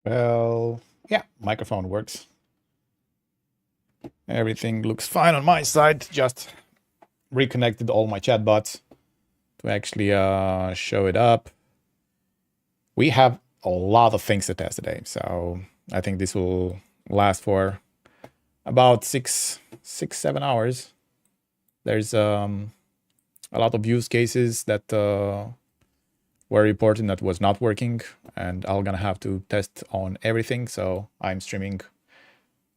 Well, yeah, microphone works. Everything looks fine on my side. Just reconnected all my chatbots to actually show it up. We have a lot of things to test today, so I think this will last for about 7 hours. There's a lot of use cases that were reported that was not working, and I'm gonna have to test on everything. So I'm streaming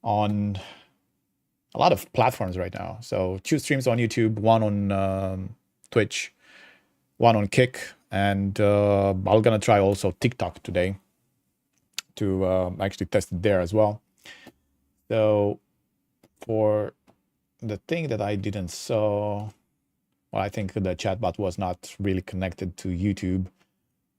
on a lot of platforms right now. So 2 streams on YouTube, one on Twitch, one on Kick, and I'm gonna try also TikTok today to actually test it there as well. So for the thing that I didn't saw, well, I think the chatbot was not really connected to YouTube,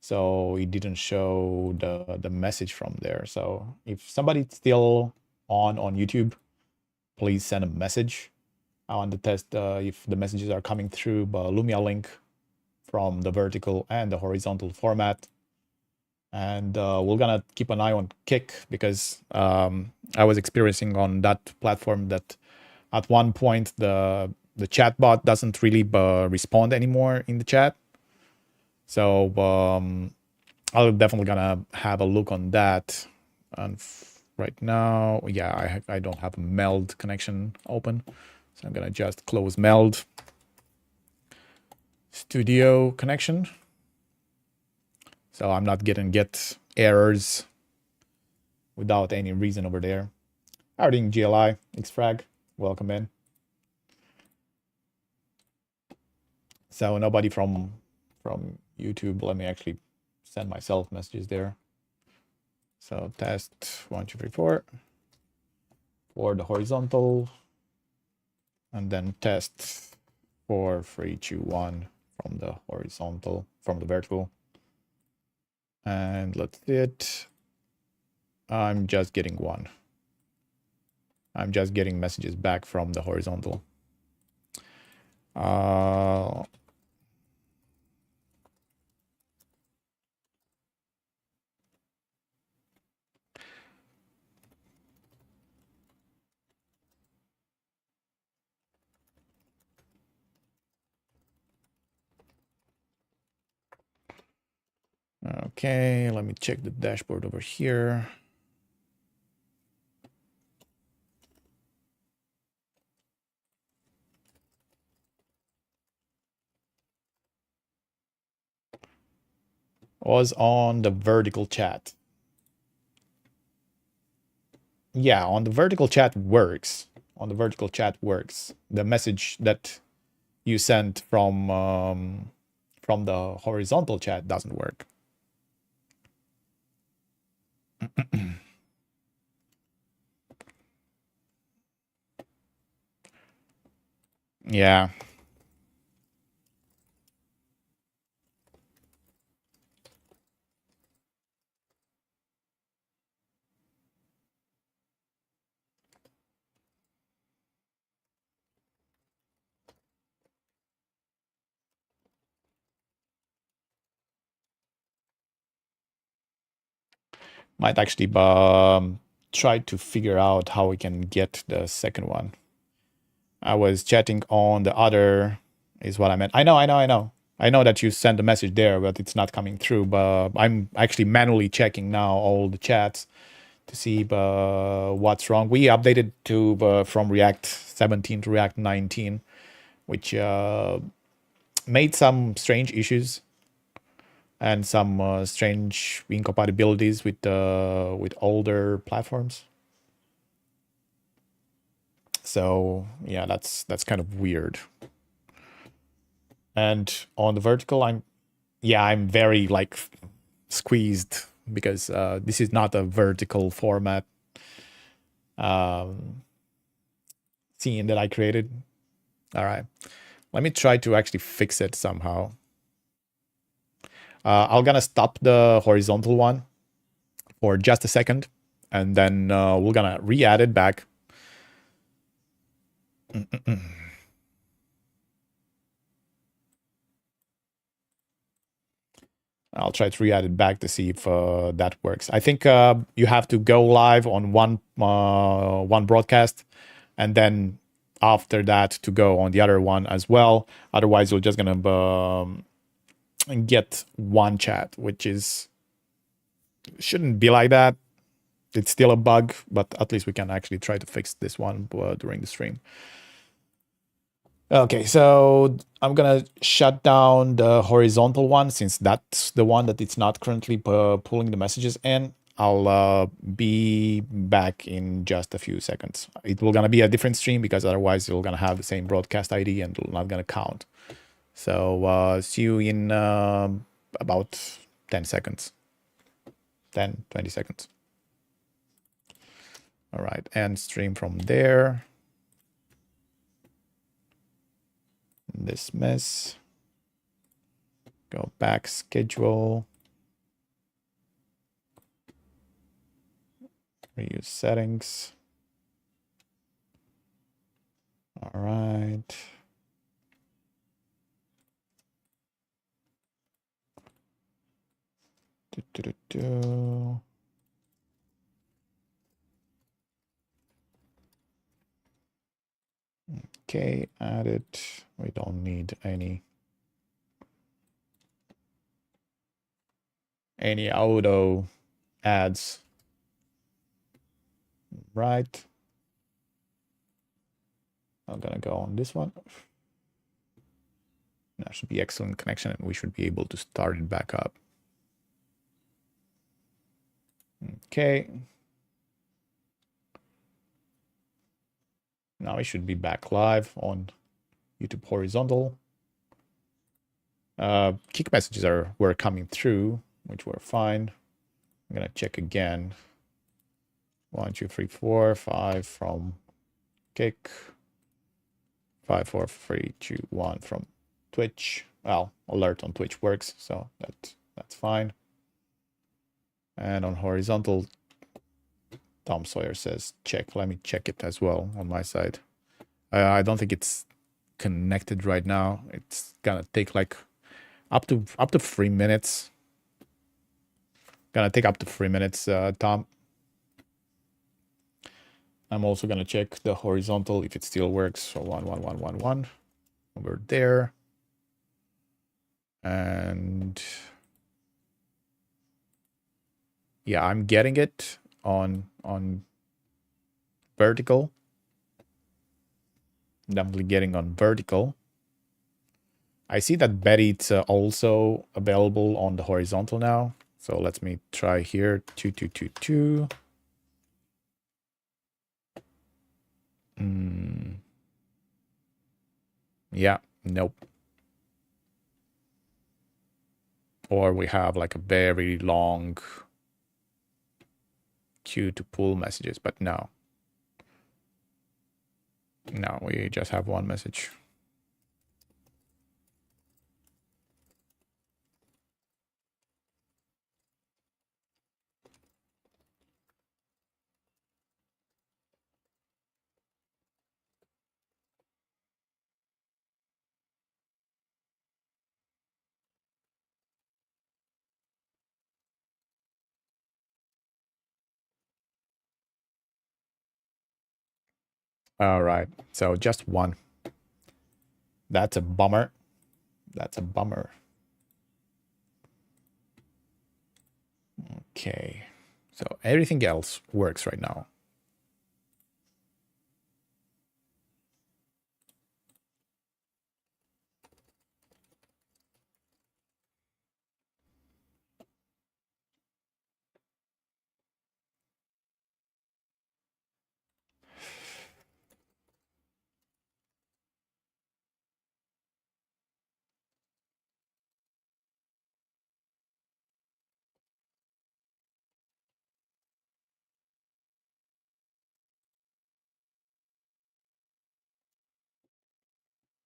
so it didn't show the message from there. So if somebody's still on YouTube, please send a message. I want to test if the messages are coming through Lumia link from the vertical and the horizontal format. And we're gonna keep an eye on Kick because I was experiencing on that platform that at one point the chatbot doesn't really respond anymore in the chat. So I'm definitely gonna have a look on that. And right now, yeah, I don't have a meld connection open, so I'm gonna just close meld studio connection. So I'm not get errors without any reason over there. Outing GLI, Xfrag, welcome in. So nobody from YouTube. Let me actually send myself messages there. So test 1, 2, 3, 4 for the horizontal, and then test 4, 3, 2, 1 from the horizontal, from the vertical. And let's see it. I'm just getting one. I'm just getting messages back from the horizontal. Okay, let me check the dashboard over here. Was on the vertical chat. Yeah, on the vertical chat works. On the vertical chat works. The message that you sent from the horizontal chat doesn't work. Yeah. Might actually try to figure out how we can get the second one. I was chatting on the other, is what I meant. I know. I know that you sent a message there, but it's not coming through. But I'm actually manually checking now all the chats to see what's wrong. We updated to from React 17 to React 19, which made some strange issues and some strange incompatibilities with older platforms. So yeah, that's kind of weird. And on the vertical, I'm very like squeezed because this is not a vertical format scene that I created. All right, let me try to actually fix it somehow. I'm gonna stop the horizontal one for just a second, and then we're gonna re-add it back. I'll try to re-add it back to see if that works. I think you have to go live on one broadcast, and then after that to go on the other one as well. Otherwise, you're just gonna get one chat, which shouldn't be like that. It's still a bug, but at least we can actually try to fix this one during the stream. Okay, so I'm gonna shut down the horizontal one since that's the one that it's not currently pulling the messages in. I'll be back in just a few seconds. It will gonna be a different stream because otherwise you're gonna have the same broadcast ID and it's not gonna count. So see you in about 10 seconds. 10, 20 seconds. All right, and stream from there. Dismiss. Go back, schedule. Reuse settings. All right. Okay, add it. We don't need any auto ads. Right. I'm gonna go on this one. That should be excellent connection, and we should be able to start it back up. Okay. Now we should be back live on YouTube horizontal. Kick messages were coming through, which were fine. I'm gonna check again. 1, 2, 3, 4, 5 from Kick. 5, 4, 3, 2, 1 from Twitch. Well, alert on Twitch works, so that's fine. And on horizontal, Tom Sawyer says check. Let me check it as well on my side. I don't think it's connected right now. It's gonna take like up to 3 minutes. Gonna take up to 3 minutes, Tom. I'm also gonna check the horizontal if it still works. So 1, 1, 1, 1, 1 over there. And yeah, I'm getting it on vertical. Definitely getting on vertical. I see that Betty it's also available on the horizontal now. So let me try here 2222. Yeah, nope. Or we have like a very long queue to pull messages, but no. No, we just have one message. All right, so just one. That's a bummer. That's a bummer. Okay, so everything else works right now.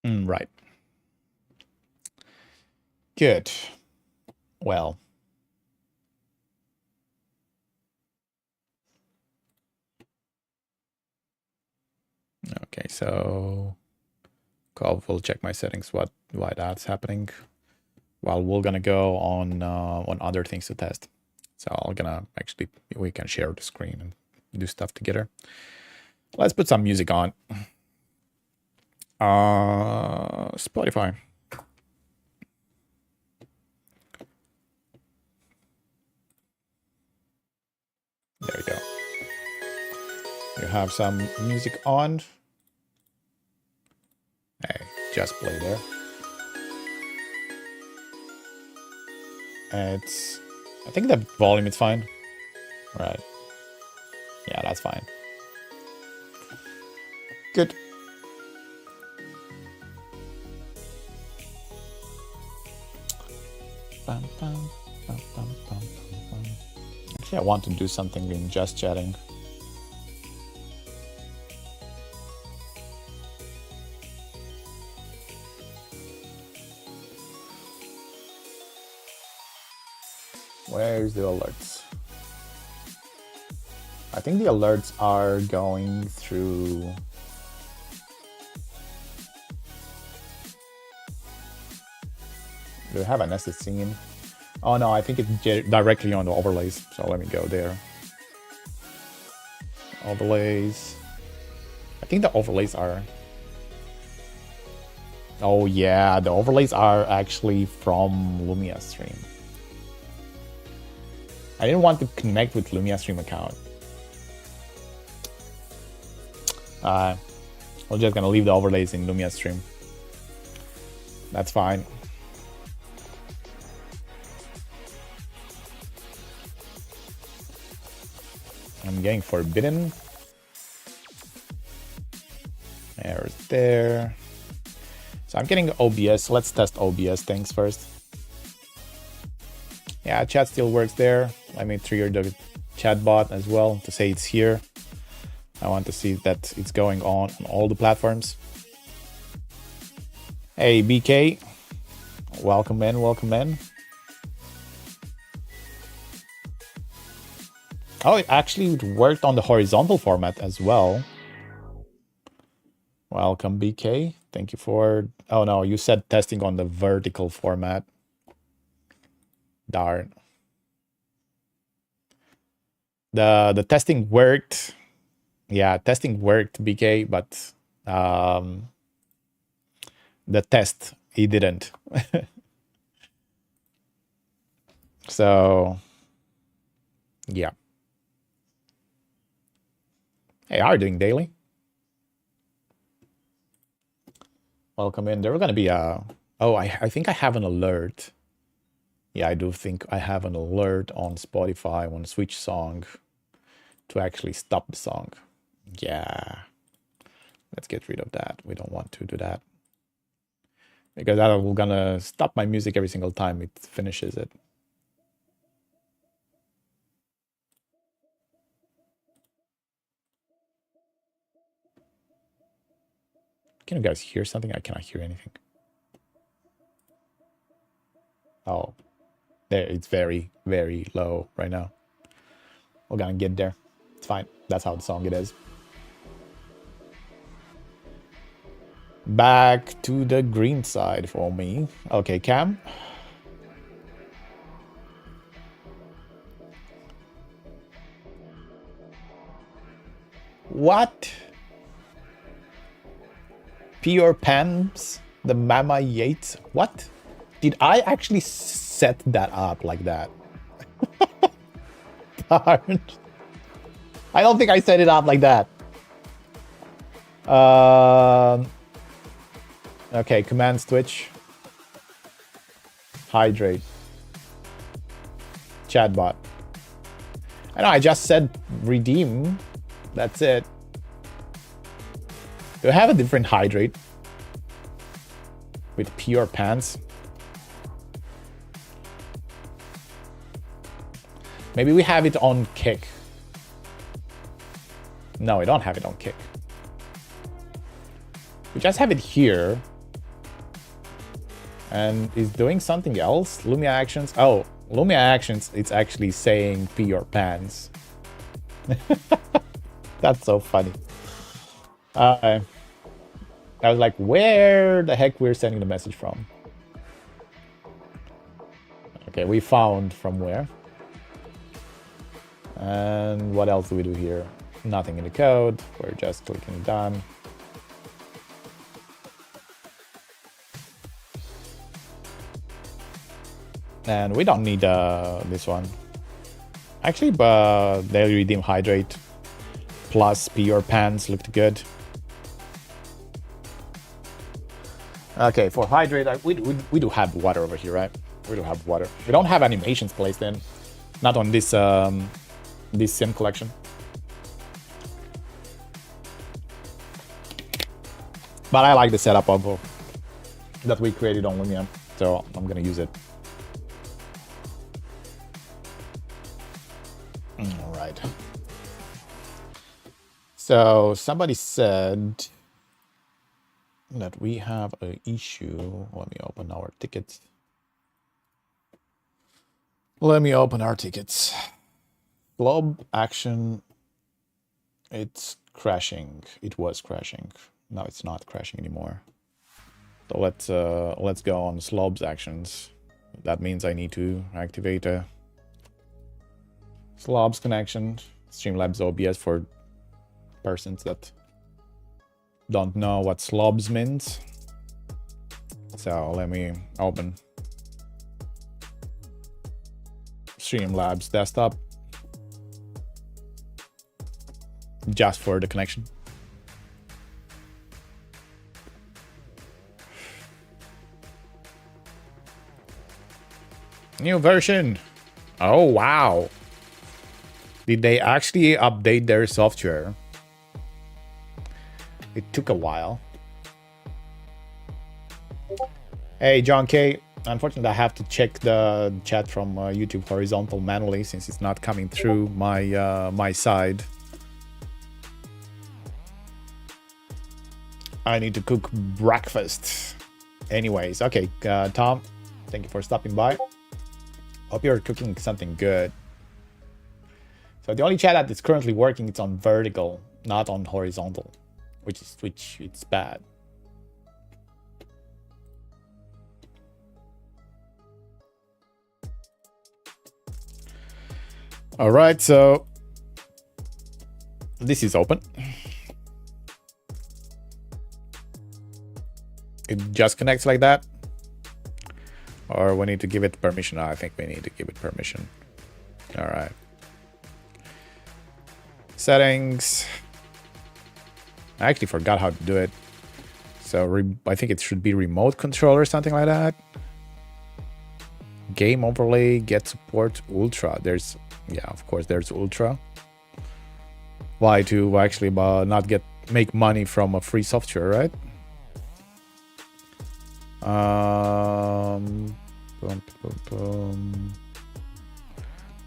Right. Good. Well. Okay, so we'll check my settings, why that's happening. Well, we're gonna go on other things to test. So I'm gonna actually, we can share the screen and do stuff together. Let's put some music on. Spotify. There we go. You have some music on. Hey, just play there. It's, I think the volume is fine. Right. Yeah, that's fine. Good. Bum, bum, bum, bum, bum, bum. Actually, I want to do something in just chatting. Where's the alerts? I think the alerts are going through. Do we have a nested scene? Oh no, I think it's directly on the overlays. So let me go there. Overlays. I think the overlays are. Oh yeah, the overlays are actually from Lumia stream. I didn't want to connect with Lumia stream account. We're just gonna leave the overlays in Lumia stream. That's fine. I'm getting forbidden. Errors there. So I'm getting OBS. Let's test OBS things first. Yeah, chat still works there. Let me trigger the chat bot as well to say it's here. I want to see that it's going on all the platforms. Hey, BK. Welcome in, welcome in. Oh, it actually worked on the horizontal format as well. Welcome, BK. Thank you for... Oh no, you said testing on the vertical format. Darn. The testing worked. Yeah, testing worked, BK, but the test, it didn't. So, yeah. Hey, how are you doing, Daily? Welcome in. There were going to be a... Oh, I think I have an alert. Yeah, I do think I have an alert on Spotify when switch song to actually stop the song. Yeah. Let's get rid of that. We don't want to do that. Because that will gonna stop my music every single time it finishes it. Can you guys hear something? I cannot hear anything. Oh, there, it's very, very low right now. We're gonna get there. It's fine. That's how the song it is. Back to the green side for me. Okay, Cam. What? Pure Pams? The Mama Yates? What? Did I actually set that up like that? Darn. I don't think I set it up like that. Okay, command switch. Hydrate. Chatbot. I know, I just said redeem. That's it. Do I have a different hydrate? With pure pants? Maybe we have it on kick. No, we don't have it on kick. We just have it here. And it's doing something else. Lumia actions. Oh, Lumia actions, it's actually saying pee your pants. That's so funny. I was like, where the heck we're sending the message from? Okay, we found from where. And what else do we do here? Nothing in the code. We're just clicking done. And we don't need this one. Actually, but daily redeem hydrate plus pure pants looked good. Okay, for hydrate, we do have water over here, right? We do have water. We don't have animations placed in, not on this this sim collection. But I like the setup of that we created on Lumia, so I'm gonna use it. All right. So somebody said that we have an issue. Let me open our tickets. Let me open our tickets. Globe action. It's crashing. It was crashing. Now it's not crashing anymore. So let's go on slobs actions. That means I need to activate a slobs connection. Streamlabs OBS for persons that don't know what slobs means. So let me open Streamlabs desktop just for the connection. New version. Oh, wow. Did they actually update their software? It took a while. Hey, John K. Unfortunately, I have to check the chat from YouTube horizontal manually since it's not coming through my my side. I need to cook breakfast. Anyways, okay, Tom, thank you for stopping by. Hope you're cooking something good. So the only chat that is currently working is on vertical, not on horizontal, which it's bad. All right, so this is open. It just connects like that. Or we need to give it permission. I think we need to give it permission. All right. Settings. I actually forgot how to do it. So I think it should be remote control or something like that. Game overlay, get support, ultra. There's, yeah, of course, there's ultra. Why to actually not make money from a free software, right?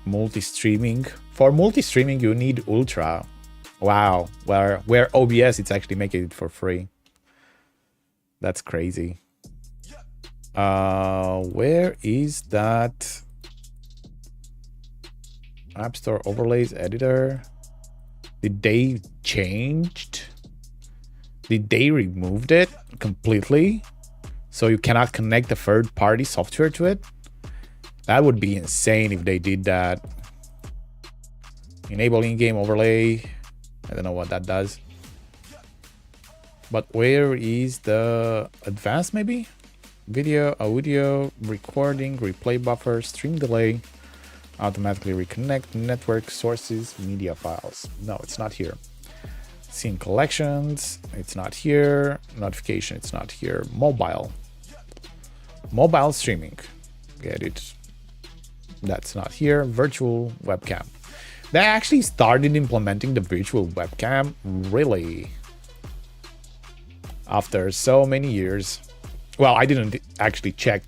Multi-streaming. For multi-streaming, you need ultra. Wow, where OBS, it's actually making it for free. That's crazy. Where is that App Store overlays editor? Did they changed? Did they removed it completely? So you cannot connect the third-party software to it? That would be insane if they did that. Enable in-game overlay. I don't know what that does. But where is the advanced maybe? Video, audio, recording, replay buffer, stream delay, automatically reconnect, network sources, media files. No, it's not here. Scene collections, it's not here. Notification, it's not here. Mobile. Mobile streaming. Get it. That's not here. Virtual webcam. They actually started implementing the virtual webcam, really? After so many years. Well, I didn't actually check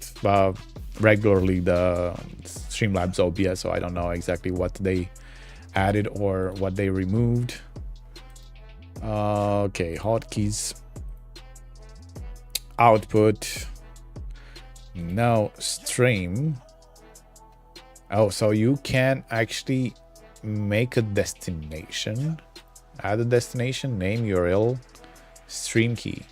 regularly the Streamlabs OBS, so I don't know exactly what they added or what they removed. Okay, hotkeys. Output. No, stream. Oh, so you can actually make a destination. Add a destination, name URL, stream key.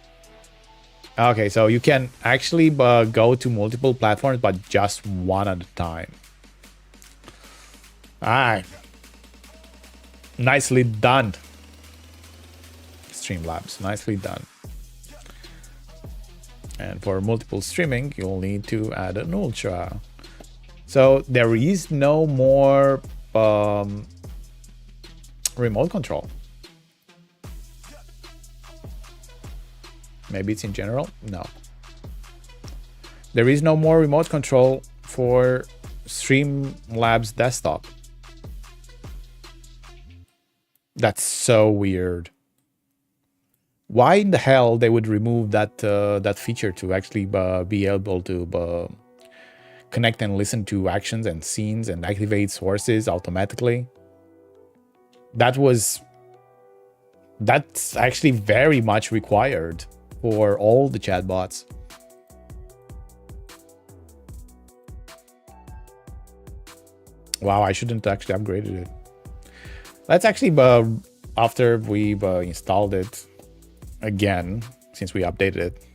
Okay, so you can actually go to multiple platforms, but just one at a time. All right. Nicely done. Streamlabs, nicely done. And for multiple streaming, you'll need to add an ultra. So there is no more remote control. Maybe it's in general? No. There is no more remote control for Streamlabs desktop. That's so weird. Why in the hell they would remove that that feature to actually be able to connect and listen to actions and scenes and activate sources automatically? That's actually very much required for all the chatbots. Wow, I shouldn't actually upgraded it. Let's actually, after we've installed it again, since we updated it,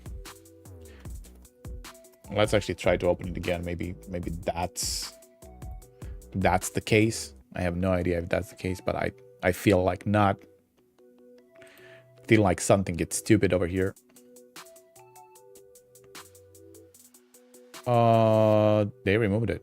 let's actually try to open it again. Maybe that's the case. I have no idea if that's the case, but I feel like not. Feel like something gets stupid over here. They removed it.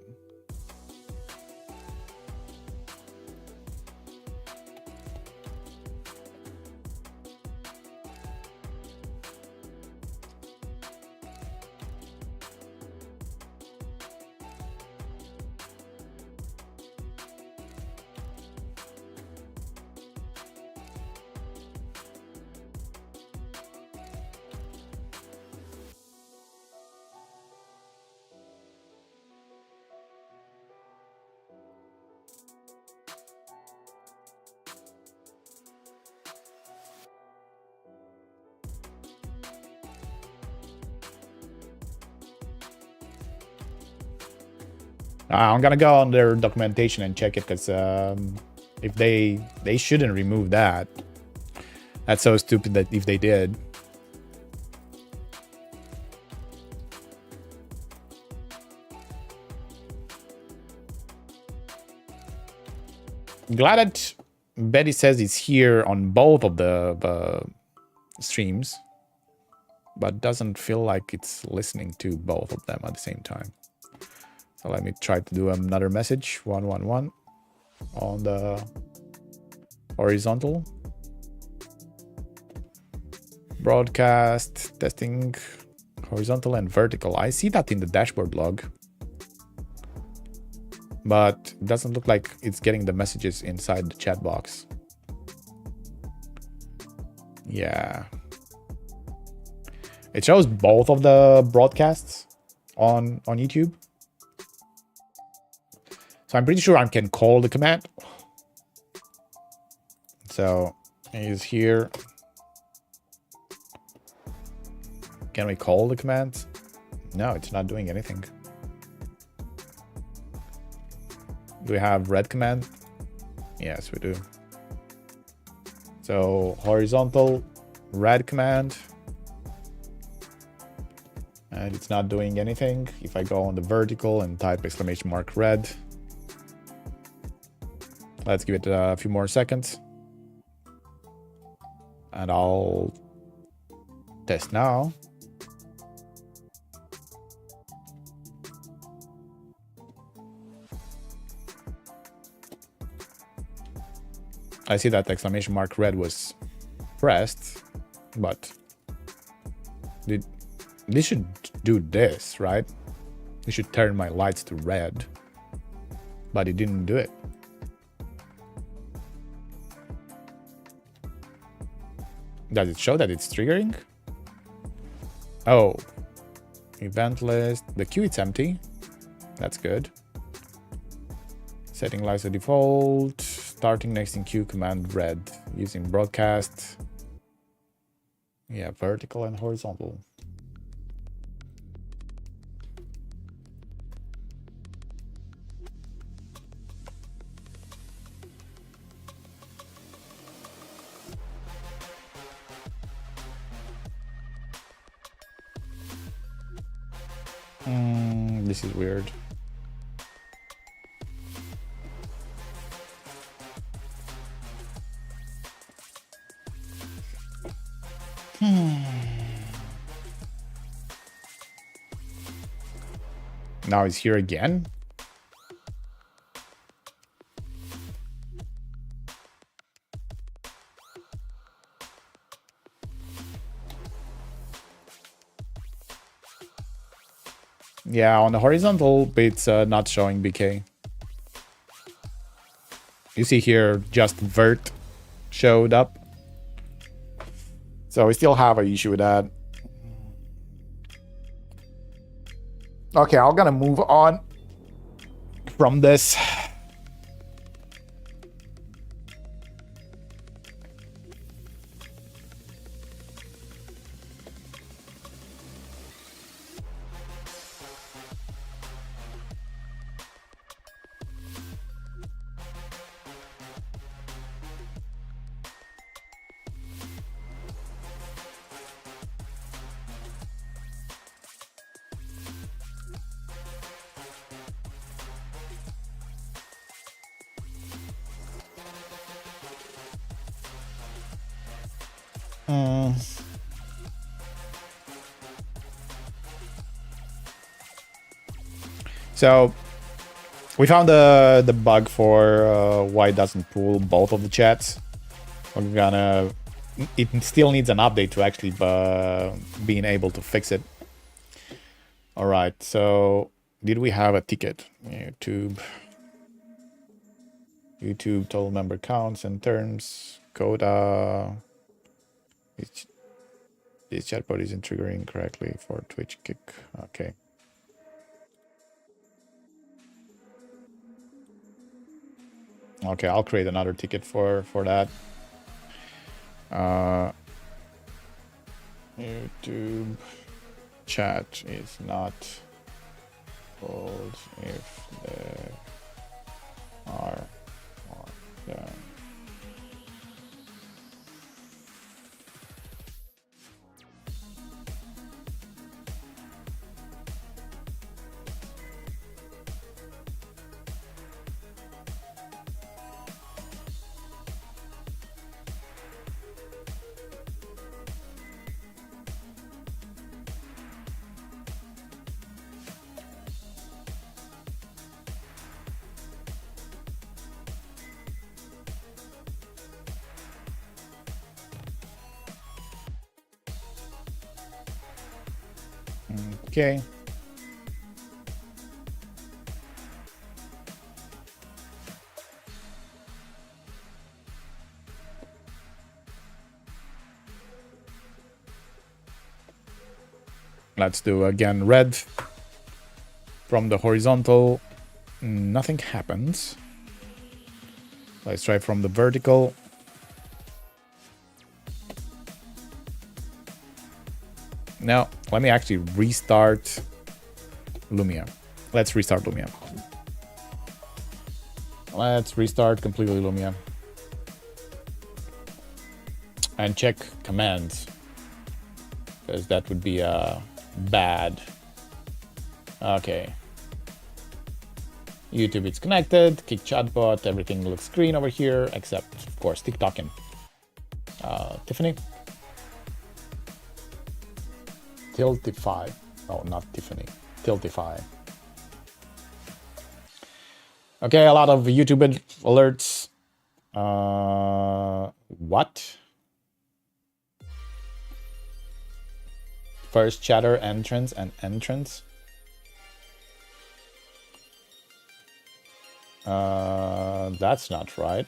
I'm gonna go on their documentation and check it, because if they shouldn't remove that. That's so stupid that if they did. Glad that Betty says it's here on both of the streams, but doesn't feel like it's listening to both of them at the same time. So let me try to do another message, 111, on the horizontal. Broadcast, testing, horizontal and vertical. I see that in the dashboard log, but it doesn't look like it's getting the messages inside the chat box. Yeah. It shows both of the broadcasts on YouTube. So I'm pretty sure I can call the command. So he's here. Can we call the command? No, it's not doing anything. Do we have red command? Yes, we do. So horizontal, red command. And it's not doing anything. If I go on the vertical and type !red. Let's give it a few more seconds. And I'll test now. I see that !red was pressed, but this should do this, right? It should turn my lights to red, but it didn't do it. Does it show that it's triggering? Oh, event list. The queue, it's empty. That's good. Setting lights to default. Starting next in queue, command red. Using broadcast. Yeah, vertical and horizontal. This is weird. Now he's here again. Yeah, on the horizontal, it's not showing BK. You see here, just vert showed up. So we still have an issue with that. Okay, I'm gonna move on from this. So we found the bug for why it doesn't pull both of the chats. We're gonna. It still needs an update to actually being able to fix it. All right. So did we have a ticket? YouTube total member counts and terms. Coda. This chatbot isn't triggering correctly for Twitch kick. Okay. Okay, I'll create another ticket for that. YouTube chat is not pulled if there are more than okay. Let's do again red from the horizontal. Nothing happens. Let's try from the vertical. Now, let me actually restart Lumia. Let's restart Lumia. Let's restart completely Lumia. And check commands. Because that would be bad. Okay. YouTube is connected. Kick chatbot. Everything looks green over here. Except, of course, TikTok and Tiffany. Tiltify. Oh, not Tiffany. Tiltify. Okay, a lot of YouTube alerts. What? First chatter entrance and entrance. That's not right.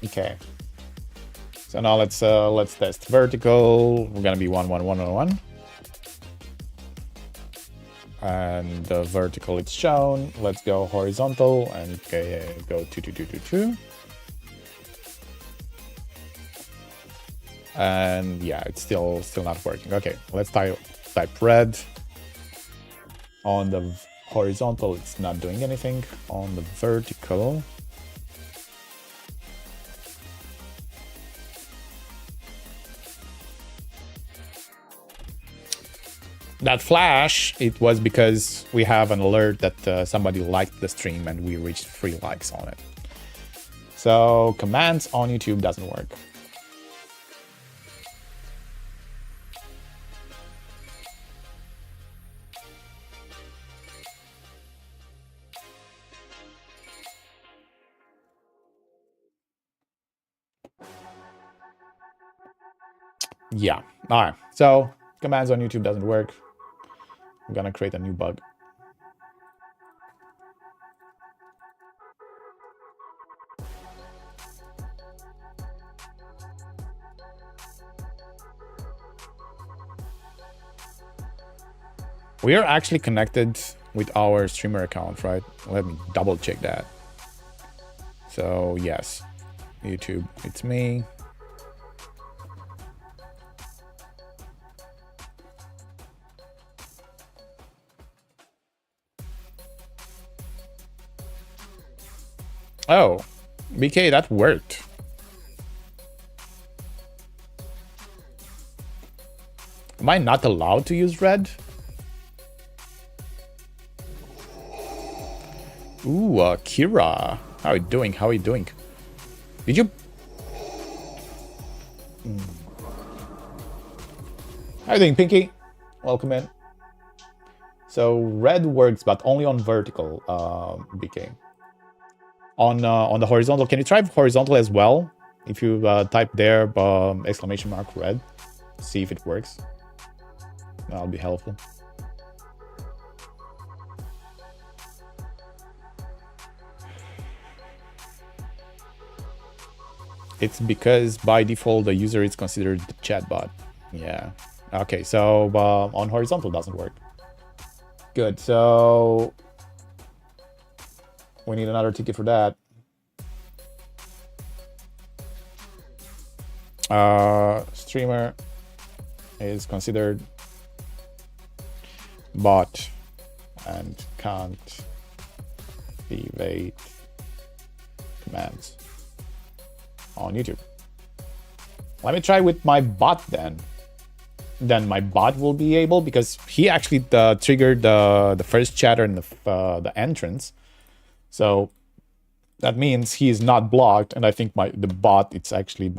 Okay. So now let's test vertical. We're gonna be 1 1 1 1 1. And the vertical it's shown. Let's go horizontal and go 2 2 2 2 2. And yeah, it's still not working. Okay, let's type red. On the horizontal, it's not doing anything. On the vertical, that flash, it was because we have an alert that somebody liked the stream and we reached 3 likes on it. So commands on YouTube doesn't work. Yeah. All right. So commands on YouTube doesn't work. I'm gonna create a new bug. We are actually connected with our streamer account, right? Let me double check that. So yes, YouTube, it's me. Oh, BK, that worked. Am I not allowed to use red? Ooh, Kira. How are you doing? How are you doing? Did you... How are you doing, Pinky? Welcome in. So red works, but only on vertical, BK. On the horizontal, can you try horizontal as well? If you type there exclamation mark red, see if it works. That'll be helpful. It's because by default the user is considered the chatbot. Yeah. Okay, so on horizontal doesn't work. Good. So we need another ticket for that. Streamer is considered bot and can't evade commands on YouTube. Let me try with my bot then. Then my bot will be able, because he actually triggered the first chatter in the entrance. So that means he is not blocked, and I think the bot, it's actually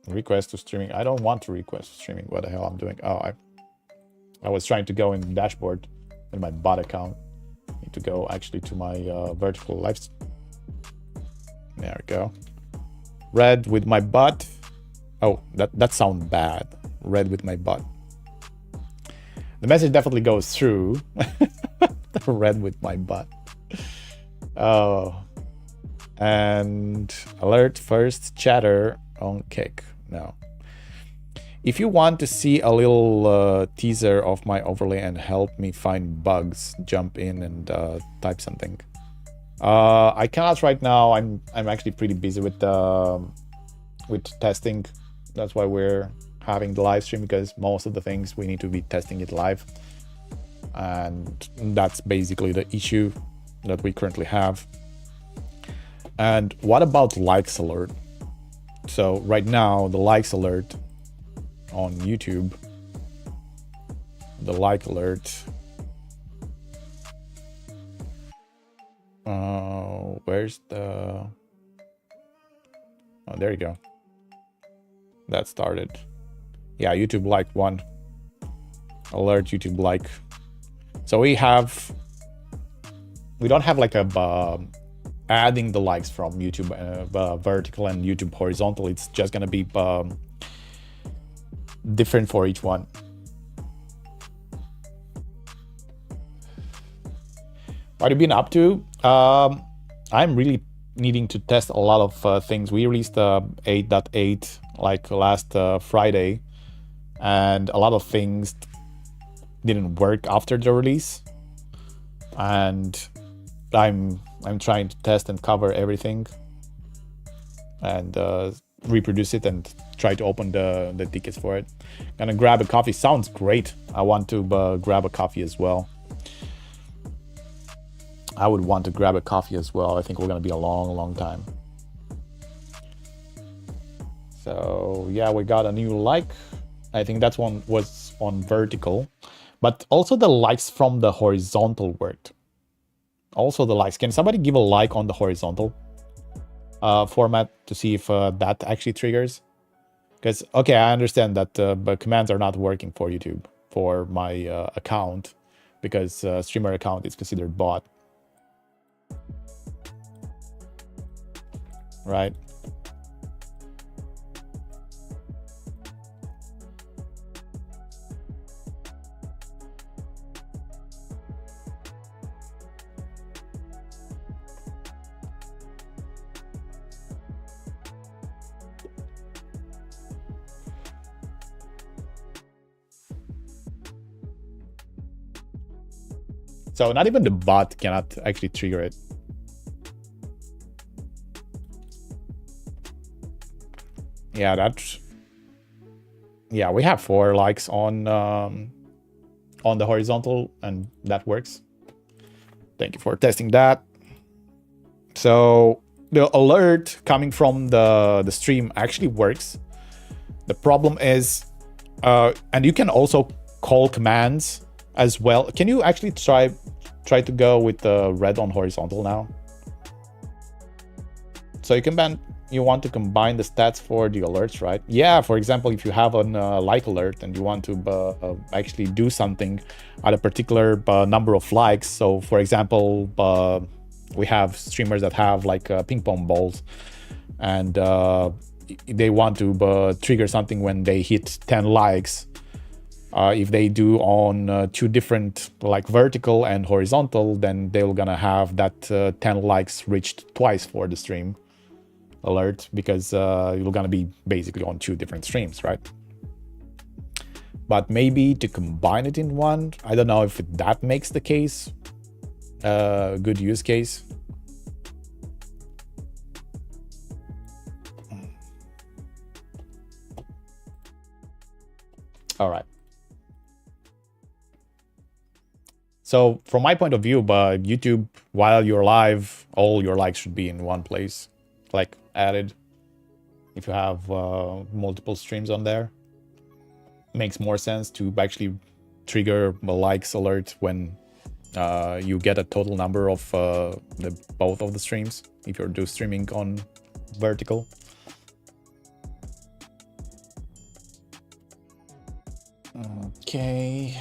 request to streaming. I don't want to request to streaming. What the hell I'm doing? Oh, I was trying to go in the dashboard in my bot account. Need to go actually to my vertical live. There we go. Red with my bot. Oh, that sounds bad. Red with my bot. The message definitely goes through. Red with my bot. Oh. And alert first chatter on kick. No. If you want to see a little teaser of my overlay and help me find bugs, jump in and type something. I cannot right now. I'm actually pretty busy with testing. That's why we're having the live stream, because most of the things we need to be testing it live, and that's basically the issue that we currently have. And what about likes alert? So right now the likes alert on YouTube, the like alert, where's the... Oh, there you go. That started. Yeah, YouTube like 1 alert, YouTube like. So we don't have like a adding the likes from YouTube vertical and YouTube horizontal. It's just gonna be different for each one. What have you been up to? I'm really needing to test a lot of things. We released 8.8 like last Friday, and a lot of things didn't work after the release. And I'm trying to test and cover everything and reproduce it and try to open the tickets for it. Gonna grab a coffee. Sounds great. I want to grab a coffee as well. I would want to grab a coffee as well. I think we're gonna be a long time. So yeah, we got a new like. I think that one was on vertical, but also the likes from the horizontal worked. Also the likes. Can somebody give a like on the horizontal format to see if that actually triggers? Because, okay, I understand that but commands are not working for YouTube for my account because streamer account is considered bot. Right? So not even the bot cannot actually trigger it. Yeah, that's... Yeah, we have 4 likes on the horizontal, and that works. Thank you for testing that. So the alert coming from the stream actually works. The problem is, and you can also call commands as well. Can you actually try to go with the red on horizontal now? So you want to combine the stats for the alerts, right? Yeah, for example, if you have an like alert and you want to actually do something at a particular number of likes. So for example, we have streamers that have like ping pong balls, and they want to trigger something when they hit 10 likes. If they do on 2 different, like vertical and horizontal, then they're gonna have that 10 likes reached twice for the stream alert, because you're gonna be basically on 2 different streams, right? But maybe to combine it in one, I don't know if that makes the case good use case. All right. So from my point of view, YouTube, while you're live, all your likes should be in one place, like added. If you have multiple streams on there, makes more sense to actually trigger the likes alert when you get a total number of both of the streams, if you're streaming on vertical. Okay.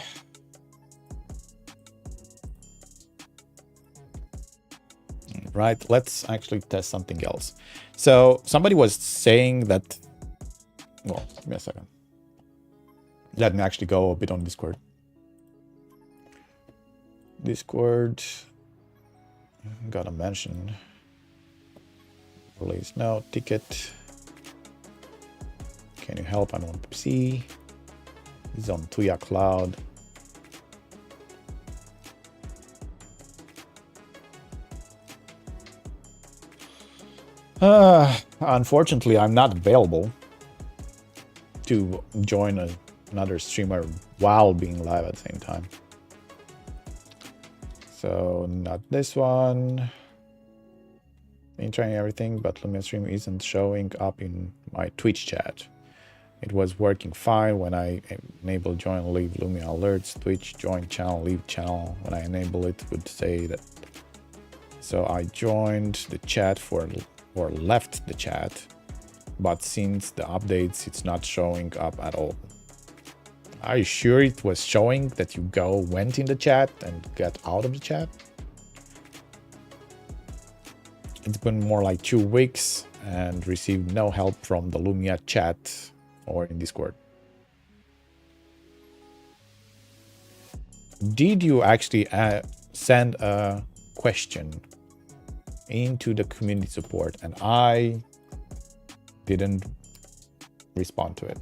Right, let's actually test something else. So somebody was saying that, well, give me a second. Let me actually go a bit on Discord. Gotta mention. Release now, ticket. Can you help? I'm on PC. This is on Tuya Cloud. Unfortunately, I'm not available to join another streamer while being live at the same time. So not this one. Been trying everything, but Lumia stream isn't showing up in my Twitch chat. It was working fine when I enable join, leave Lumia alerts, Twitch, join channel, leave channel. When I enable it, would say that. So I joined the chat or left the chat, but since the updates, it's not showing up at all. Are you sure it was showing that you went in the chat and got out of the chat? It's been more like 2 weeks and received no help from the Lumia chat or in Discord. Did you actually send a question into the community support, and I didn't respond to it.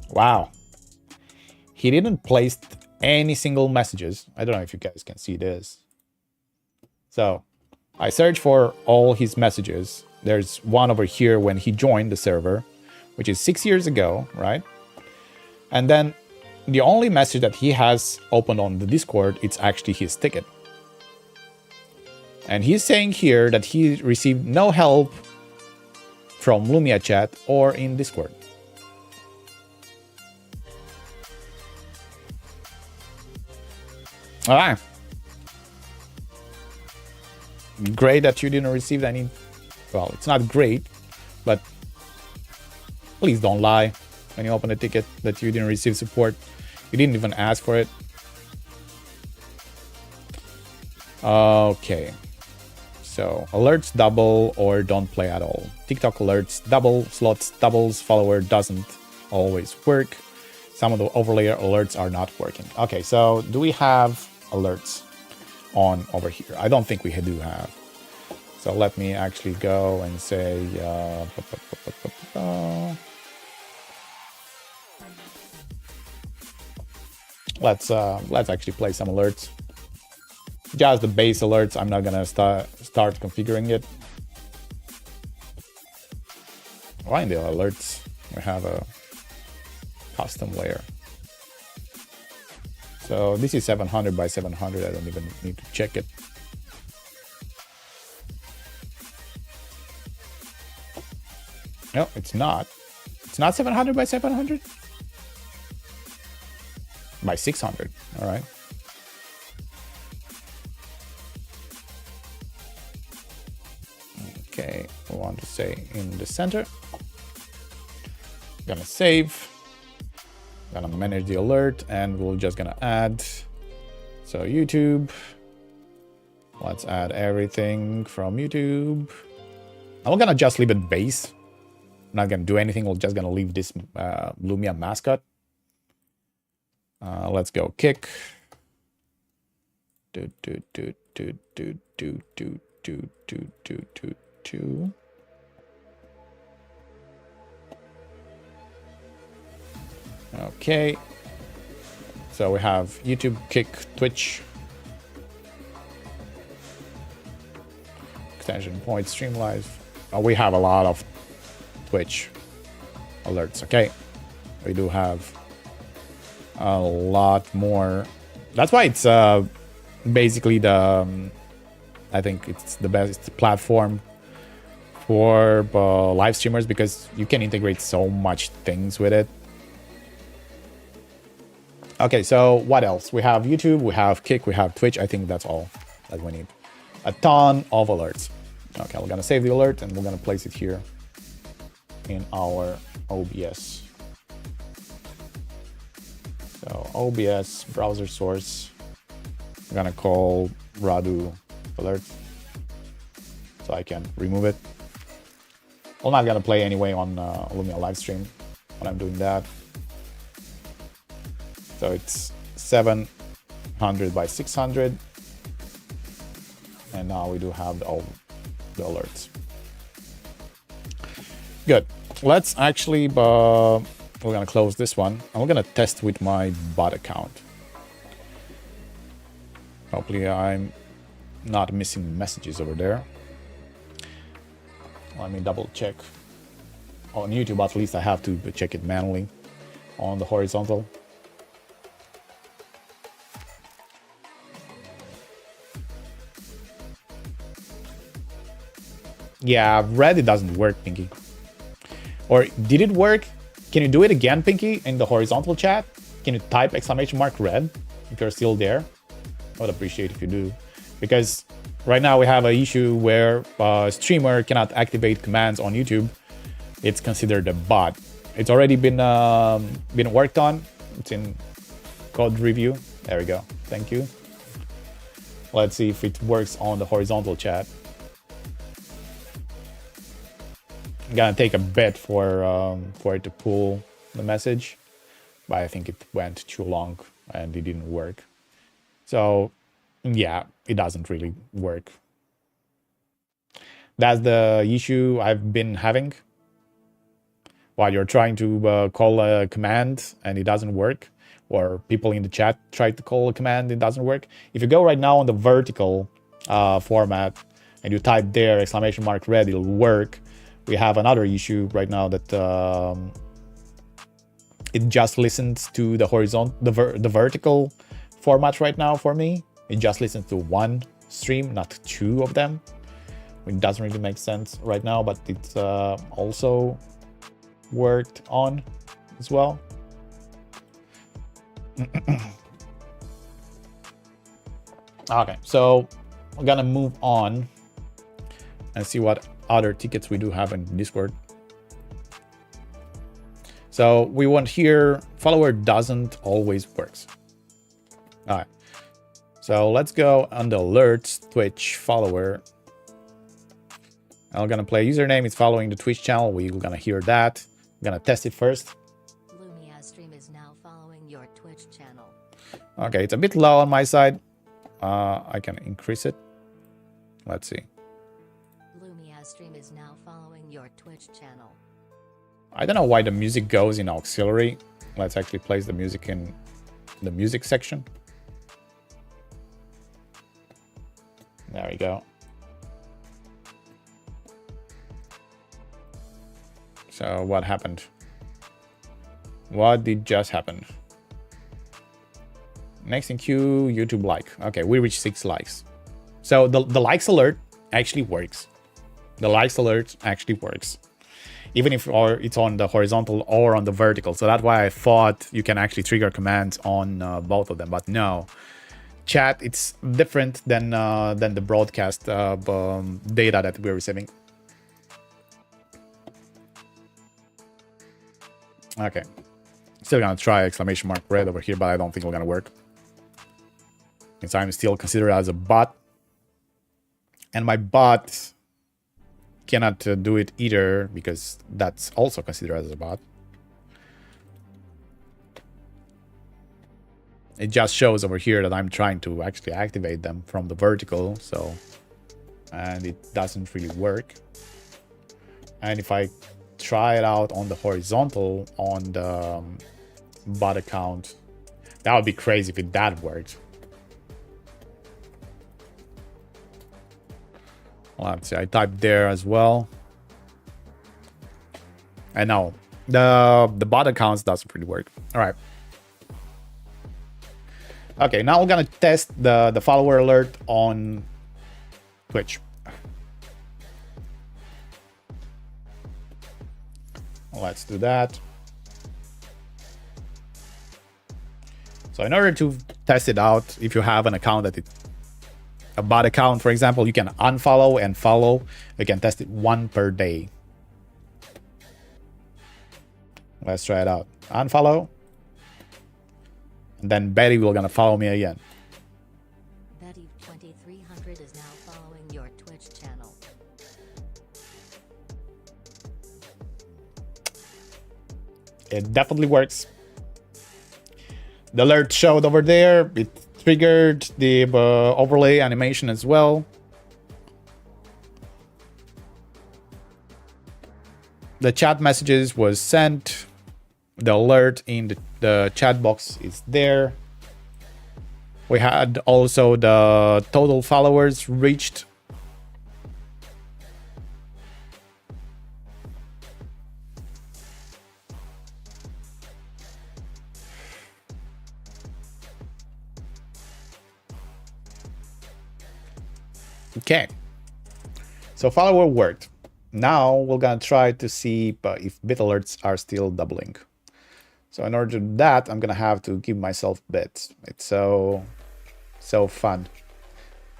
Wow. He didn't place any single messages. I don't know if you guys can see this. So I searched for all his messages. There's one over here when he joined the server, which is 6 years ago, right? And then the only message that he has opened on the Discord, it's actually his ticket. And he's saying here that he received no help from Lumia chat or in Discord. All right. Great that you didn't receive any. Well, it's not great, but please don't lie when you open a ticket that you didn't receive support. You didn't even ask for it. Okay. So alerts double or don't play at all. TikTok alerts double, slots doubles, follower doesn't always work. Some of the overlay alerts are not working. Okay, so do we have alerts on over here? I don't think we do have. So let me actually go and say let's actually play some alerts. Just the base alerts. I'm not gonna start configuring it. Why in the alerts we have a custom layer? So this is 700 by 700. I don't even need to check it. No, it's not. It's not 700 by 700? By 600. All right. Okay, we want to say in the center. Gonna save. Gonna manage the alert, and we're just gonna add. So YouTube. Let's add everything from YouTube. I'm gonna just leave it base. I'm not gonna do anything. We're just gonna leave this Lumia mascot. Let's go kick. Okay. So we have YouTube, Kick, Twitch. Extension point, stream live. We have a lot of Twitch alerts. Okay. We do have a lot more. That's why it's basically the I think it's the best platform for live streamers, because you can integrate so much things with it. Okay, so what else? We have YouTube, we have Kick, we have Twitch. I think that's all that we need. A ton of alerts. Okay, we're gonna save the alert and we're gonna place it here in our OBS. So OBS browser source, I'm gonna call Radu alert so I can remove it. I'm not gonna play anyway on Lumia live stream when I'm doing that. So it's 700 by 600. And now we do have all the alerts. Good. Let's actually, we're gonna close this one. And we're gonna test with my bot account. Hopefully I'm not missing messages over there. Let me double check. On YouTube, at least I have to check it manually on the horizontal. Yeah, Reddit doesn't work, Pinky. Or did it work? Can you do it again, Pinky, in the horizontal chat? Can you type !red if you're still there? I would appreciate if you do. Because right now we have an issue where a streamer cannot activate commands on YouTube. It's considered a bot. It's already been worked on. It's in code review. There we go. Thank you. Let's see if it works on the horizontal chat. I'm gonna take a bit for it to pull the message, but I think it went too long and it didn't work. So Yeah, it doesn't really work. That's the issue I've been having. While you're trying to call a command and it doesn't work, or people in the chat try to call a command, it doesn't work. If you go right now on the vertical format and you type there !red, it'll work. We have another issue right now that it just listens to the horizontal, the vertical format right now for me. It just listens to one stream, not two of them. It doesn't really make sense right now, but it's also worked on as well. Okay, so we're gonna move on and see what other tickets we do have in Discord. So we want here, follower doesn't always works. All right, so let's go on the alerts, Twitch follower. I'm gonna play username, it's following the Twitch channel. We're gonna hear that. I'm gonna test it first. Lumia stream is now following your Twitch channel. Okay, it's a bit low on my side. I can increase it. Let's see. Lumia stream is now following your Twitch channel. I don't know why the music goes in auxiliary. Let's actually place the music in the music section. There we go. So what happened? What did just happen? Next in queue, YouTube like. Okay, we reached 6 likes. So the likes alert actually works. The likes alert actually works. Even if it's on the horizontal or on the vertical. So that's why I thought you can actually trigger commands on both of them. But no. Chat, it's different than the broadcast data that we're receiving. Okay. Still gonna try !red over here, but I don't think it's gonna work. Since I'm still considered as a bot. And my bot cannot do it either, because that's also considered as a bot. It just shows over here that I'm trying to actually activate them from the vertical, so... And it doesn't really work. And if I try it out on the horizontal, on the bot account, that would be crazy if that worked. Let's see, I typed there as well. And no, the bot accounts doesn't really work. All right. Okay, now we're gonna test the follower alert on Twitch. Let's do that. So in order to test it out, if you have an account that a bot account, for example, you can unfollow and follow. You can test it 1 per day. Let's try it out. Unfollow. And then Betty will gonna follow me again. Betty 2300 is now following your Twitch channel. It definitely works. The alert showed over there. It triggered the overlay animation as well. The chat messages was sent. The alert in the chat box is there. We had also the total followers reached. Okay, so follower worked. Now we're gonna try to see if bit alerts are still doubling. So in order to do that, I'm gonna have to give myself bits. It's so fun.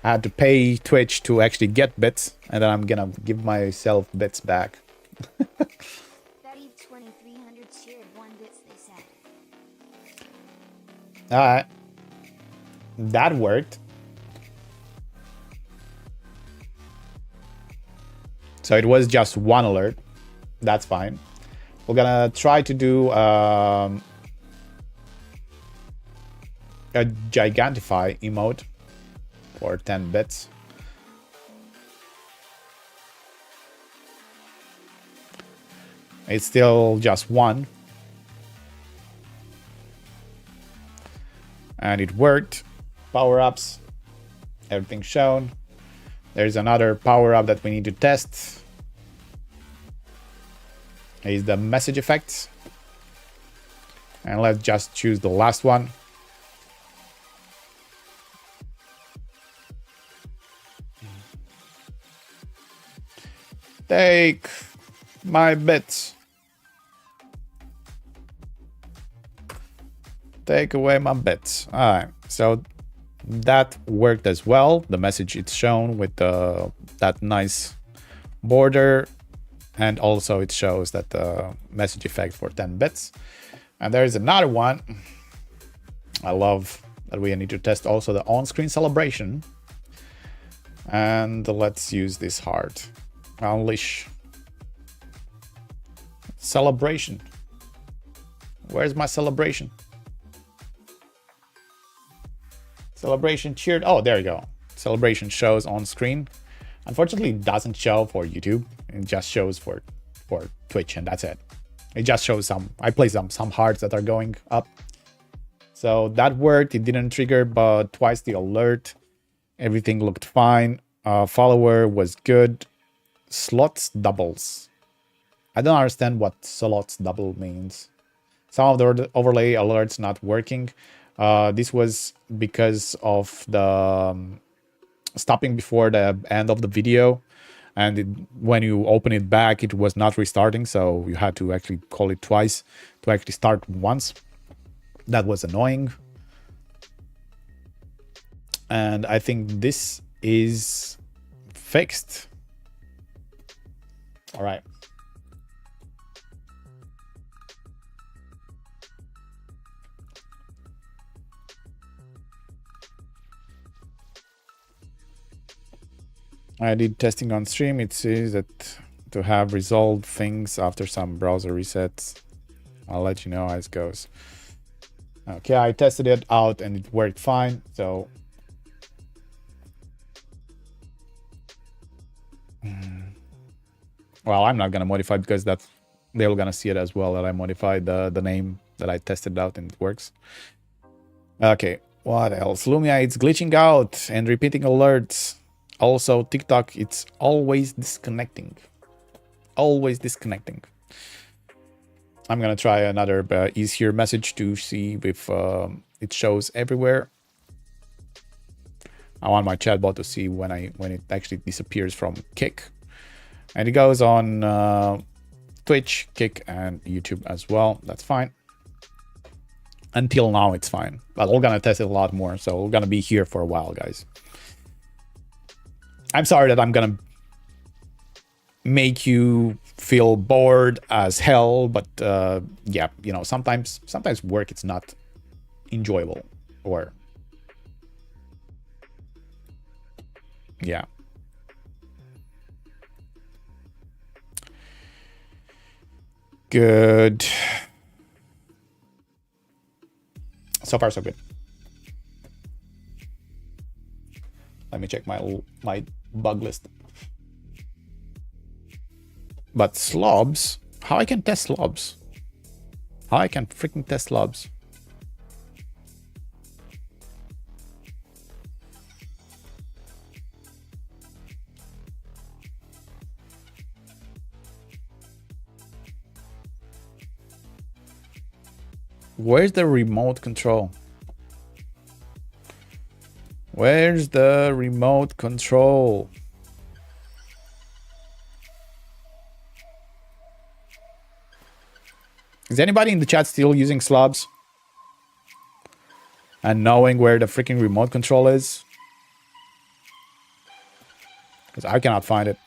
I had to pay Twitch to actually get bits, and then I'm gonna give myself bits back. Betty 2300 shared 1 bits, they said. Alright. That worked. So it was just 1 alert. That's fine. We're gonna try to do a Gigantify emote. for 10 bits. It's still just one. And it worked. Power-ups. Everything shown. There's another power-up that we need to test. Is the message effects. And let's just choose the last one. Take my bits. Take away my bits. Alright, so that worked as well. The message it's shown with that nice border. And also it shows that the message effect for 10 bits. And there is another one. I love that we need to test also the on-screen celebration. And let's use this heart. Unleash. Celebration. Where's my celebration? Celebration cheered. Oh, there you go. Celebration shows on screen. Unfortunately, it doesn't show for YouTube. It just shows for Twitch, and that's it. It just shows some. I play some hearts that are going up. So that worked. It didn't trigger, but twice the alert. Everything looked fine. Follower was good. Slots doubles. I don't understand what slots double means. Some of the overlay alerts not working. This was because of the stopping before the end of the video. And when you open it back, it was not restarting. So you had to actually call it twice to actually start once. That was annoying. And I think this is fixed. All right. I did testing on stream. It says that to have resolved things after some browser resets. I'll let you know how it goes. Okay, I tested it out and it worked fine. So well, I'm not gonna modify because that's they're gonna see it as well that I modified the name that I tested out and it works. Okay, what else? Lumia, it's glitching out and repeating alerts. Also, TikTok, it's always disconnecting. Always disconnecting. I'm gonna try another easier message to see if it shows everywhere. I want my chatbot to see when it actually disappears from Kick. And it goes on Twitch, Kick, and YouTube as well. That's fine. Until now, it's fine. But we're gonna test it a lot more, so we're gonna be here for a while, guys. I'm sorry that I'm gonna make you feel bored as hell, but yeah, you know, sometimes work it's not enjoyable, or yeah. Good. So far, so good. Let me check my bug list. But slobs? How I can test slobs? How I can freaking test slobs? Where's the remote control? Where's the remote control? Is anybody in the chat still using slobs? And knowing where the freaking remote control is? Because I cannot find it.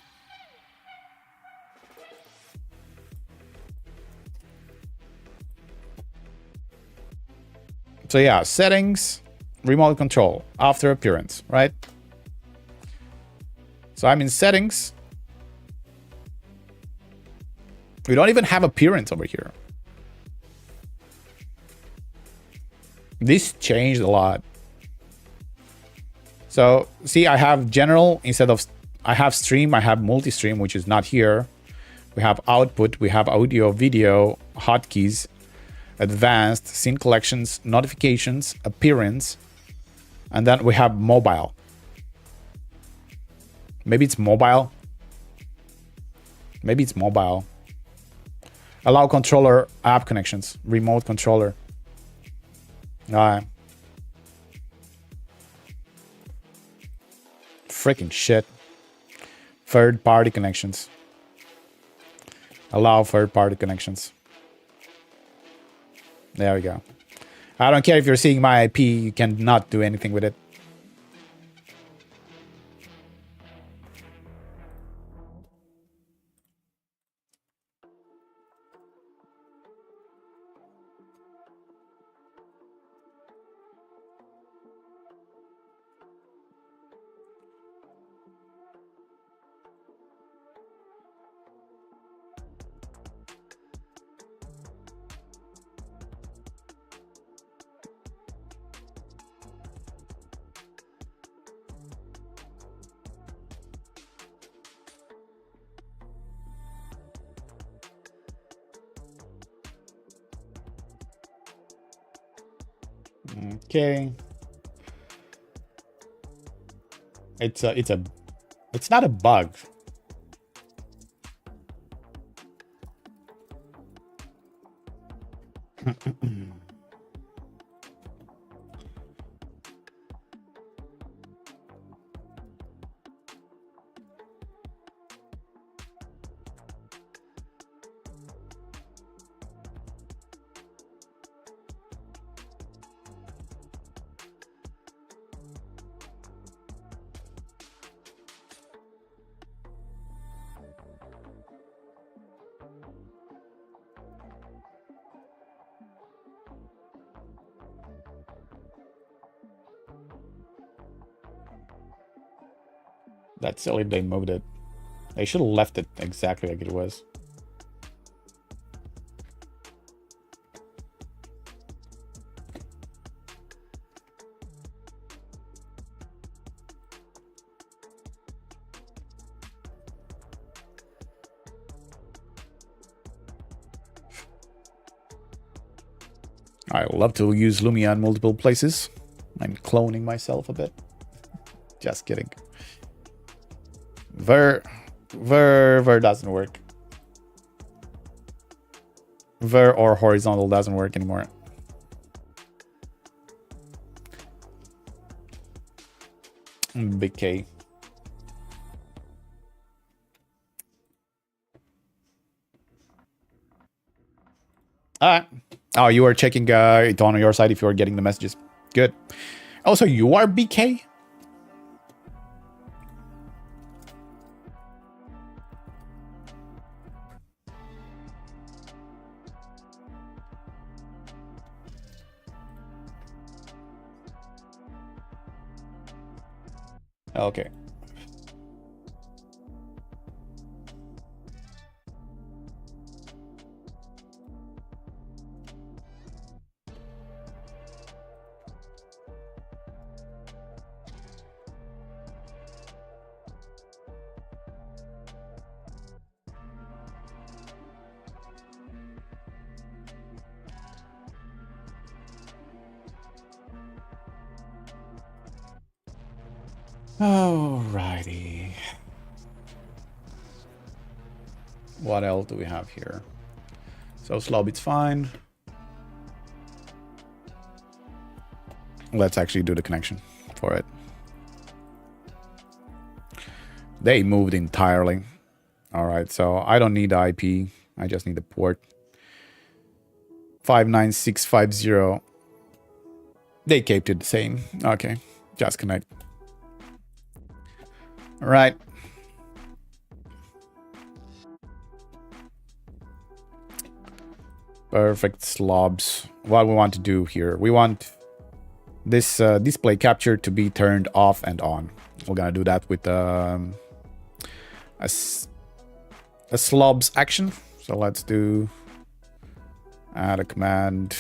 So yeah, settings, remote control, after appearance, right? So I'm in settings. We don't even have appearance over here. This changed a lot. So see, I have general instead of, I have stream, I have multi-stream, which is not here. We have output, we have audio, video, hotkeys, advanced, scene collections, notifications, appearance, and then we have mobile. Maybe it's mobile. Maybe it's mobile. Allow controller app connections, remote controller. Freaking shit. Third party connections. Allow third party connections. There we go. I don't care if you're seeing my IP, you cannot do anything with it. Okay. It's not a bug. That's silly they moved it. They should have left it exactly like it was. I love to use Lumia in multiple places. I'm cloning myself a bit. Just kidding. Ver doesn't work. Ver or horizontal doesn't work anymore. Big K. Alright. Oh, you are checking it on your side if you are getting the messages. Good. Also, you are BK? Okay. Alrighty. What else do we have here? So slob, it's fine. Let's actually do the connection for it. They moved entirely. Alright, so I don't need the IP. I just need the port. 59650. They kept it the same. Okay, just connect. All right. Perfect slobs. What we want to do here, we want this display capture to be turned off and on. We're gonna do that with a slobs action. So let's do add a command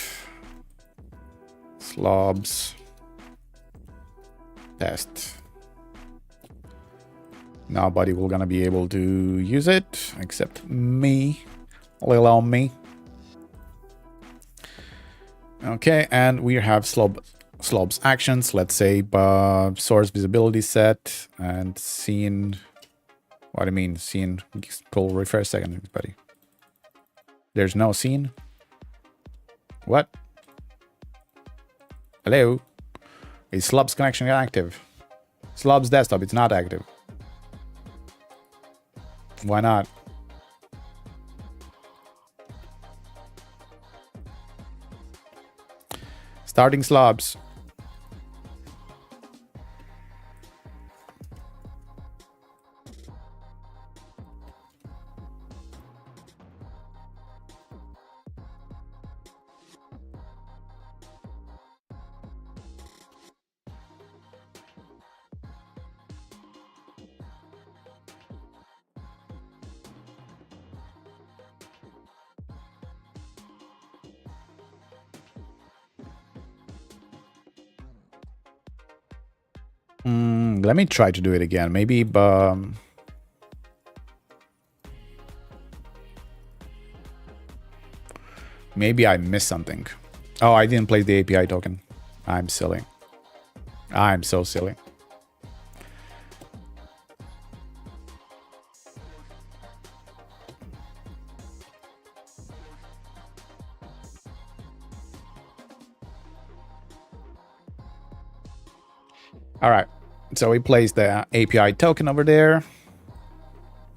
slobs test. Nobody will gonna be able to use it except me, little on me. Okay, and we have slob's actions. Let's say source visibility set and scene. What do you mean scene? Pull refresh second, buddy. There's no scene. What? Hello? Is slob's connection active? Slob's desktop, it's not active. Why not? Starting slobs. Let me try to do it again. Maybe maybe I missed something. Oh, I didn't place the API token. I'm silly. I'm so silly. All right. So we place the API token over there.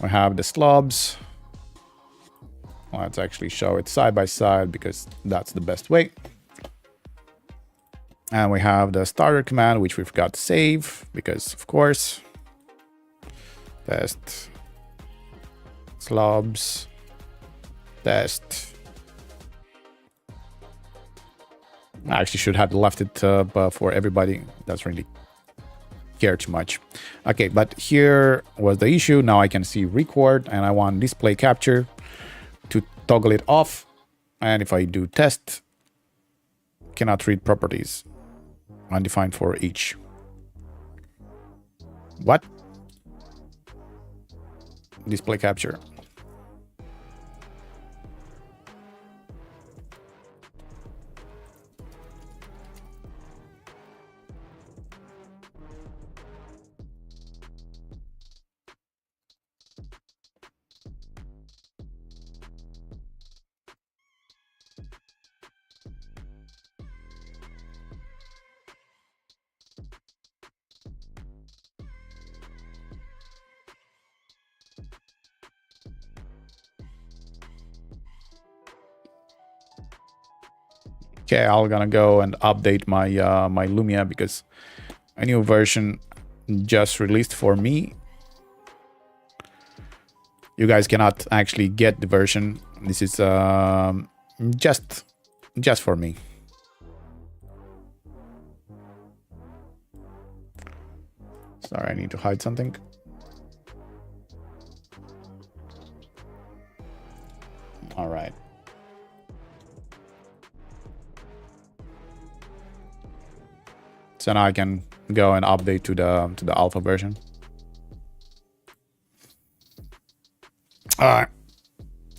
We have the slobs. Let's actually show it side by side because that's the best way. And we have the starter command, which we forgot to save because, of course, test slobs test. I actually should have left it for everybody. Doesn't really care too much. Okay, but here was the issue. Now I can see record and I want display capture to toggle it off. And if I do test, cannot read properties. Undefined for each. What? Display capture. Okay, I'm gonna go and update my my Lumia because a new version just released for me. You guys cannot actually get the version. This is just for me. Sorry, I need to hide something. All right. So now I can go and update to the alpha version. All right.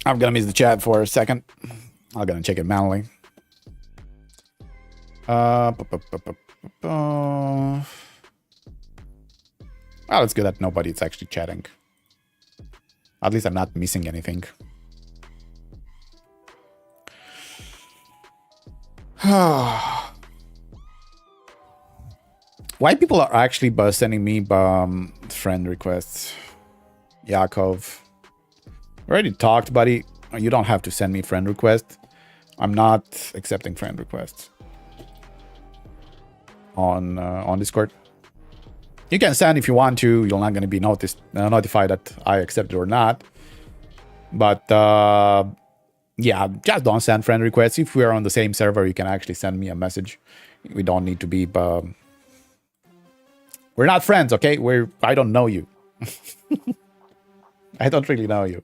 I'm gonna miss the chat for a second. I'm gonna check it manually. Well, it's good that nobody's actually chatting. At least I'm not missing anything. Why people are actually sending me friend requests? Yakov. We already talked, buddy. You don't have to send me friend requests. I'm not accepting friend requests on Discord. You can send if you want to. You're not going to be notified that I accept it or not. But yeah, just don't send friend requests. If we are on the same server, you can actually send me a message. We don't need to be. We're not friends, okay? I don't know you. I don't really know you.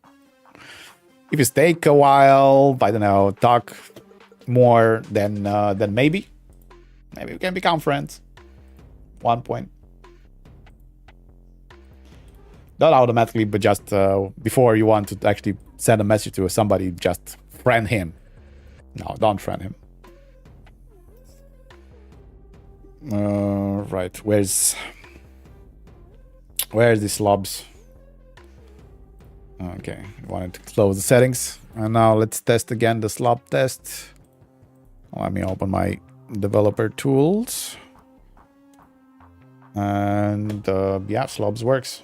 If you take a while, I don't know, talk more, then maybe we can become friends. 1 point. Not automatically, but just before you want to actually send a message to somebody, just friend him. No, don't friend him. Right, where's the slobs? Okay, wanted to close the settings. And now let's test again the slob test. Let me open my developer tools. And yeah, slobs works.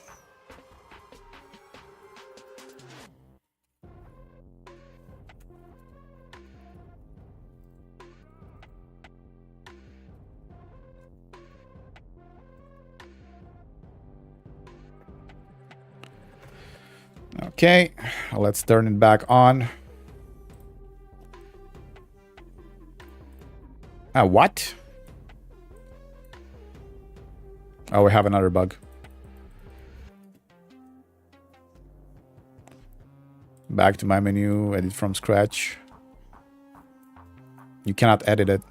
Okay, let's turn it back on. What? Oh, we have another bug. Back to my menu, edit from scratch. You cannot edit it.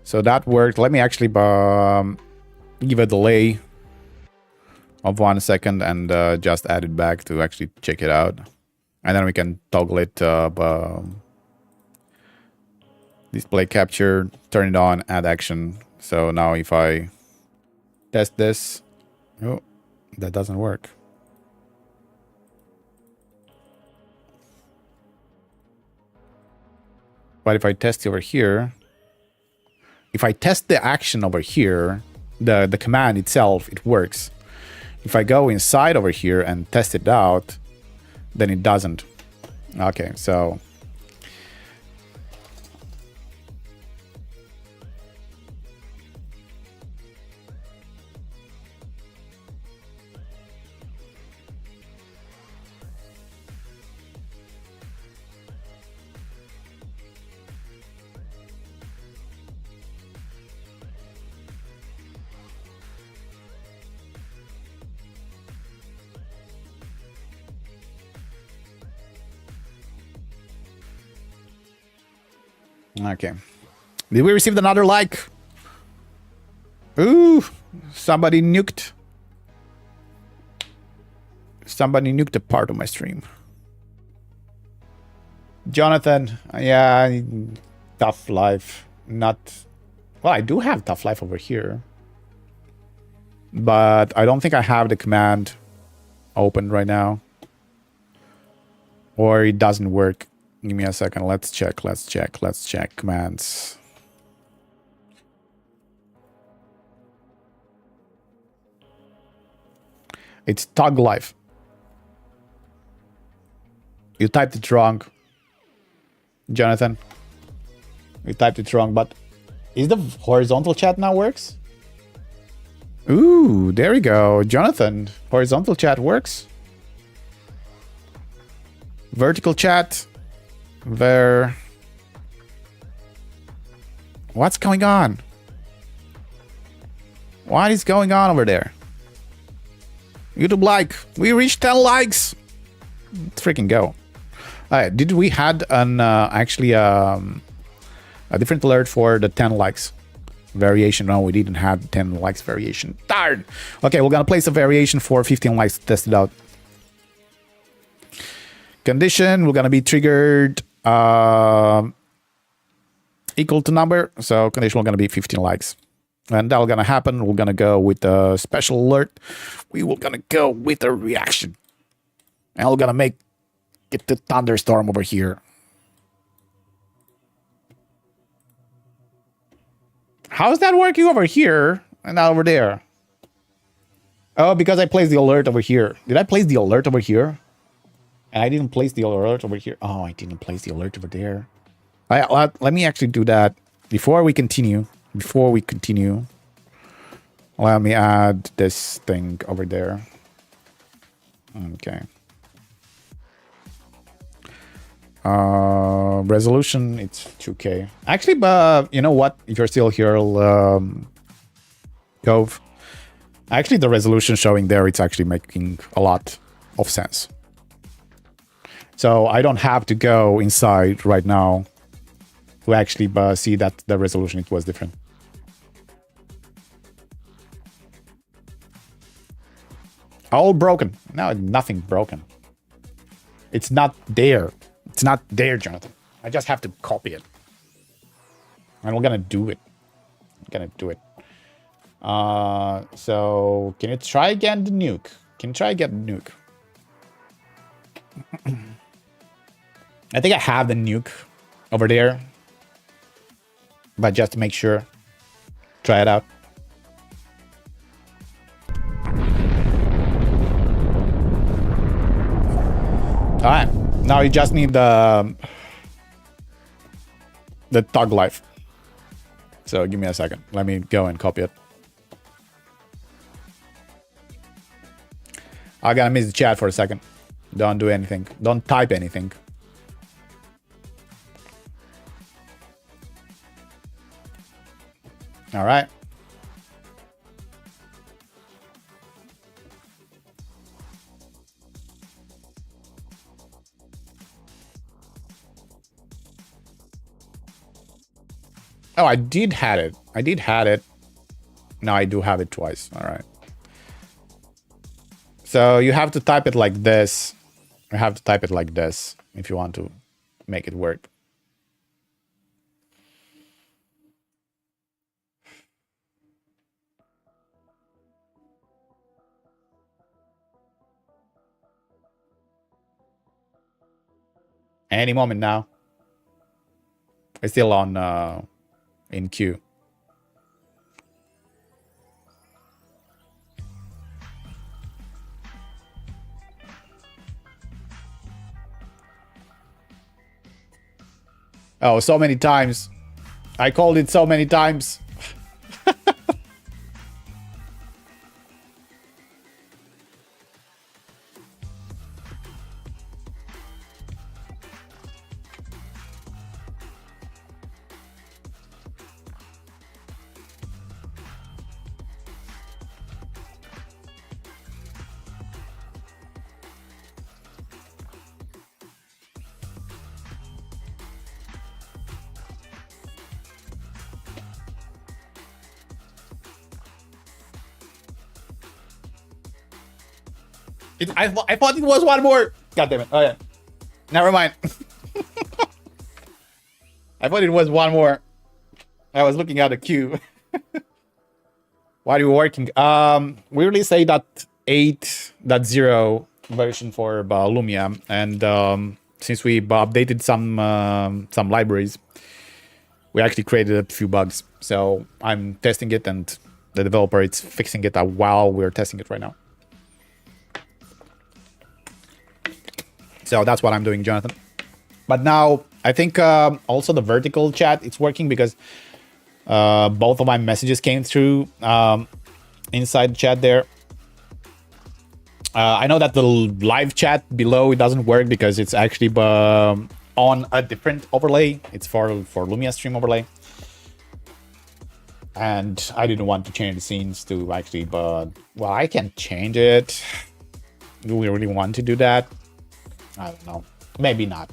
So that worked. Let me actually give a delay of 1 second and just add it back to actually check it out. And then we can toggle it, display capture, turn it on, add action. So now if I test this, oh, that doesn't work. But if I test over here, if I test the action over here, the command itself, it works. If I go inside over here and test it out, then it doesn't. Okay, so okay. Did we receive another like? Ooh, somebody nuked. Somebody nuked a part of my stream. Jonathan, yeah, tough life. Not... Well, I do have tough life over here. But I don't think I have the command open right now. Or it doesn't work. Give me a second. Let's check commands. It's tog life. You typed it wrong, Jonathan. You typed it wrong, but is the horizontal chat now works? Ooh, there we go. Jonathan, horizontal chat works. Vertical chat. There. What's going on? What is going on over there? YouTube like. We reached 10 likes. Let's freaking go. Did we had an actually a different alert for the 10 likes variation? No, we didn't have 10 likes variation. Darn. Okay, we're gonna place a variation for 15 likes to test it out. Condition, we're gonna be triggered equal to number. So condition, we're gonna be 15 likes. And that's gonna happen. We're gonna go with a special alert. We will gonna go with a reaction. And we're gonna get the thunderstorm over here. How's that working over here and not over there? Oh, because I placed the alert over here. Did I place the alert over here? And I didn't place the alert over here. Oh, I didn't place the alert over there. Let me actually do that before we continue. Let me add this thing over there. Okay. Resolution, it's 2K. Actually, but you know what? If you're still here, Cove. Actually, the resolution showing there, it's actually making a lot of sense. So I don't have to go inside right now to actually see that the resolution it was different. All broken. No, nothing broken. It's not there. It's not there, Jonathan. I just have to copy it. And we're gonna do it. I'm gonna do it. So can you try again the nuke? Can you try again the nuke? I think I have the nuke over there. But just to make sure, try it out. All right, now you just need the tog life. So give me a second. Let me go and copy it. I gotta miss the chat for a second. Don't do anything. Don't type anything. All right. Oh, I did had it. I did had it. No, I do have it twice. All right. So you have to type it like this. You have to type it like this if you want to make it work. Any moment now. It's still on in queue. Oh, so many times. I called it so many times. I thought it was one more. God damn it. Oh, yeah. Never mind. I thought it was one more. I was looking at the queue. Why are you working? We released 8.8.0 version for Lumia, and since we updated some libraries, we actually created a few bugs. So I'm testing it, and the developer is fixing it while we're testing it right now. So that's what I'm doing, Jonathan. But now I think also the vertical chat, it's working because both of my messages came through inside the chat there. I know that the live chat below, it doesn't work because it's actually on a different overlay. It's for Lumia stream overlay. And I didn't want to change the scenes to actually, but well, I can change it. Do we really want to do that? I don't know. Maybe not.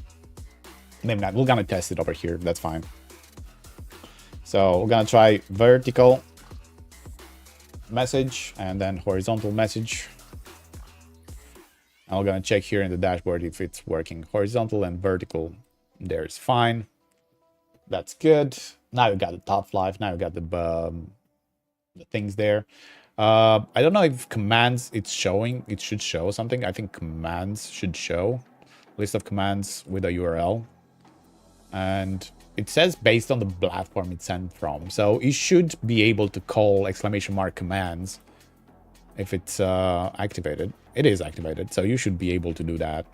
Maybe not. We're gonna test it over here. That's fine. So we're gonna try vertical message and then horizontal message. I'm gonna check here in the dashboard if it's working. Horizontal and vertical. There's fine. That's good. Now we got the top live. Now we got the things there. I don't know if commands it's showing. It should show something. I think commands should show. List of commands with a URL. And it says based on the platform it's sent from. So you should be able to call ! Commands if it's activated. It is activated, so you should be able to do that.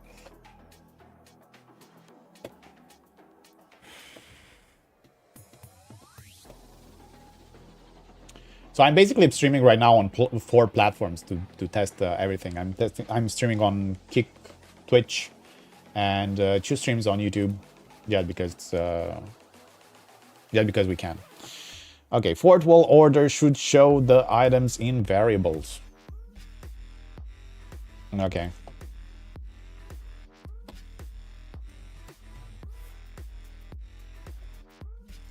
So I'm basically streaming right now on 4 platforms to test everything. I'm streaming on Kick, Twitch, and 2 streams on YouTube. Yeah, because we can. Okay, fourth wall order should show the items in variables. Okay.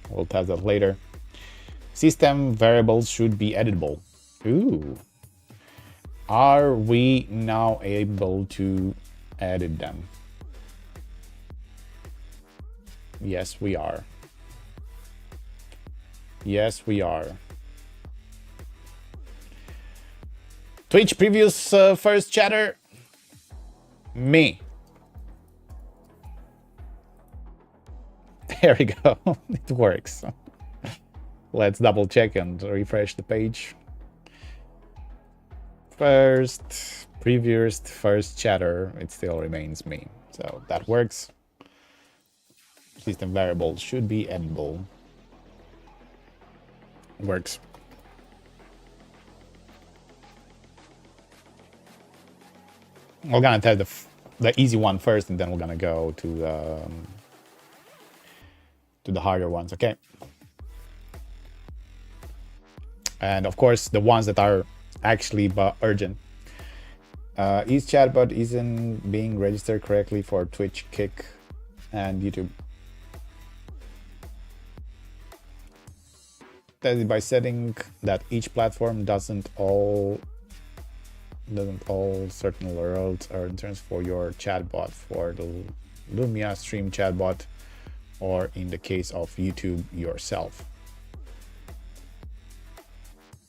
We'll test that later. System variables should be editable. Ooh. Are we now able to edit them? Yes, we are. Yes, we are. Twitch previous first chatter. Me. There we go. It works. Let's double check and refresh the page. Previous first chatter, it still remains me. So that works. System variable should be editable. Works. We're gonna test the easy one first, and then we're gonna go to the harder ones, okay? And of course, the ones that are actually urgent. Each chatbot isn't being registered correctly for Twitch, Kick, and YouTube. That is by setting that each platform doesn't all certain alerts are in terms for your chatbot for the Lumia stream chatbot, or in the case of YouTube yourself.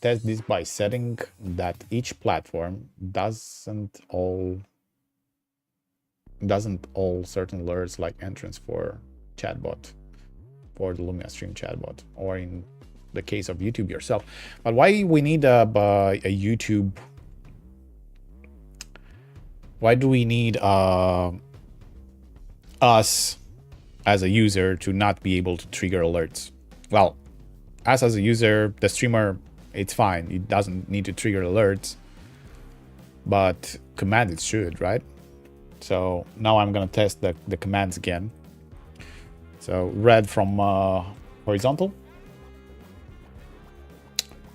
Test this by setting that each platform doesn't all certain alerts like entrance for chatbot for the Lumia stream chatbot, or in the case of YouTube yourself. But why we need a YouTube? Why do we need us as a user to not be able to trigger alerts? Well, us as a user, the streamer, it's fine. It doesn't need to trigger alerts, but command it should, right? So now I'm gonna test the commands again. So red from horizontal,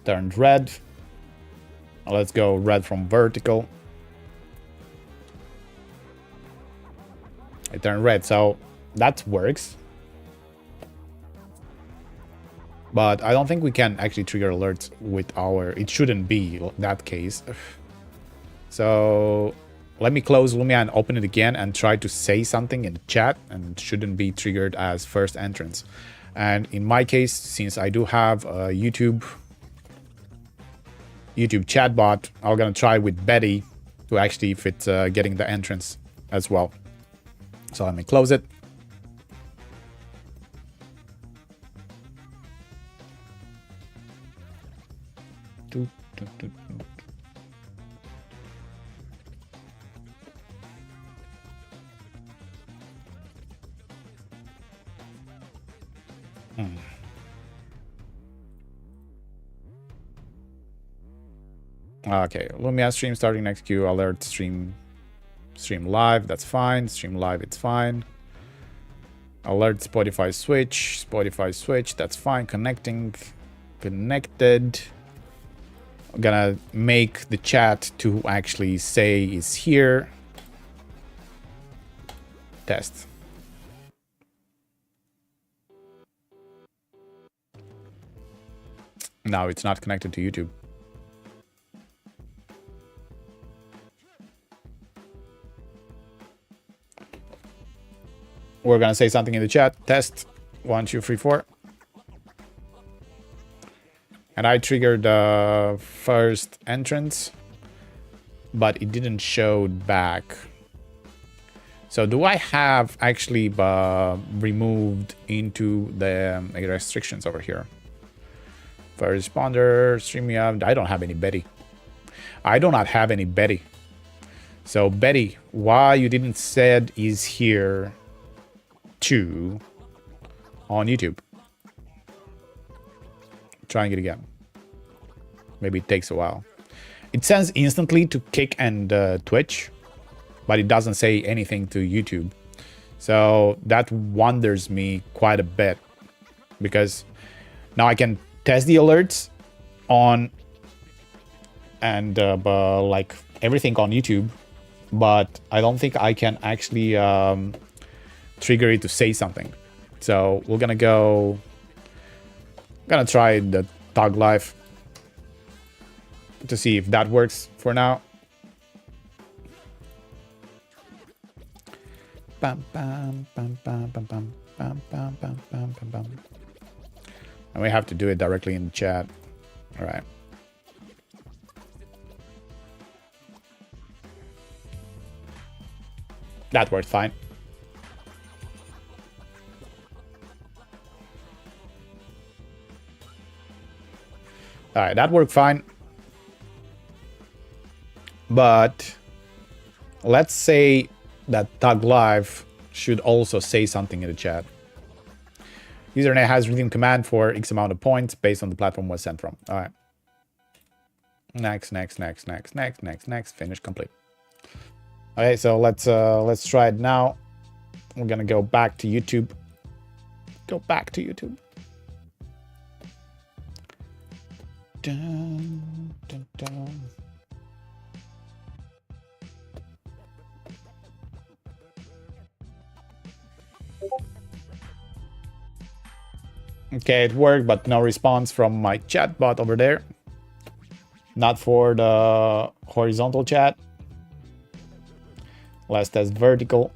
turned red. Let's go red from vertical. It turned red, so that works. But I don't think we can actually trigger alerts with our... It shouldn't be that case. So let me close Lumia and open it again and try to say something in the chat, and it shouldn't be triggered as first entrance. And in my case, since I do have a YouTube chatbot, I'm gonna try with Betty to actually if it's getting the entrance as well. So let me close it. Okay, Lumia stream starting next queue, alert stream live, that's fine. Stream live, it's fine. Alert Spotify switch, that's fine. Connected. I'm gonna make the chat to actually say is here. Test. No, it's not connected to YouTube. We're gonna say something in the chat. Test 1, 2, 3, 4. And I triggered the first entrance, but it didn't show back. So do I have actually removed into the restrictions over here? First responder, StreamYard. I don't have any Betty. I do not have any Betty. So Betty, why you didn't said is here too on YouTube? Trying it again. Maybe it takes a while. It sends instantly to Kick and Twitch, but it doesn't say anything to YouTube. So that wonders me quite a bit, because now I can test the alerts on and like everything on YouTube, but I don't think I can actually trigger it to say something. So we're gonna try the Tog Live to see if that works for now. Bam, bam, bam, bam, bam, bam, bam, bam, bam, bam, bam, bam. And we have to do it directly in the chat. All right. That worked fine. All right, that worked fine. But let's say that Tag Live should also say something in the chat. Username has redeemed command for X amount of points based on the platform was sent from. All right. Next. Finish complete. Okay, so let's try it now. We're gonna go back to YouTube. Go back to YouTube. Dun, dun, dun. Okay, it worked, but no response from my chat bot over there. Not for the horizontal chat. Let's test vertical.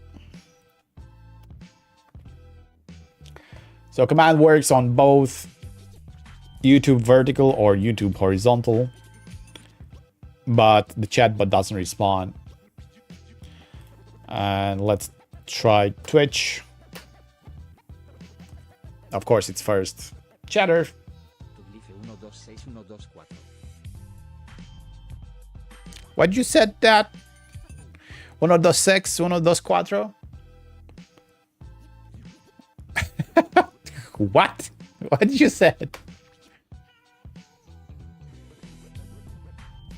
So command works on both YouTube vertical or YouTube horizontal, but the chat bot doesn't respond. And let's try Twitch. Of course, it's first chatter. What you said that? 126, 124? What? What did you say?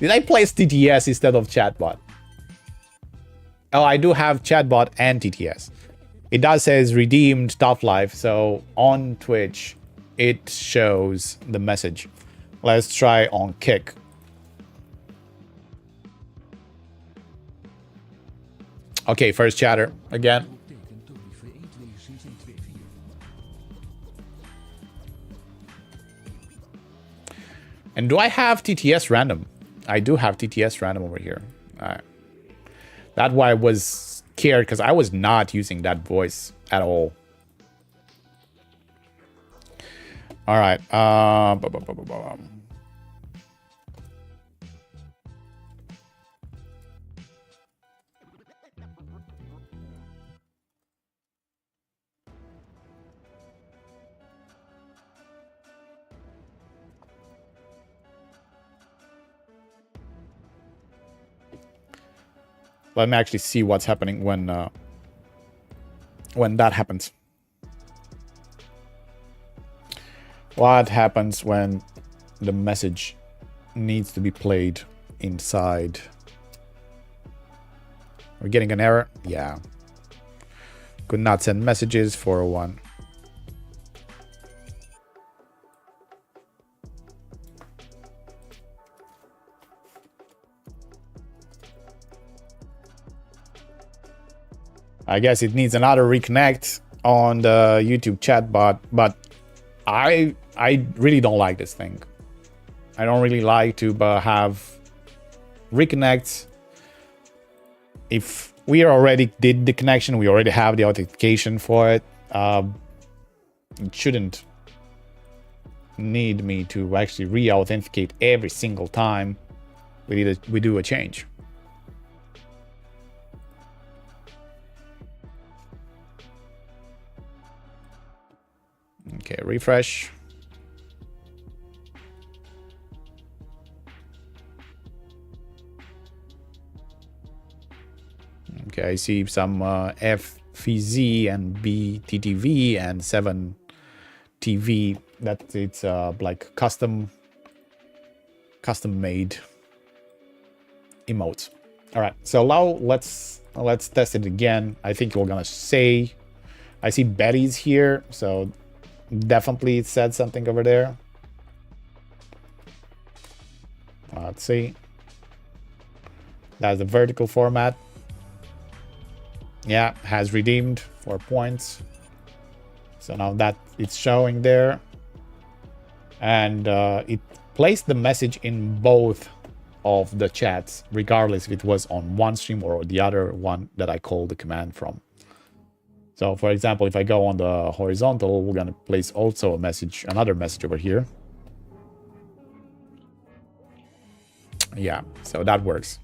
Did I place TTS instead of chatbot? Oh, I do have chatbot and TTS. It does says redeemed top life, so on Twitch it shows the message. Let's try on Kick. Okay, first chatter again. And do I have TTS random? I do have TTS random over here. All right. That's why I was scared, because I was not using that voice at all. All right. Let me actually see what's happening when that happens. What happens when the message needs to be played inside? We're getting an error? Yeah. Could not send messages, 401. I guess it needs another reconnect on the YouTube chat bot, but I really don't like this thing. I don't really like to have reconnects. If we already did the connection, we already have the authentication for it. It shouldn't need me to actually re-authenticate every single time we do a change. Okay, refresh. Okay, I see some FVZ and BTTV and 7TV. That it's like custom custom-made emotes. All right, so now let's test it again. I think we're gonna say, I see Betty's here, so definitely it said something over there. Let's see. That's the vertical format. Yeah, has redeemed 4 points. So now that it's showing there. And it placed the message in both of the chats, regardless if it was on one stream or the other one that I called the command from. So for example, if I go on the horizontal, we're going to place also a message, another message over here. Yeah, so that works.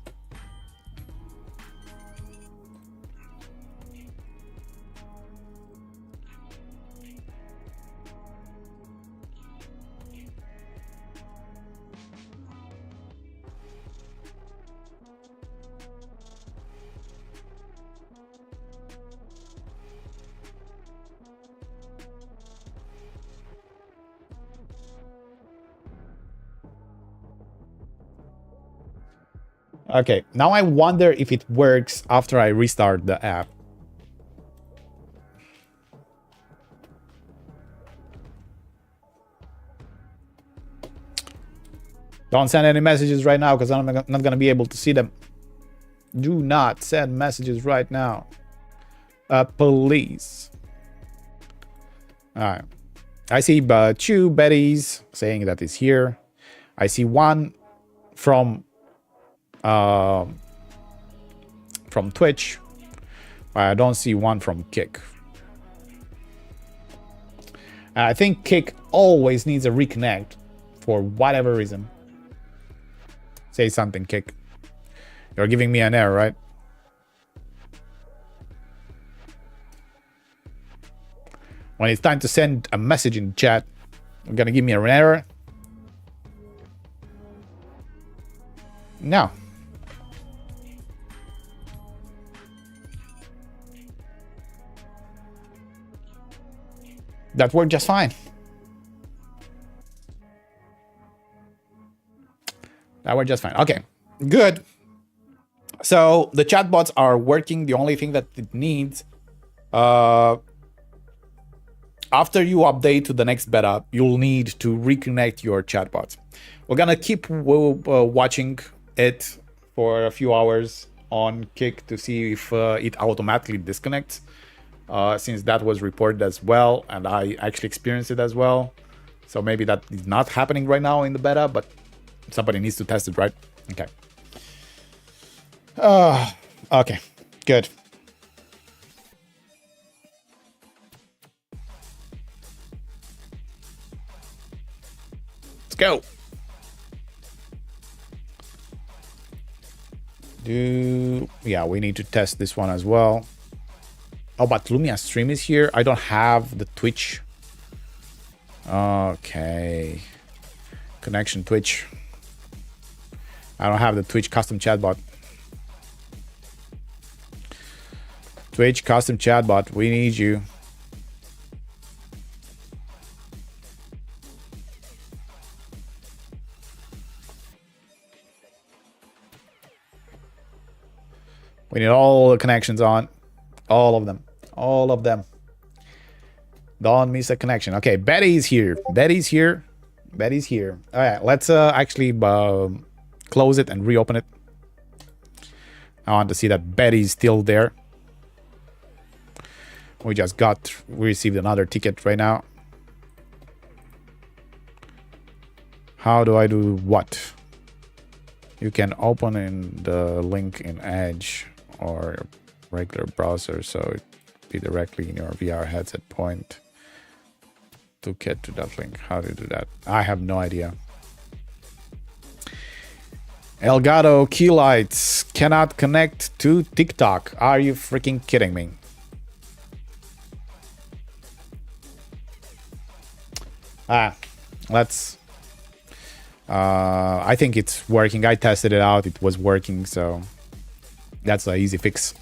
Okay, now I wonder if it works after I restart the app. Don't send any messages right now because I'm not going to be able to see them. Do not send messages right now. Please. All right. I see two Betty's saying that it's here. I see one from Twitch. I don't see one from Kick. I think Kick always needs a reconnect for whatever reason. Say something, Kick. You're giving me an error, right? When it's time to send a message in chat, you're gonna give me an error? No. That worked just fine. That worked just fine. Okay, good. So the chatbots are working. The only thing that it needs, after you update to the next beta, you'll need to reconnect your chatbots. We're gonna keep watching it for a few hours on Kick to see if it automatically disconnects, since that was reported as well, and I actually experienced it as well. So maybe that is not happening right now in the beta, but somebody needs to test it, right? Okay. Okay, good. Let's go. Yeah, we need to test this one as well. Oh, but Lumia stream is here. I don't have the Twitch. Okay. Connection Twitch. I don't have the Twitch custom chatbot. Twitch custom chatbot, we need you. We need all the connections on. All of them. All of them. Don't miss a connection. Okay, Betty's here. Betty's here. Betty's here. All right, let's actually close it and reopen it. I want to see that Betty's still there. We received another ticket right now. How do I do what? You can open in the link in Edge or regular browser, so it be directly in your VR headset point to get to that link. How do you do that? I have no idea. Elgato key lights cannot connect to TikTok. Are you freaking kidding me? Let's I think it's working. I tested it out. It was working, so that's an easy fix.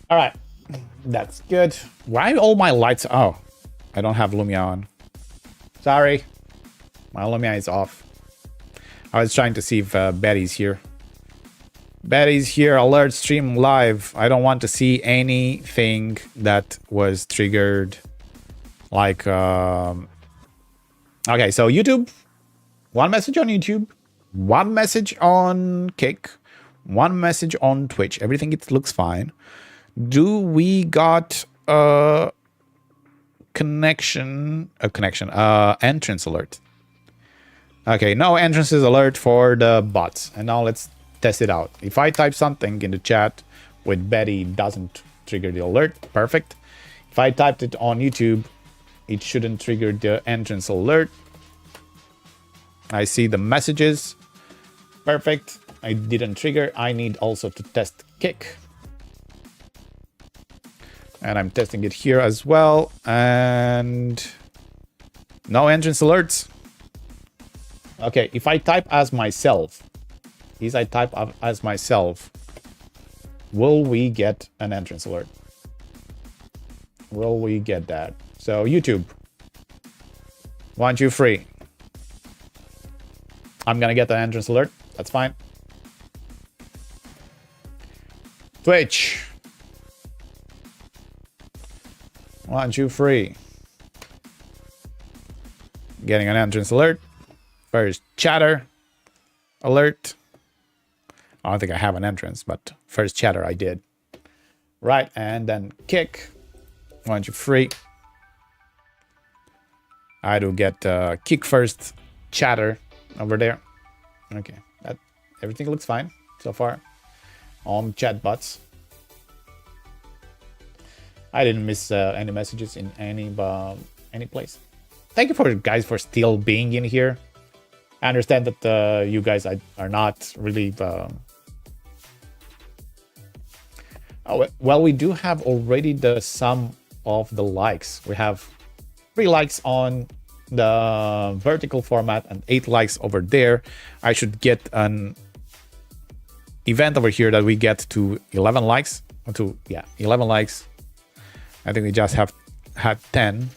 All right, that's good. Why all my lights? Oh, I don't have Lumia on. Sorry, my Lumia is off. I was trying to see if Betty's here. Betty's here. Alert stream live. I don't want to see anything that was triggered. Like, okay, so YouTube. One message on YouTube. One message on Kick. One message on Twitch. Everything it looks fine. Do we got a connection? Entrance alert. Okay, no entrances alert for the bots. And now let's test it out. If I type something in the chat with Betty, it doesn't trigger the alert. Perfect. If I typed it on YouTube, it shouldn't trigger the entrance alert. I see the messages. Perfect. I didn't trigger. I need also to test Kick. And I'm testing it here as well. And no entrance alerts. Okay, if I type as myself, will we get an entrance alert? Will we get that? So YouTube, 1, 2, 3. I'm gonna get the entrance alert. That's fine. Twitch, 1, 2, 3. Getting an entrance alert. First chatter alert. I don't think I have an entrance, but first chatter I did. Right, and then Kick. 1, 2, 3. I do get Kick first chatter over there. Okay, everything looks fine so far on chat bots. I didn't miss any messages in any place. Thank you for guys for still being in here. I understand that you guys are not really... Oh, well, we do have already the sum of the likes. We have 3 likes on the vertical format and 8 likes over there. I should get an event over here that we get to 11 likes. 11 likes. I think we just have had 10.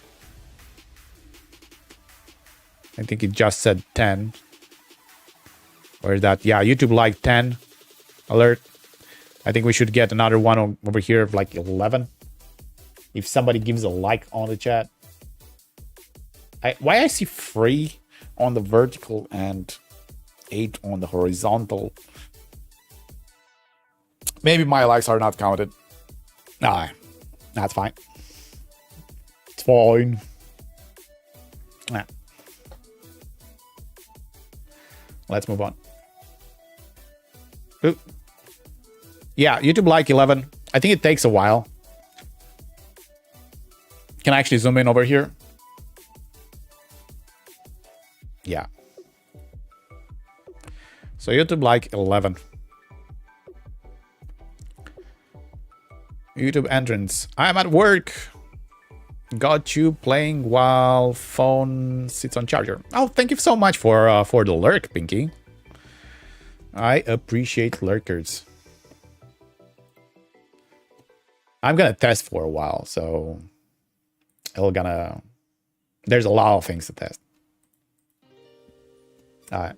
I think it just said 10. Or is that? Yeah, YouTube like 10 alert. I think we should get another one over here of like 11. If somebody gives a like on the chat. Why I see 3 on the vertical and 8 on the horizontal. Maybe my likes are not counted. Nah, that's fine. It's fine. Nah. Let's move on. Ooh. Yeah, YouTube like 11. I think it takes a while. Can I actually zoom in over here? Yeah. So YouTube like 11. YouTube entrance. I'm at work. Got you playing while phone sits on charger. Oh, thank you so much for the lurk, Pinky. I appreciate lurkers. I'm gonna test for a while, so there's a lot of things to test. All right.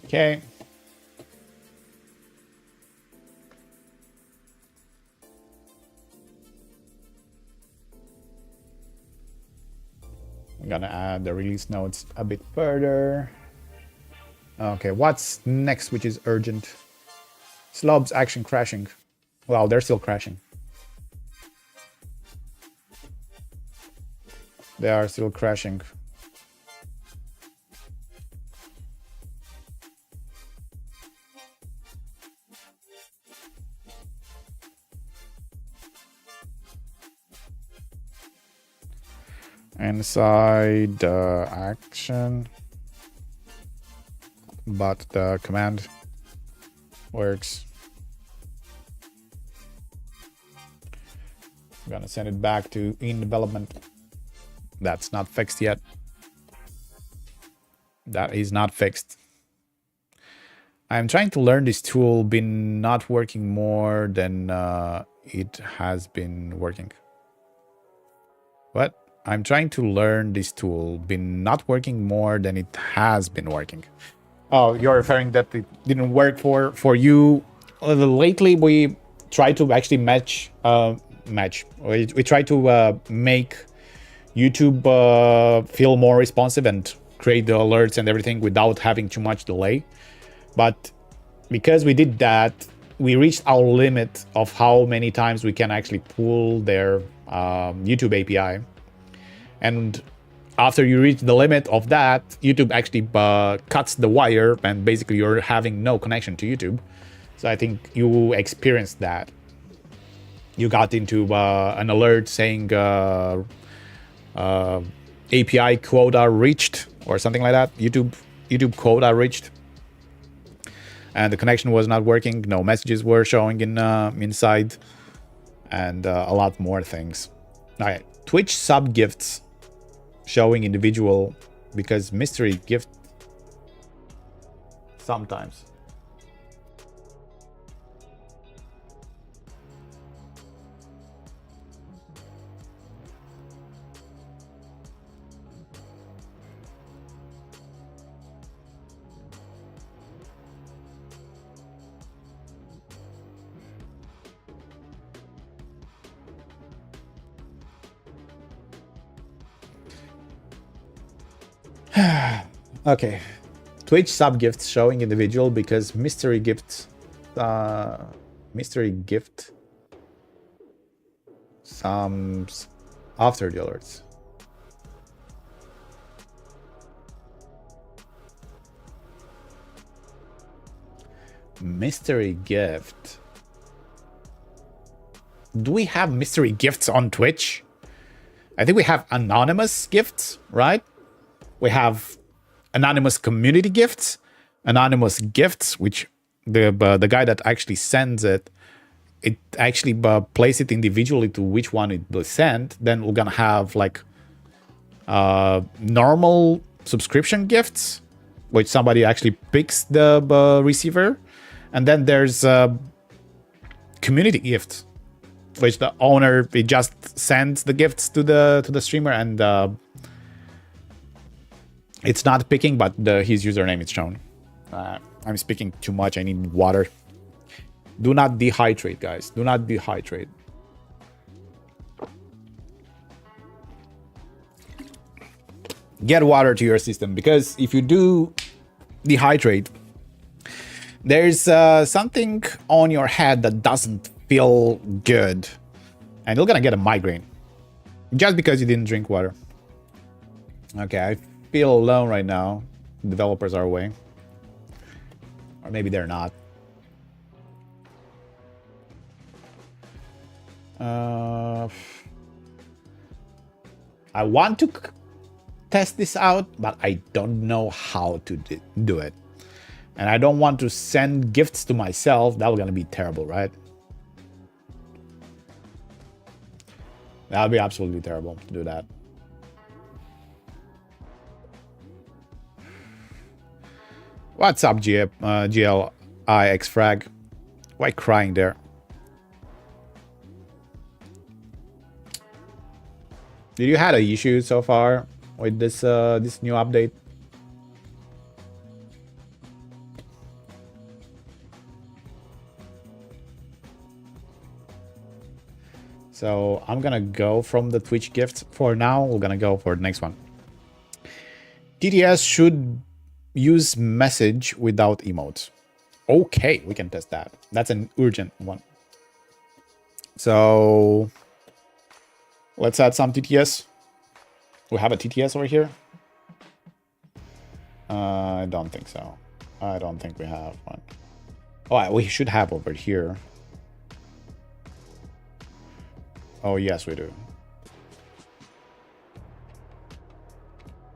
Okay. I'm Gonna add the release notes a bit further. Okay, what's next which is urgent? Slobs action crashing. Well, they're still crashing. They are still crashing. Inside action, but the command works. I'm gonna send it back to in development. That's not fixed yet. That is not fixed. I'm trying to learn this tool, been not working more than it has been working. What? I'm trying to learn this tool, been not working more than it has been working. Oh, you're referring that it didn't work for you. Lately, we try to actually match. We try to make YouTube feel more responsive and create the alerts and everything without having too much delay. But because we did that, we reached our limit of how many times we can actually pull their YouTube API. And after you reach the limit of that, YouTube actually cuts the wire, and basically you're having no connection to YouTube. So I think you experienced that. You got into an alert saying API quota reached or something like that. YouTube quota reached, and the connection was not working. No messages were showing in inside, and a lot more things. All right, Twitch sub gifts showing individual because mystery gift sometimes. Okay, Twitch sub gifts showing individual because mystery gift some after the alerts. Mystery gift. Do we have mystery gifts on Twitch? I think we have anonymous gifts, right? We have anonymous community gifts, anonymous gifts, which the guy that actually sends it actually plays it individually to which one it was sent. Then we're gonna have like normal subscription gifts, which somebody actually picks the receiver, and then there's community gifts, which the owner it just sends the gifts to the streamer, and it's not picking, but his username is shown. I'm speaking too much. I need water. Do not dehydrate, guys. Do not dehydrate. Get water to your system, because if you do dehydrate, there's something on your head that doesn't feel good, and you're gonna get a migraine just because you didn't drink water. Okay, I feel alone right now. Developers are away, or maybe they're not. I want to test this out, but I don't know how to do it. And I don't want to send gifts to myself. That was gonna be terrible, right? That would be absolutely terrible to do that. What's up, GLIX frag? Why crying there? Did you had an issue so far with this this new update? So I'm gonna go from the Twitch gifts for now. We're gonna go for the next one. TTS should use message without emotes. Okay, we can test that. That's an urgent one. So let's add some TTS. We have a TTS over here. I don't think so. I don't think we have one. Oh, we should have over here. Oh, yes, we do.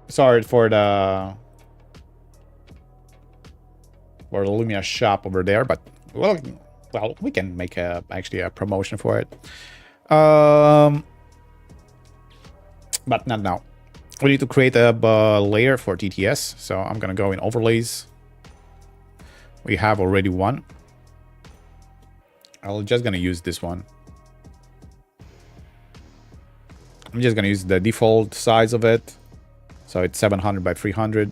Sorry for the Lumia shop over there, but well, we can make actually a promotion for it. But not now. We need to create a layer for TTS, so I'm gonna go in overlays. We have already one. I'm just gonna use this one. I'm just gonna use the default size of it. So it's 700 by 300.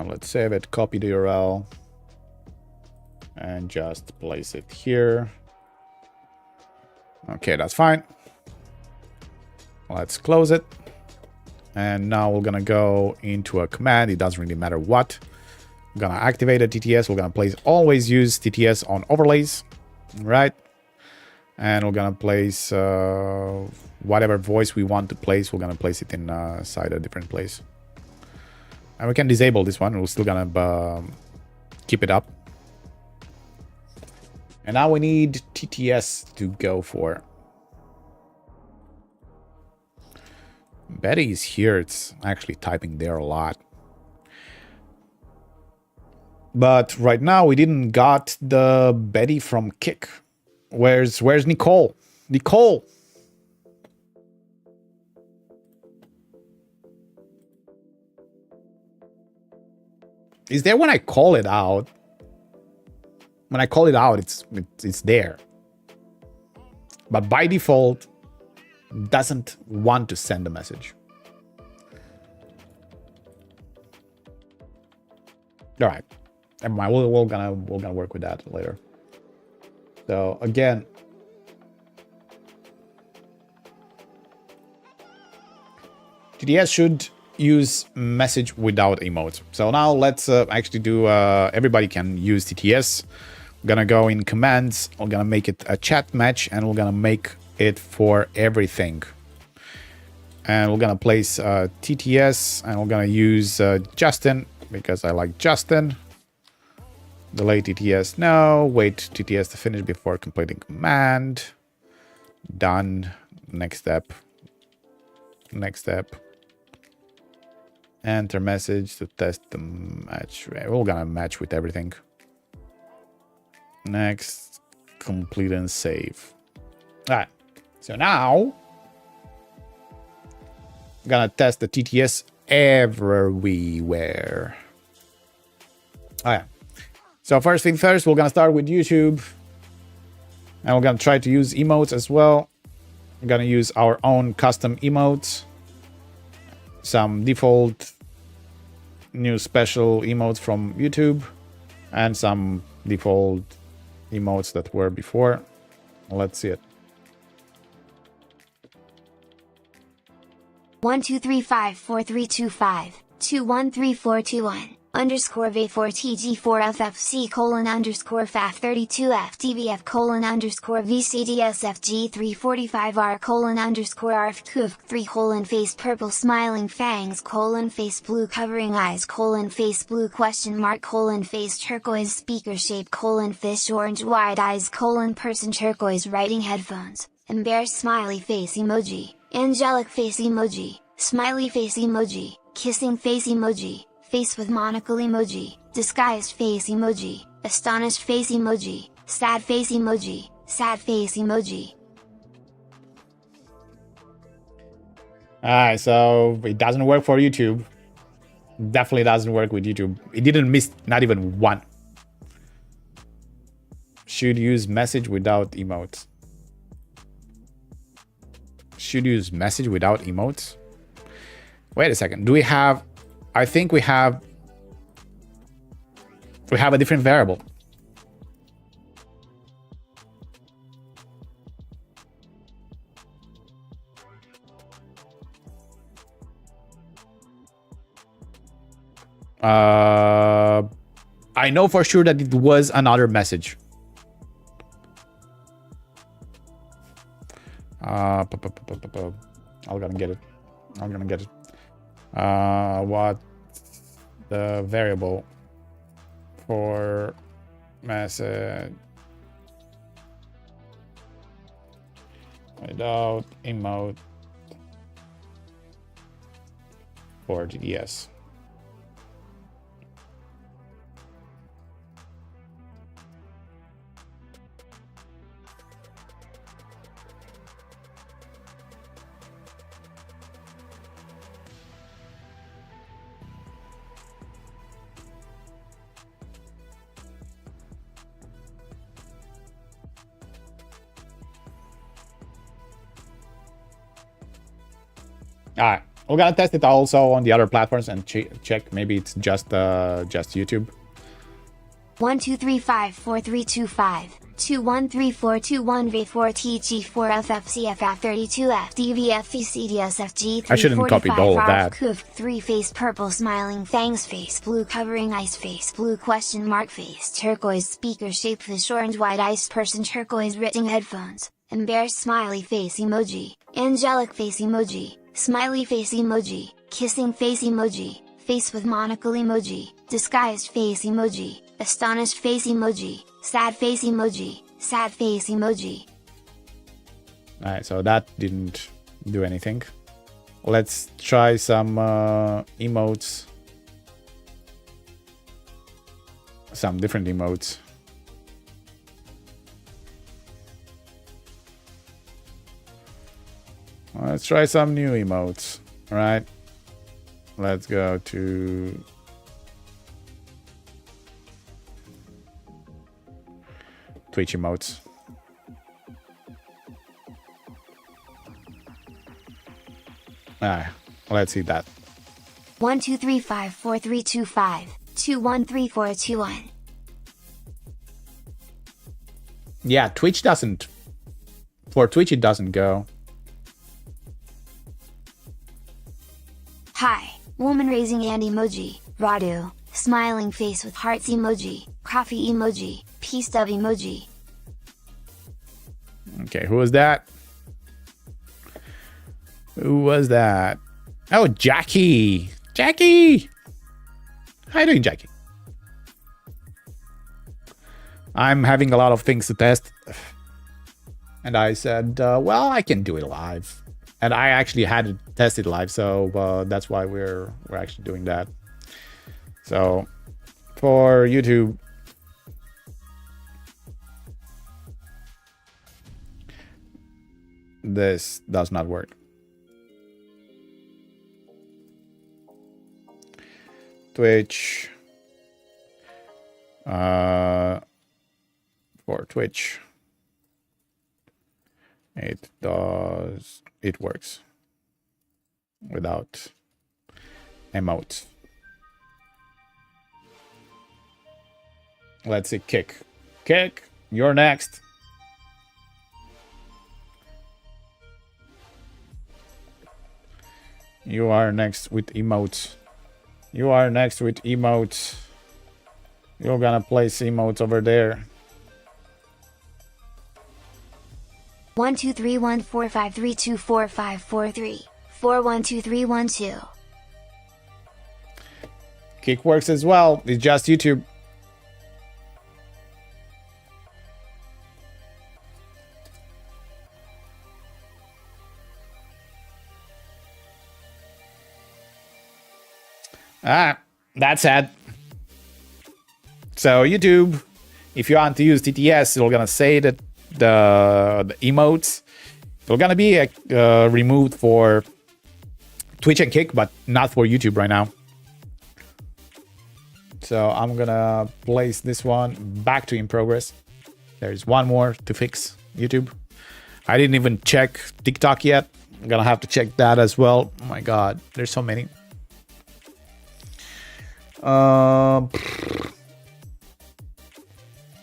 Let's save it, copy the URL, and just place it here. Okay, that's fine. Let's close it. And now we're gonna go into a command. It doesn't really matter what. We're gonna activate a TTS. We're gonna place always use TTS on overlays, right? And we're gonna place whatever voice we want to place. We're gonna place it inside a different place. And we can disable this one. We're still gonna keep it up. And now we need TTS to go for. Betty is here. It's actually typing there a lot. But right now we didn't got the Betty from Kick. Where's Nicole? Nicole! Is there when I call it out? When I call it out, it's there. But by default, doesn't want to send a message. All right, never mind. We're gonna work with that later. So again, TTS should use message without emotes. So now let's actually do. Everybody can use TTS. We're gonna go in commands. We're gonna make it a chat match, and we're gonna make it for everything. And we're gonna place TTS, and we're gonna use Justin because I like Justin. Delay TTS no. Wait TTS to finish before completing command. Done. Next step. Next step. Enter message to test the match. We're gonna match with everything. Next. Complete and save. Alright. So now I'm gonna test the TTS everywhere. Alright. So first thing first, we're gonna start with YouTube. And we're gonna try to use emotes as well. We're gonna use our own custom emotes. Some default new special emotes from YouTube. And some default emotes that were before. Let's see it. 123543252133421 underscore V4TG4FFC colon underscore FAF32FTBF colon underscore VCDSFG345R colon underscore RFQF3 colon face purple smiling fangs colon face blue covering eyes colon face blue question mark colon face turquoise speaker shape colon fish orange wide eyes colon person turquoise writing headphones, embarrassed smiley face emoji, angelic face emoji, smiley face emoji, kissing face emoji, face with monocle emoji, disguised face emoji, astonished face emoji, sad face emoji, sad face emoji. Alright, so it doesn't work for YouTube. Definitely doesn't work with YouTube. It didn't miss not even one. Should use message without emotes. Should use message without emotes. Wait a second. Do we have... I think we have a different variable. I know for sure that it was another message. I'm gonna get it. What the variable for message without emote for GDS. All right, we're gonna test it also on the other platforms and check. Maybe it's just YouTube. 1 2 3 5 4 3 2 5 2 1 3 4 2 1 V 4 TG 4 FFCFF 32 FDVF CDSFG 3 I shouldn't copy all of that. 3 face purple smiling fangs face blue covering ice face blue question mark face turquoise speaker shape fish orange white ice person turquoise written headphones embarrassed smiley face emoji angelic face emoji smiley face emoji kissing face emoji face with monocle emoji disguised face emoji astonished face emoji, sad face emoji, sad face emoji. Alright, so that didn't do anything. Let's try some emotes. Some different emotes. Let's try some new emotes. Alright. Let's go to Twitch emotes. Let's see that. 1 2 3 5 4 3 2 5 2 1 3 4 2 1. Yeah, Twitch doesn't. For Twitch, it doesn't go. Hi, woman raising hand emoji, Radu, smiling face with hearts emoji, coffee emoji, peace dove emoji. Okay, who was that? Who was that? Oh, Jackie! Jackie! How you doing, Jackie? I'm having a lot of things to test. And I said, well, I can do it live. And I actually had to test it live, so that's why we're actually doing that. So, for YouTube, this does not work. Twitch. For Twitch, it works without emotes. Let's see, Kick, you're next. You are next with emotes. You're gonna place emotes over there. 1 2 3 1 4 5 3 2 4 5 4 3 4 1 2 3 1 2. Kick works as well. It's just YouTube. That's sad. So YouTube, if you want to use TTS, you're gonna say that the emotes are gonna be removed for Twitch and Kick, but not for YouTube right now. So I'm gonna place this one back to in progress. There's one more to fix YouTube. I didn't even check TikTok yet. I'm gonna have to check that as well. Oh my god, there's so many.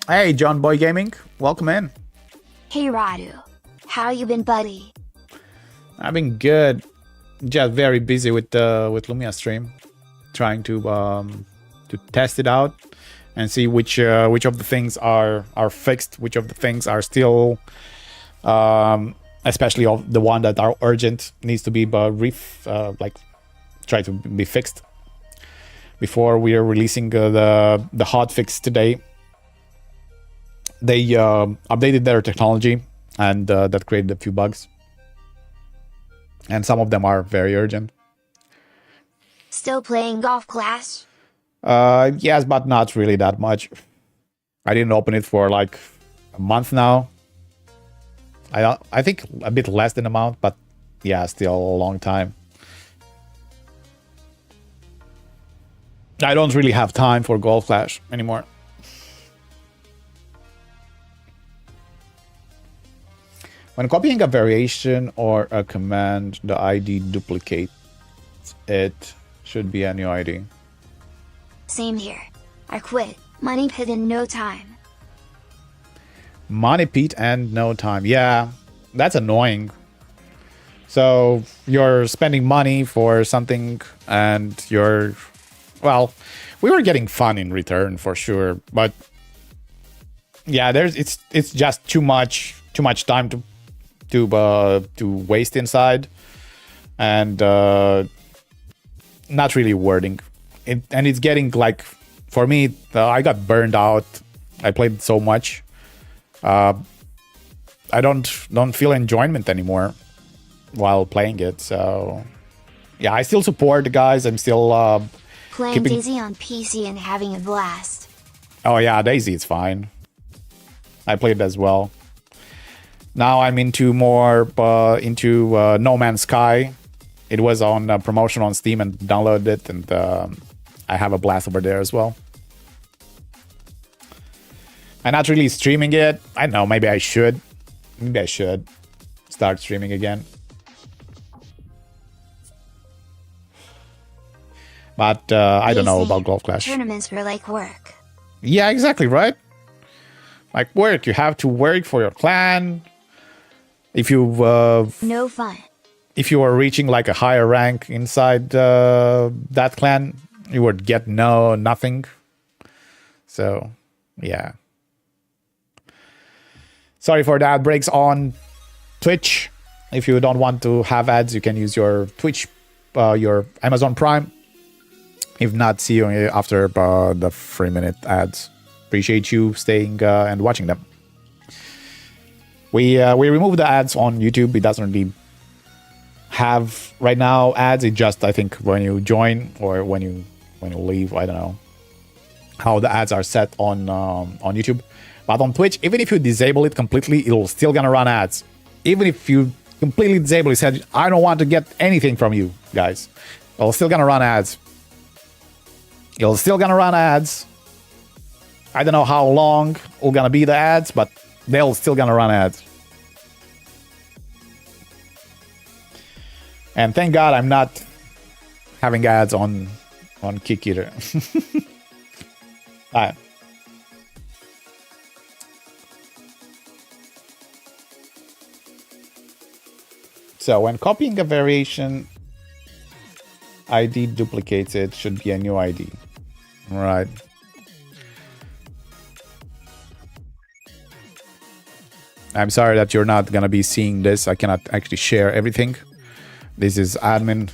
Hey, John Boy Gaming, welcome in. Hey Radu, how you been, buddy? I've been good. Just very busy with Lumia stream, trying to to test it out and see which of the things are fixed, which of the things are still, especially of the one that are urgent, needs to be try to be fixed before we are releasing the hot fix today. They updated their technology, and that created a few bugs, and some of them are very urgent. Still playing Golf Clash? Yes, but not really that much. I didn't open it for like a month now. I think a bit less than a month, but yeah, still a long time. I don't really have time for Golf Clash anymore. When copying a variation or a command, the ID duplicates it. Should be a new ID. Same here. I quit. Money pit in no time. Money pit and no time. Yeah, that's annoying. So you're spending money for something and you're... Well, we were getting fun in return for sure, but yeah, it's just too much time to waste inside, and not really wording. And it's getting like, for me, I got burned out. I played so much. I don't feel enjoyment anymore while playing it. So yeah, I still support the guys. I'm still Playing Daisy on PC and having a blast. Oh yeah, Daisy, it's fine. I played it as well. Now I'm into more No Man's Sky. It was on promotion on Steam and downloaded it, and I have a blast over there as well. I'm not really streaming it. I don't know, maybe I should. Maybe I should start streaming again. But I don't know about Golf Clash. Tournaments were like work. Yeah, exactly, right? Like work. You have to work for your clan. If you... no fun. If you are reaching like a higher rank inside that clan, you would get nothing. So, yeah. Sorry for the ad breaks on Twitch. If you don't want to have ads, you can use your Twitch, your Amazon Prime. If not, see you after the 3-minute ads. Appreciate you staying and watching them. We removed the ads on YouTube. It doesn't really have right now ads. It just, I think, when you join or when you leave, I don't know how the ads are set on YouTube. But on Twitch, even if you disable it completely, it'll still gonna run ads. Even if you completely disable it, said I don't want to get anything from you guys, it'll still gonna run ads. It'll still gonna run ads. I don't know how long will gonna be the ads, but they'll still gonna run ads. And thank God I'm not having ads on Kick either. Alright. So when copying a variation, ID duplicates it, should be a new ID. Right. I'm sorry that you're not gonna be seeing this. I cannot actually share everything. This is admin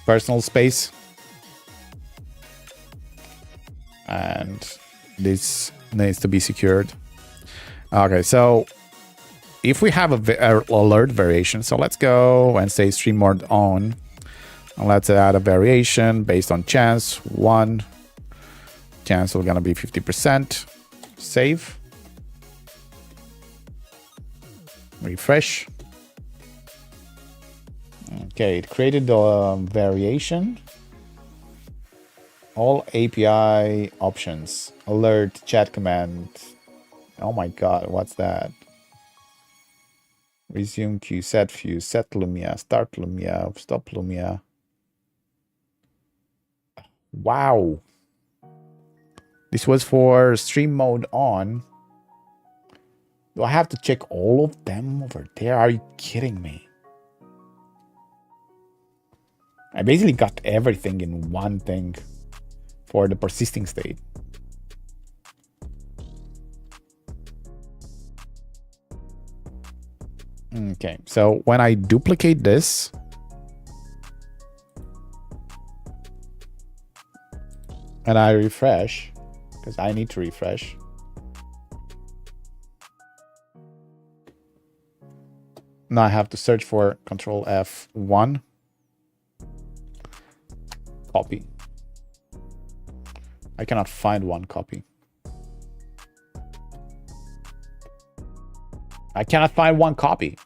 personal space. And this needs to be secured. Okay, so if we have a alert variation, so let's go and say stream mode on. And let's add a variation based on chance 1. Chance is gonna be 50%. Save. Refresh. Okay, it created the variation. All API options. Alert, chat command. Oh my god, what's that? Resume queue, set view, set Lumia, start Lumia, stop Lumia. Wow. This was for stream mode on. Do I have to check all of them over there? Are you kidding me? I basically got everything in one thing. for the persisting state. Okay, so when I duplicate this, and I refresh, because I need to refresh. Now I have to search for Control F1. Copy. I cannot find one copy. I cannot find one copy.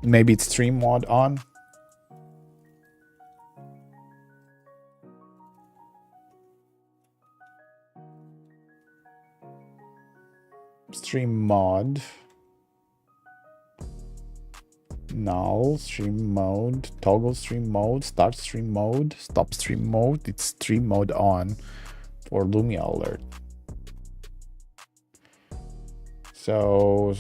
Maybe it's stream mod on. Stream mod. Null, stream mode, toggle stream mode, start stream mode, stop stream mode. It's stream mode on for Lumia alert. So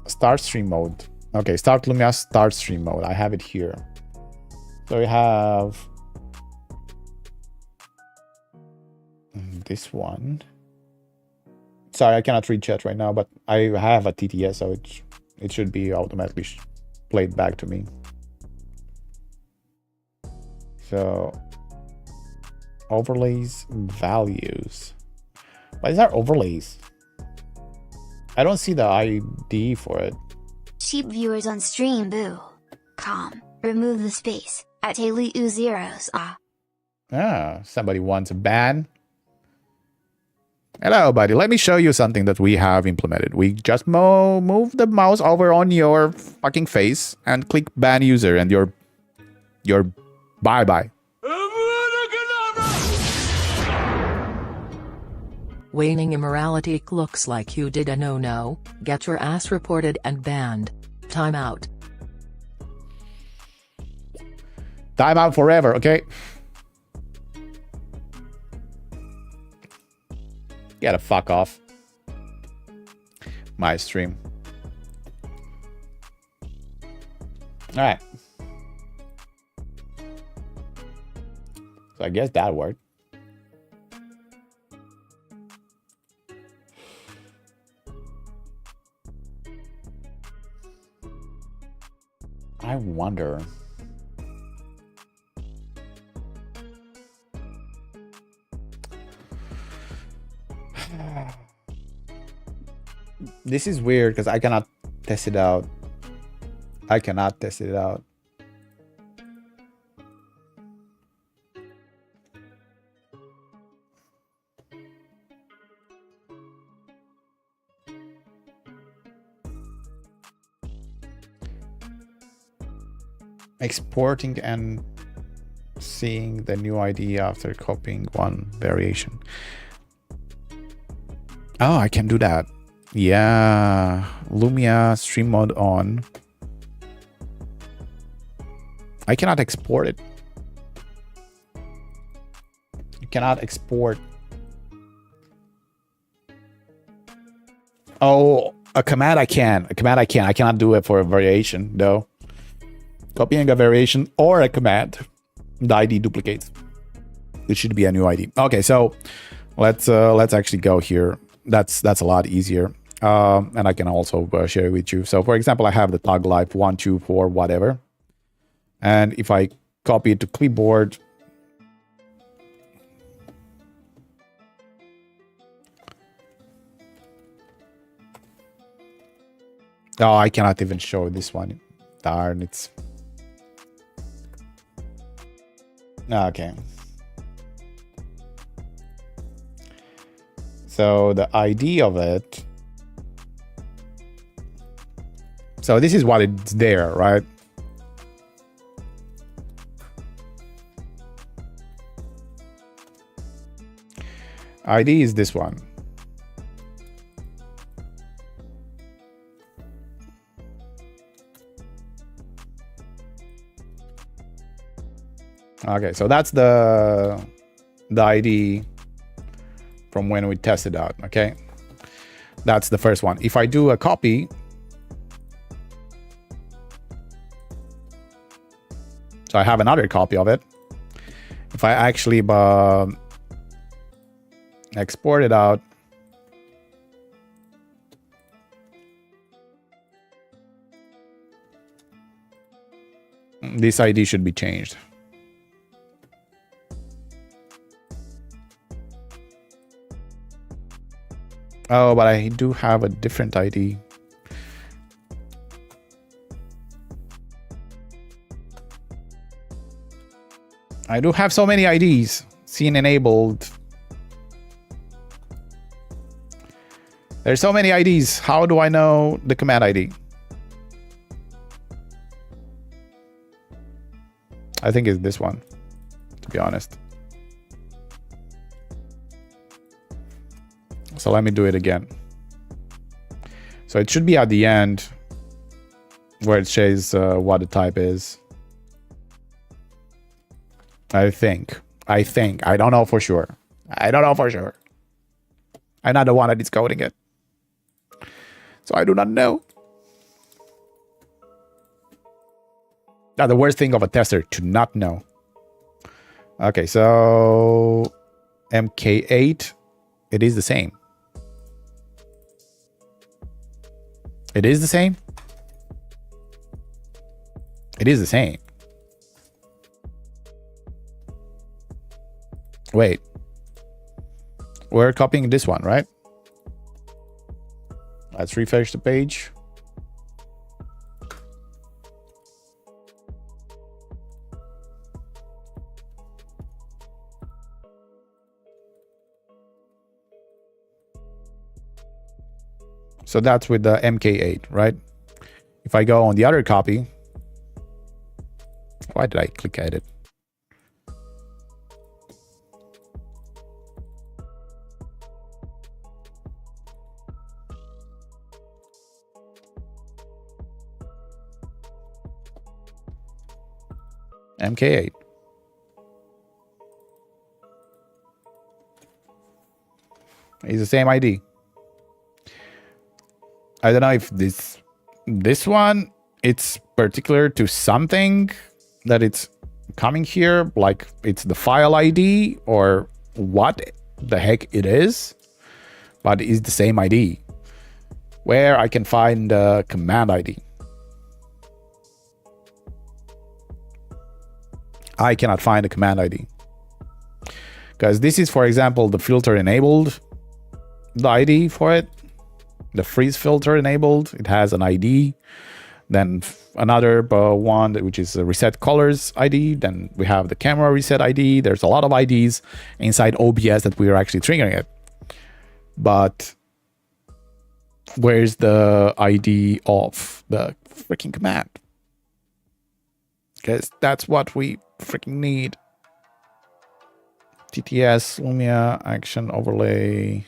start stream mode. Okay, start Lumia, start stream mode. I have it here. So we have this one. Sorry, I cannot read chat right now, but I have a TTS, so it should be automatically played back to me. So overlays, values. What is our overlays? I don't see the ID for it. Sheep viewers on stream boo. Remove the space at Haley zeros. Somebody wants a ban. Hello, buddy. Let me show you something that we have implemented. We just move the mouse over on your fucking face and click ban user, and your bye-bye. Waning immorality looks like you did a no-no. Get your ass reported and banned. Timeout. Timeout forever, okay? Get a fuck off my stream. All right. So I guess that worked. I wonder. This is weird because I cannot test it out. I cannot test it out. Exporting and seeing the new ID after copying one variation. Oh, I can do that. Yeah, Lumia stream mode on. I cannot export it. You cannot export. Oh, a command I can. A command I can. I cannot do it for a variation though. Copying a variation or a command, the ID duplicates. It should be a new ID. Okay, so let's actually go here. That's a lot easier. And I can also share it with you. So for example, I have the tag life 1, 2, 4, whatever. And if I copy it to clipboard, oh, I cannot even show this one. Darn, it's okay. So the ID of it. So this is what it's there, right? ID is this one. Okay, so that's the ID from when we tested out, okay? That's the first one. If I do a copy, so So I have another copy of it. If I actually export it out, this ID should be changed. Oh, but I do have a different ID. I do have so many IDs. Scene enabled. There's so many IDs. How do I know the command ID? I think it's this one, to be honest. So let me do it again. So it should be at the end where it says what the type is. I think. I don't know for sure. I'm not the one that is coding it. So I do not know. Now, the worst thing of a tester, to not know. Okay, so MK8, it is the same. It is the same? It is the same. Wait. We're copying this one, right? Let's refresh the page. So that's with the MK8, right? If I go on the other copy, why did I click edit? MK8. It's the same ID. I don't know if this one, it's particular to something that it's coming here, like it's the file ID or what the heck it is, but it's the same ID. Where I can find the command ID. I cannot find the command ID. Because this is, for example, the filter enabled, the ID for it. The freeze filter enabled, it has an ID. Then another one, which is a reset colors ID. Then we have the camera reset ID. There's a lot of IDs inside OBS that we are actually triggering it. But where's the ID of the freaking command? Because that's what we freaking need. TTS, Lumia, action overlay,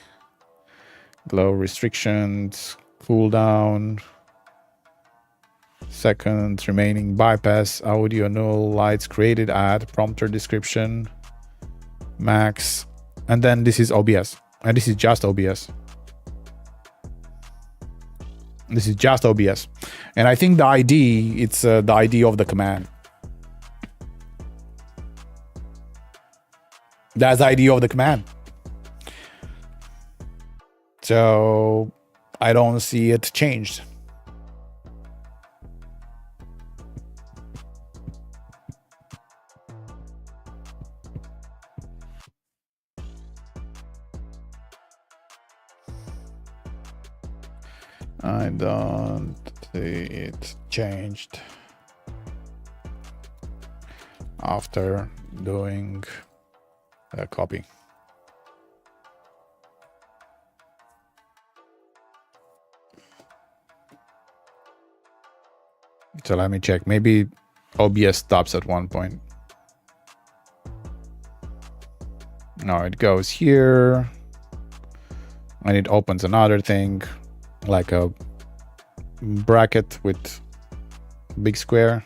glow restrictions, cooldown, seconds remaining, bypass, audio null, lights created at, prompter description, max, and then this is OBS. And this is just OBS. This is just OBS. And I think the ID, it's the ID of the command. That's the ID of the command. So I don't see it changed. I don't see it changed after doing a copy. So let me check. Maybe OBS stops at one point. No, it goes here. And it opens another thing, like a bracket with big square.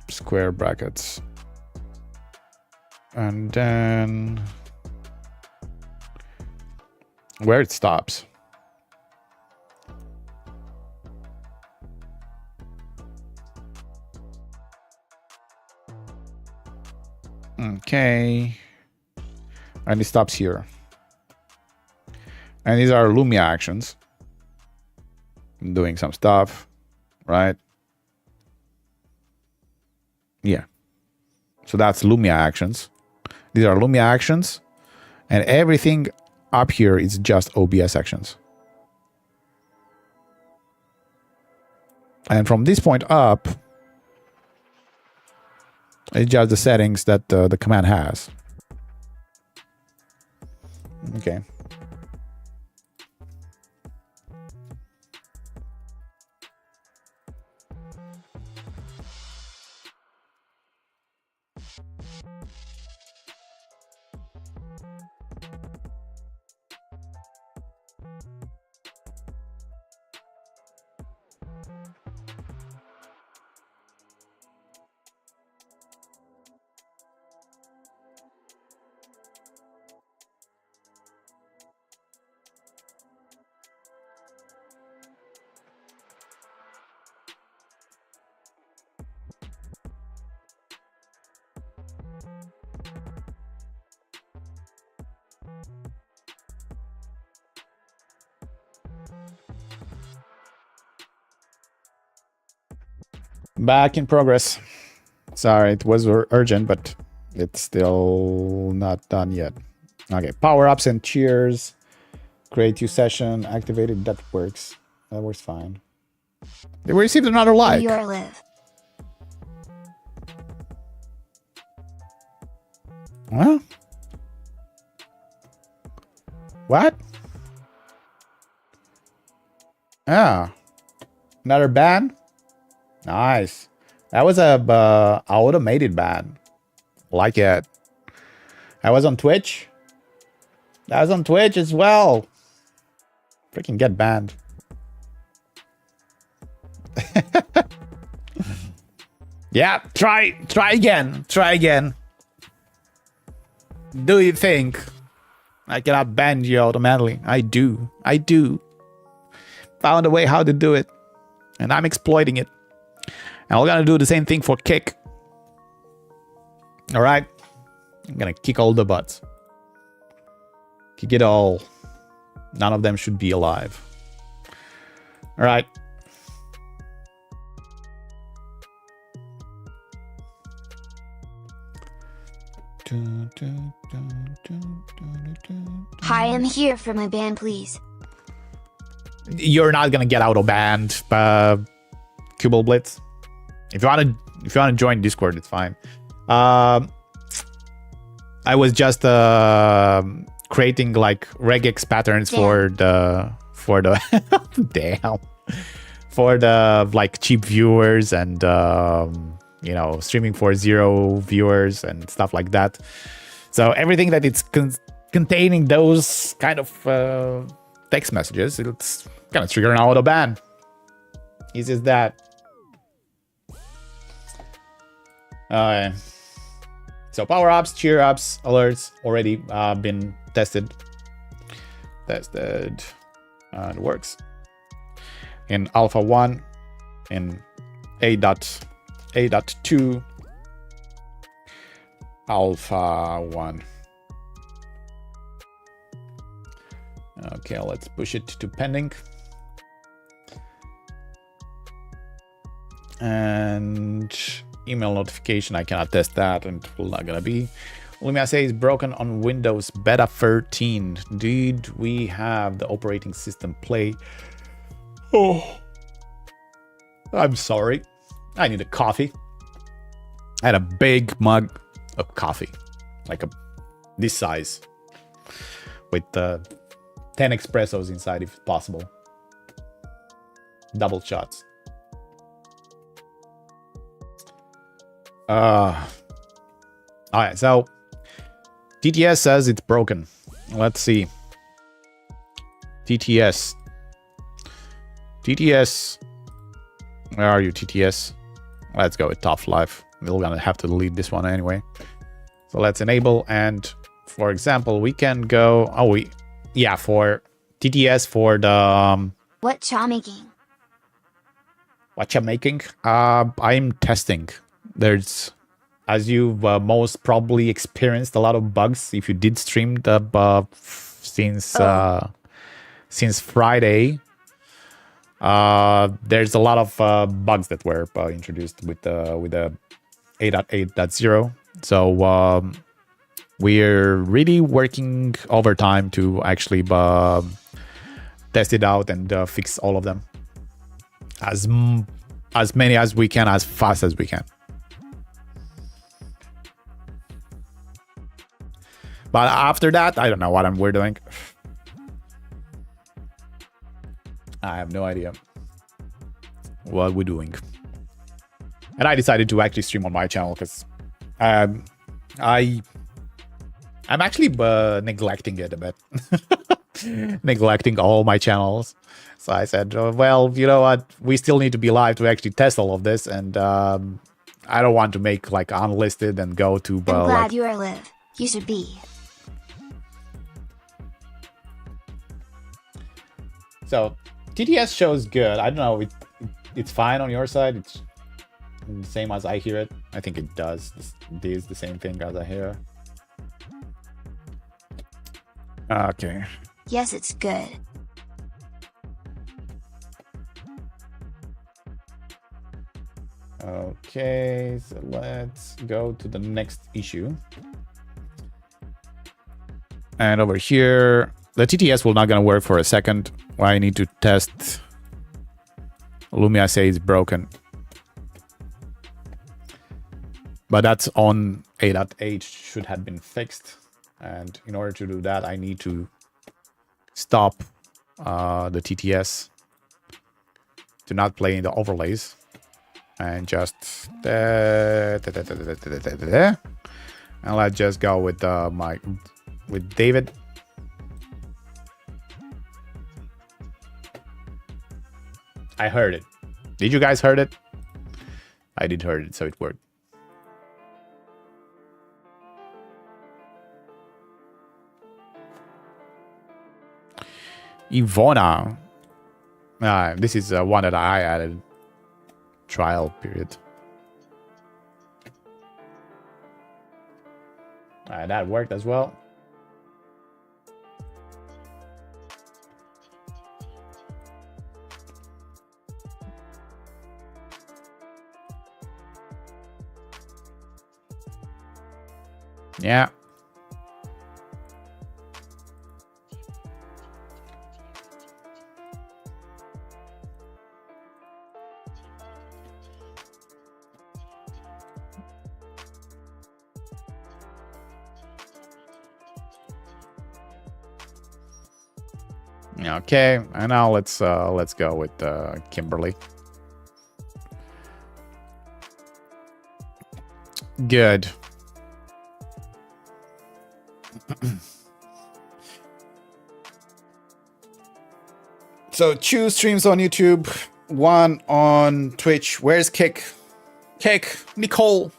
Square brackets. And then where it stops. Okay. And it stops here. And these are Lumia actions. Doing some stuff, right? Yeah. So that's Lumia actions. These are Lumia actions. And everything up here is just OBS actions. And from this point up, it's just the settings that the command has. Okay. Back in progress. Sorry, it was urgent, but it's still not done yet. Okay, power-ups and cheers. Create new session, activated, that works. That works fine. They received another like. Your live. Huh? What? Ah. Another ban? Nice. That was a automated ban. Like it. That was on Twitch. That was on Twitch as well. Freaking get banned. Yeah, try again. Try again. Do you think I cannot ban you automatically? I do. Found a way how to do it. And I'm exploiting it. And we're gonna do the same thing for kick. Alright? I'm gonna kick all the butts. Kick it all. None of them should be alive. Alright. Hi, I'm here for my ban, please. You're not gonna get auto banned, Cubal Blitz. If you wanna join Discord, it's fine. I was just creating like regex patterns for the damn, for the like cheap viewers and you know, streaming for 0 viewers and stuff like that. So everything that it's containing those kind of text messages, it's gonna trigger an auto ban. Easy as that. So power ups, cheer ups, alerts already been tested. And it works in alpha 1, in 8.8.2, alpha 1. Okay, let's push it to pending. And email notification, I cannot test that, and it's not gonna be. Lumia says broken on Windows Beta 13. Did we have the operating system play? Oh, I'm sorry. I need a coffee. I had a big mug of coffee, like this size, with 10 espressos inside, if possible. Double shots. Alright, so TTS says it's broken. Let's see. TTS. Where are you, TTS? Let's go with top life. We're gonna have to delete this one anyway. So let's enable, and for example, we can go. For TTS for the. What cha making? What you making? I'm testing. There's as you've most probably experienced a lot of bugs if you did stream the since Friday. There's a lot of bugs that were introduced with the 8.8.0. So we're really working overtime to actually test it out and fix all of them as many as we can, as fast as we can. But after that, I don't know what we're doing. I have no idea what we're doing. And I decided to actually stream on my channel because I'm actually neglecting it a bit. Neglecting all my channels. So I said, oh, well, you know what? We still need to be live to actually test all of this. And I don't want to make like unlisted and go to... I'm glad you are live. You should be. So TTS shows good. I don't know. It's fine on your side. It's the same as I hear it. I think it does. It is the same thing as I hear. Okay. Yes, it's good. Okay, so let's go to the next issue. And over here, the TTS will not gonna work for a second. I need to test. Lumia says it's broken. But that's on 8.8 should have been fixed. And in order to do that, I need to stop the TTS to not play in the overlays. And just... and let's just go with with David. I heard it. Did you guys heard it? I did heard it, so it worked. Ivona. This is one that I added. Trial period. That worked as well. Yeah. Okay, and now let's go with Kimberly. Good. So 2 streams on YouTube, 1 on Twitch. Where's Kick? Kick, Nicole.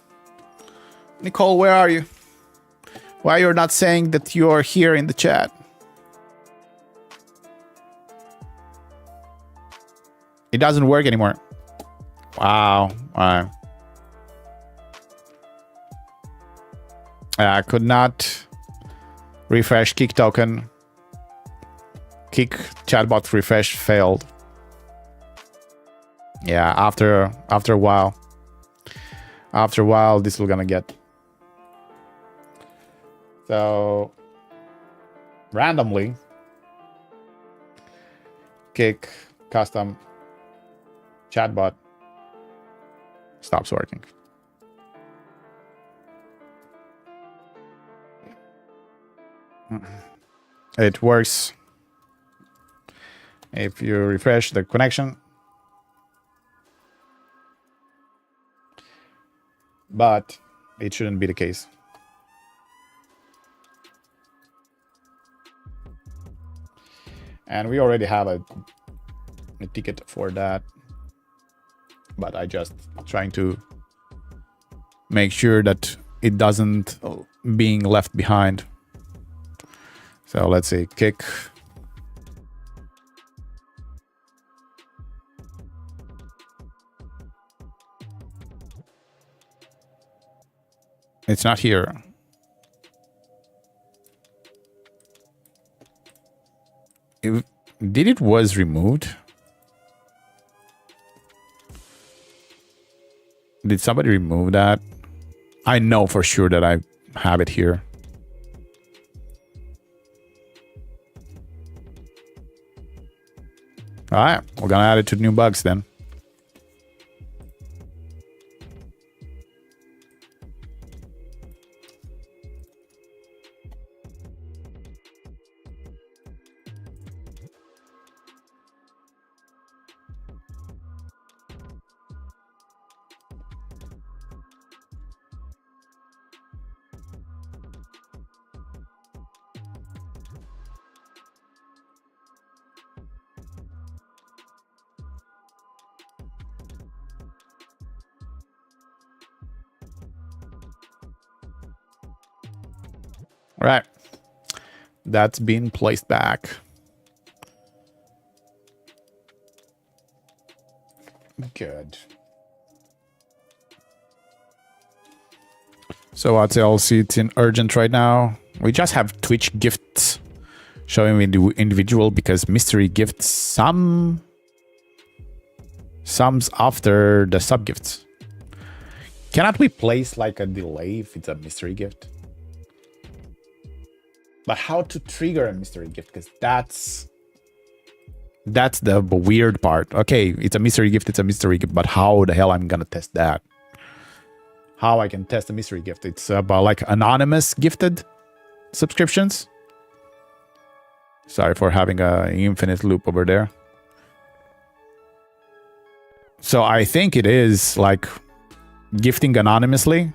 Nicole, where are you? Why you're not saying that you're here in the chat? It doesn't work anymore. Wow. I could not refresh Kick token. Kick chatbot refresh failed. Yeah, after a while. After a while, this will gonna get. So randomly, Kick custom chatbot stops working. It works if you refresh the connection, but it shouldn't be the case. And we already have a ticket for that, but I just trying to make sure that it doesn't being left behind. So let's say Kick. It's not here. Did it was removed? Did somebody remove that? I know for sure that I have it here. All right, we're gonna add it to new bugs then. All right, that's been placed back. Good. So I'd say I'll see it's in urgent right now. We just have Twitch gifts showing me the individual because mystery gifts sums after the sub gifts. Cannot we place like a delay if it's a mystery gift? But how to trigger a mystery gift? Because that's the weird part. Okay, it's a mystery gift, but how the hell I'm gonna test that? How I can test a mystery gift? It's about like anonymous gifted subscriptions. Sorry for having an infinite loop over there. So I think it is like gifting anonymously.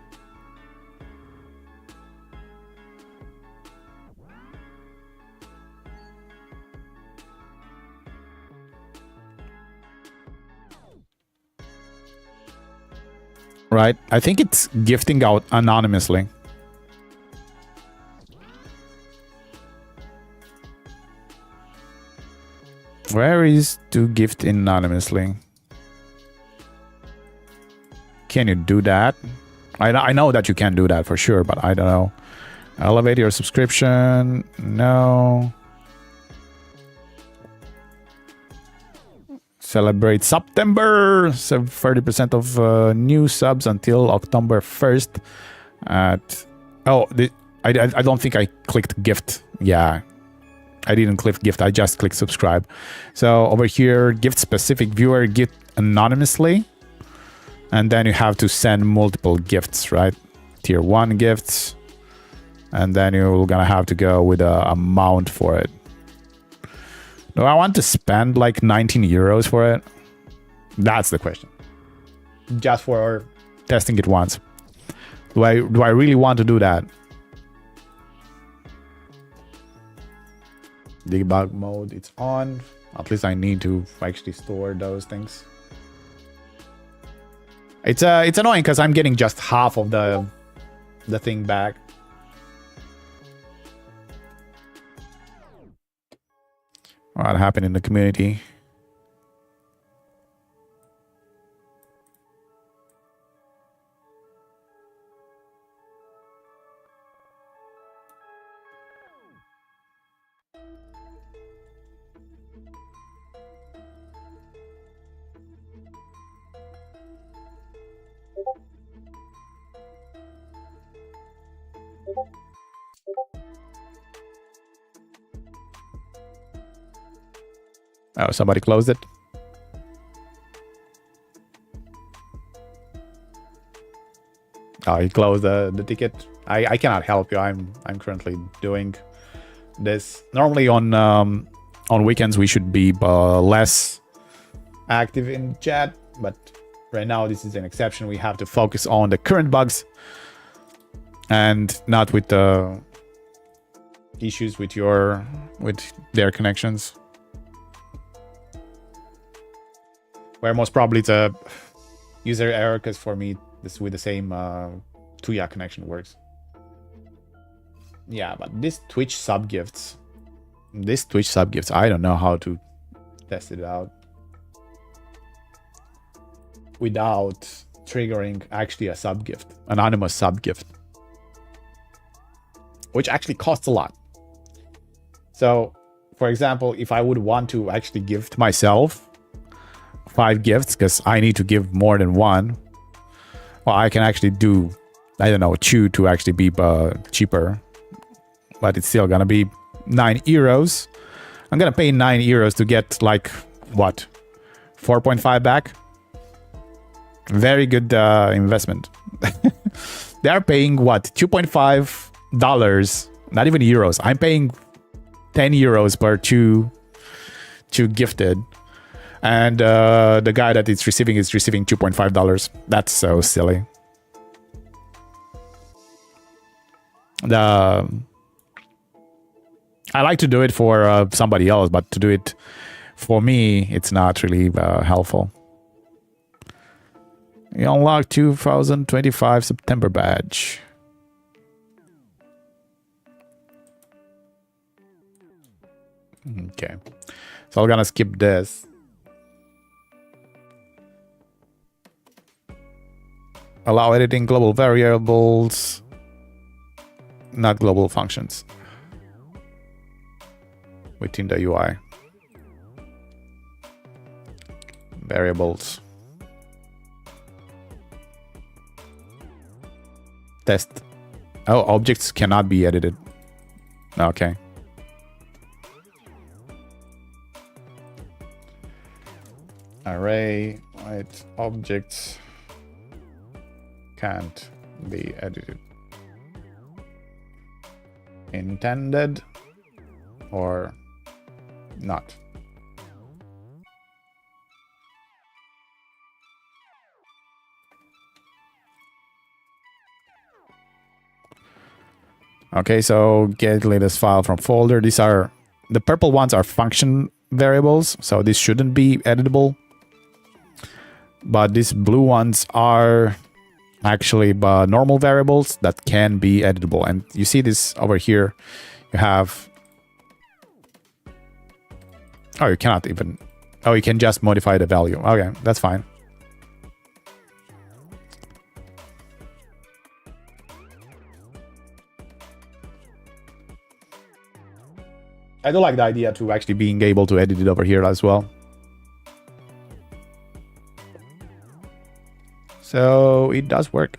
Right? I think it's gifting out anonymously. Where is to gift anonymously? Can you do that? I know that you can do that for sure, but I don't know. Elevate your subscription. No. Celebrate September. So 30% of new subs until October 1st. At I don't think I clicked gift. Yeah. I didn't click gift. I just clicked subscribe. So over here, gift specific viewer, gift anonymously. And then you have to send multiple gifts, right? Tier 1 gifts. And then you're gonna have to go with a amount for it. Do I want to spend like 19 euros for it? That's the question. Just for testing it once. Do I really want to do that? Debug mode, it's on. At least I need to actually store those things. It's annoying because I'm getting just half of the thing back. What happened in the community? Oh, somebody closed it. Oh, he closed the ticket. I cannot help you. I'm currently doing this. Normally on weekends we should be less active in chat, but right now this is an exception. We have to focus on the current bugs and not with the issues with their connections. Where most probably it's a user error, because for me, this with the same Tuya connection works. Yeah, but this Twitch sub gifts, I don't know how to test it out without triggering actually a sub gift, anonymous sub gift. which actually costs a lot. So, for example, if I would want to actually gift myself 5 gifts, because I need to give more than one, well, I can actually do, I don't know, 2 to actually be cheaper, but it's still gonna be 9 euros. I'm gonna pay 9 euros to get like what, 4.5 back. Very good investment. They are paying what, $2.5, not even euros. I'm paying 10 euros per 2 gifted, and the guy that is receiving $2.5. That's so silly. I like to do it for somebody else, but to do it for me, it's not really helpful. You unlock 2025 September badge. Okay, so I'm gonna skip this. Allow editing global variables, not global functions within the UI. Variables. Test. Oh, objects cannot be edited. Okay. Array, right, objects can't be edited. Intended or not. Okay, so get latest file from folder. These are, the purple ones are function variables, so this shouldn't be editable. But these blue ones are actually normal variables that can be editable. And you see this over here, you have, oh, you cannot even, oh, you can just modify the value. Okay, that's fine. I do like the idea to actually being able to edit it over here as well. So it does work.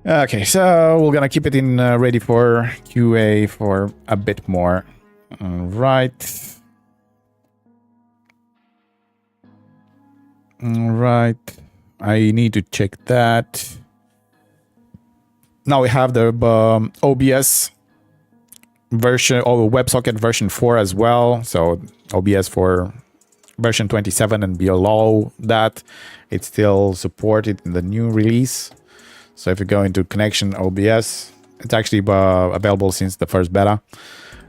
Okay, so we're gonna keep it in ready for QA for a bit more. All right. All right. I need to check that. Now we have the OBS version, or WebSocket version 4 as well. So OBS for version 27 and below that, it's still supported in the new release. So if you go into connection OBS, it's actually available since the first beta.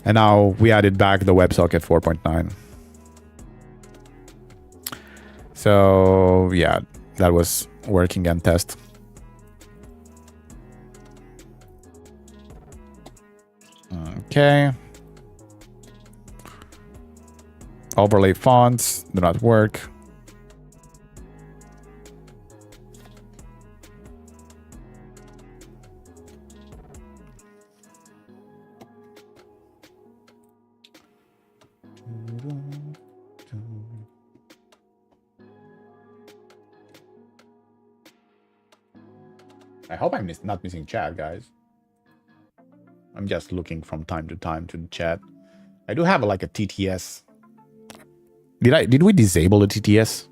And now we added back the WebSocket 4.9. So yeah, that was working and test. Okay. Overlay fonts do not work. I hope I'm not missing chat, guys. I'm just looking from time to time to the chat. I do have like a TTS. Did we disable the TTS?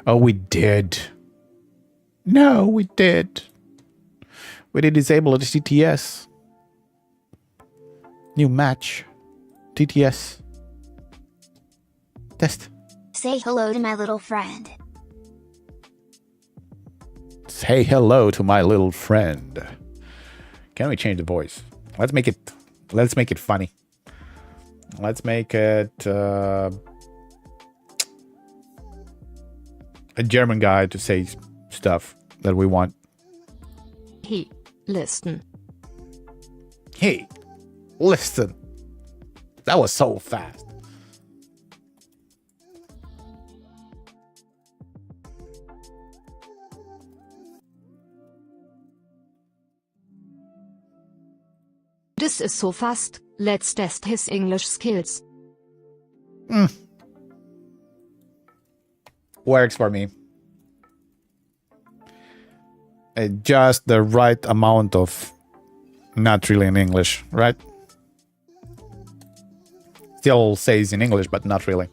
Oh, we did. No, we did. We did disable the TTS. New match. TTS. Test. Say hello to my little friend. Say hello to my little friend. Can we change the voice? Let's make it funny. Let's make it a German guy to say stuff that we want. Hey, listen. Hey, listen. That was so fast. This is so fast, let's test his English skills. Works for me. Just the right amount of not really in English, right? Still says in English, but not really.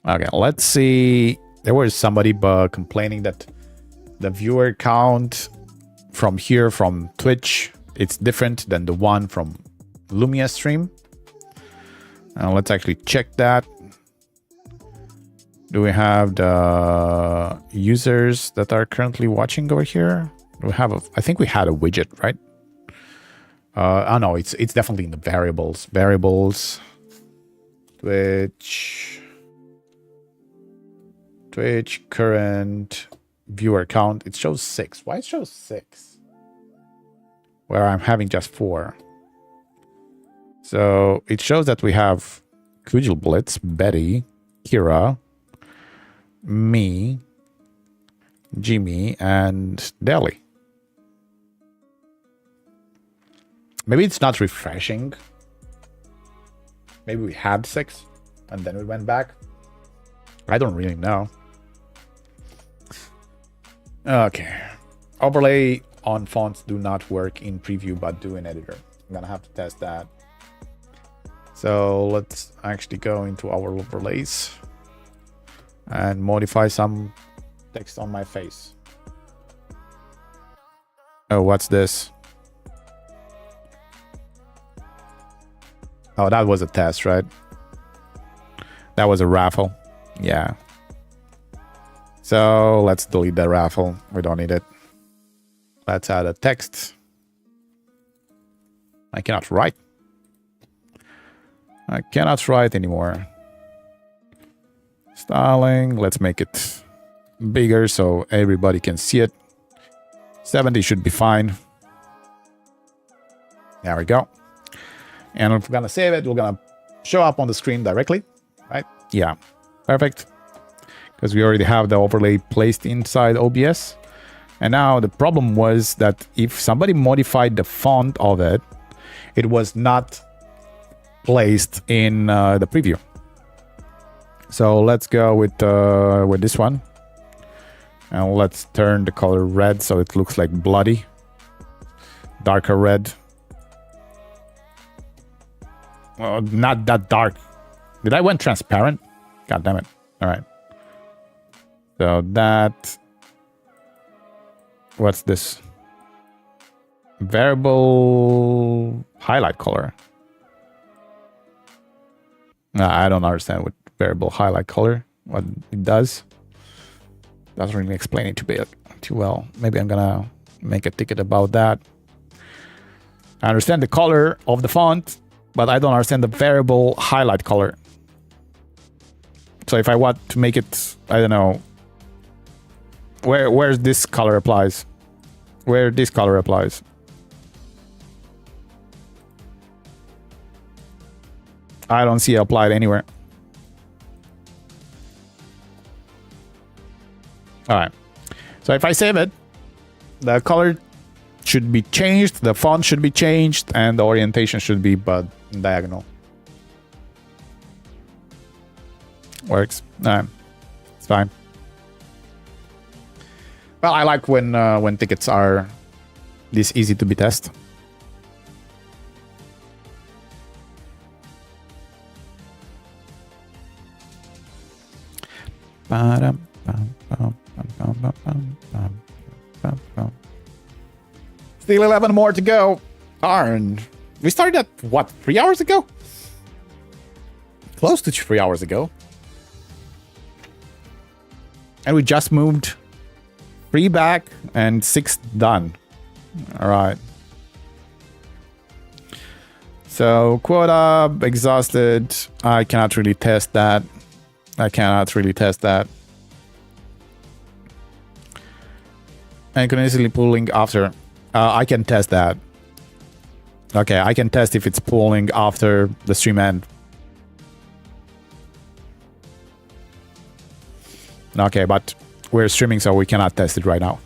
Okay, let's see. There was somebody complaining that the viewer count from here, from Twitch, it's different than the one from Lumia stream. Let's actually check that. Do we have the users that are currently watching over here? Do we have I think we had a widget, right? Oh no, it's definitely in the variables. Variables. Twitch current viewer count. It shows 6. Why it shows 6? Where I'm having just 4. So it shows that we have Kujil Blitz, Betty, Kira, me, Jimmy, and Deli. Maybe it's not refreshing. Maybe we had 6 and then we went back. I don't really know. Okay. Overlay on fonts do not work in preview but do in editor. I'm gonna have to test that. So let's actually go into our overlays and modify some text on my face. Oh, what's this? Oh, that was a test, right? That was a raffle. Yeah. So let's delete the raffle. We don't need it. Let's add a text. I cannot write. I cannot write anymore. Styling. Let's make it bigger so everybody can see it. 70 should be fine. There we go. And if we're going to save it, we're going to show up on the screen directly, right? Yeah, perfect. Because we already have the overlay placed inside OBS. And now the problem was that if somebody modified the font of it, it was not placed in the preview. So let's go with this one. And let's turn the color red so it looks like bloody. Darker red. Well, not that dark. Did I went transparent? God damn it. All right. So that... What's this? Variable highlight color. I don't understand what variable highlight color, what it does. Doesn't really explain it too well. Maybe I'm gonna make a ticket about that. I understand the color of the font, but I don't understand the variable highlight color. So if I want to make it, I don't know, where this color applies, where this color applies. I don't see it applied anywhere. All right. So if I save it, the color should be changed, the font should be changed, and the orientation should be but diagonal. Works. It's fine. Well, I like when tickets are this easy to be tested. Still 11 more to go. Darn. We started at, what, 3 hours ago? Close to 3 hours ago. And we just moved 3 back and 6 done. All right. So, quota, exhausted. I cannot really test that. And continuously pulling after. I can test that. Okay, I can test if it's pulling after the stream end. Okay, but we're streaming, so we cannot test it right now.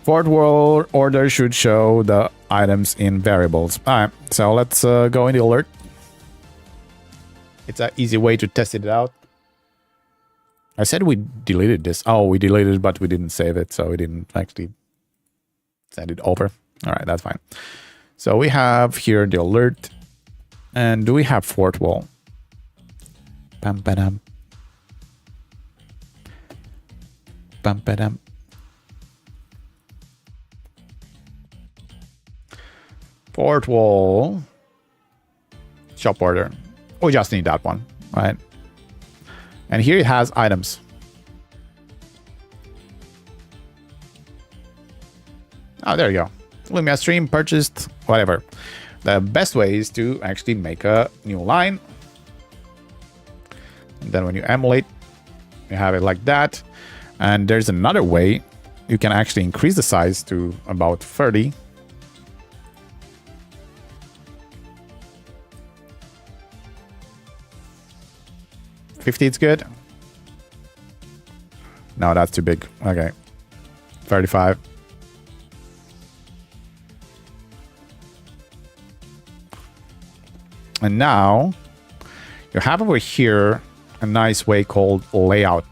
Fourth world order should show the items in variables. All right, so let's go in the alert. It's an easy way to test it out. I said we deleted this. Oh, we deleted it, but we didn't save it, so we didn't actually send it over. All right, that's fine. So we have here the alert. And do we have fourth wall? Bam, ba-dam. Bam, ba-dam. Fourth wall. Shop order. We just need that one, right? And here it has items. Oh, there you go. Lumia stream, purchased, whatever. The best way is to actually make a new line. And then when you emulate, you have it like that. And there's another way. You can actually increase the size to about 30. It's good. No, that's too big. Okay. 35. And now you have over here a nice way called layout.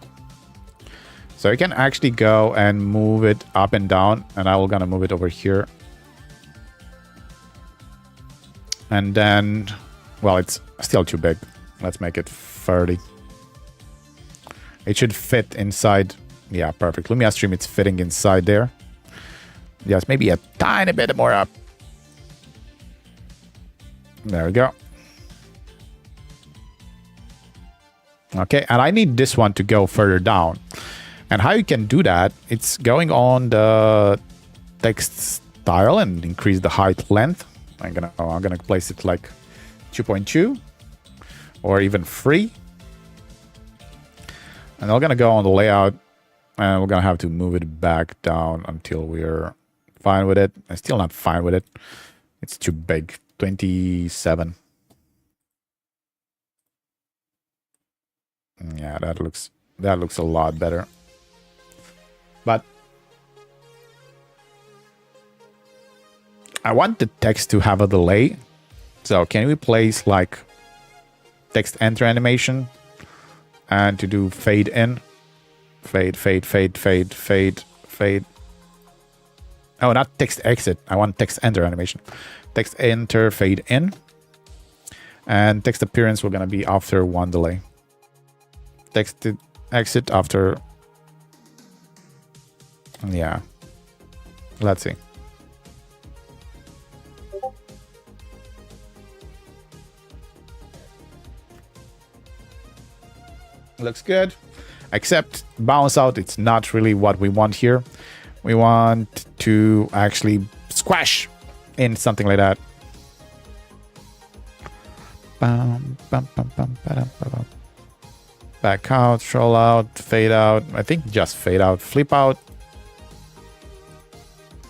So you can actually go and move it up and down, and I will gonna move it over here. And then, well, it's still too big. Let's make it 30. It should fit inside. Yeah, perfect. Lumia stream, it's fitting inside there. Yes, maybe a tiny bit more up. There we go. Okay, and I need this one to go further down. And how you can do that, it's going on the text style and increase the height length. I'm gonna place it like 2.2 or even 3. And I'm gonna go on the layout, and we're gonna have to move it back down until we're fine with it. I'm still not fine with it. It's too big. 27. Yeah, that looks a lot better. But I want the text to have a delay. So can we place like text enter animation and to do fade in, fade. Oh, not text exit. I want text enter animation. Text enter, fade in. And text appearance, we're going to be after 1 delay. Text exit after. Yeah. Let's see. Looks good. Except bounce out, it's not really what we want here. We want to actually squash in something like that. Back out, scroll out, fade out. I think just fade out. Flip out.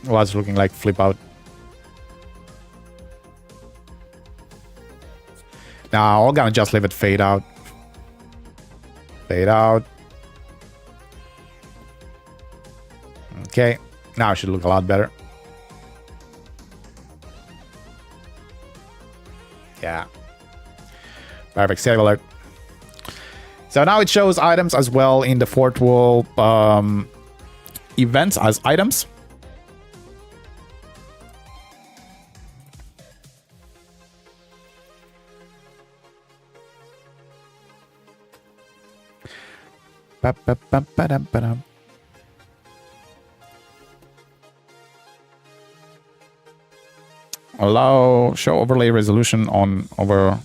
Was looking like flip out. Now I'm gonna just leave it fade out. Fade out. Okay. Now it should look a lot better. Yeah. Perfect. Save alert. So now it shows items as well in the fourth wall events as items. Ba-ba-ba-ba-dum-ba-dum. Allow show overlay resolution on over.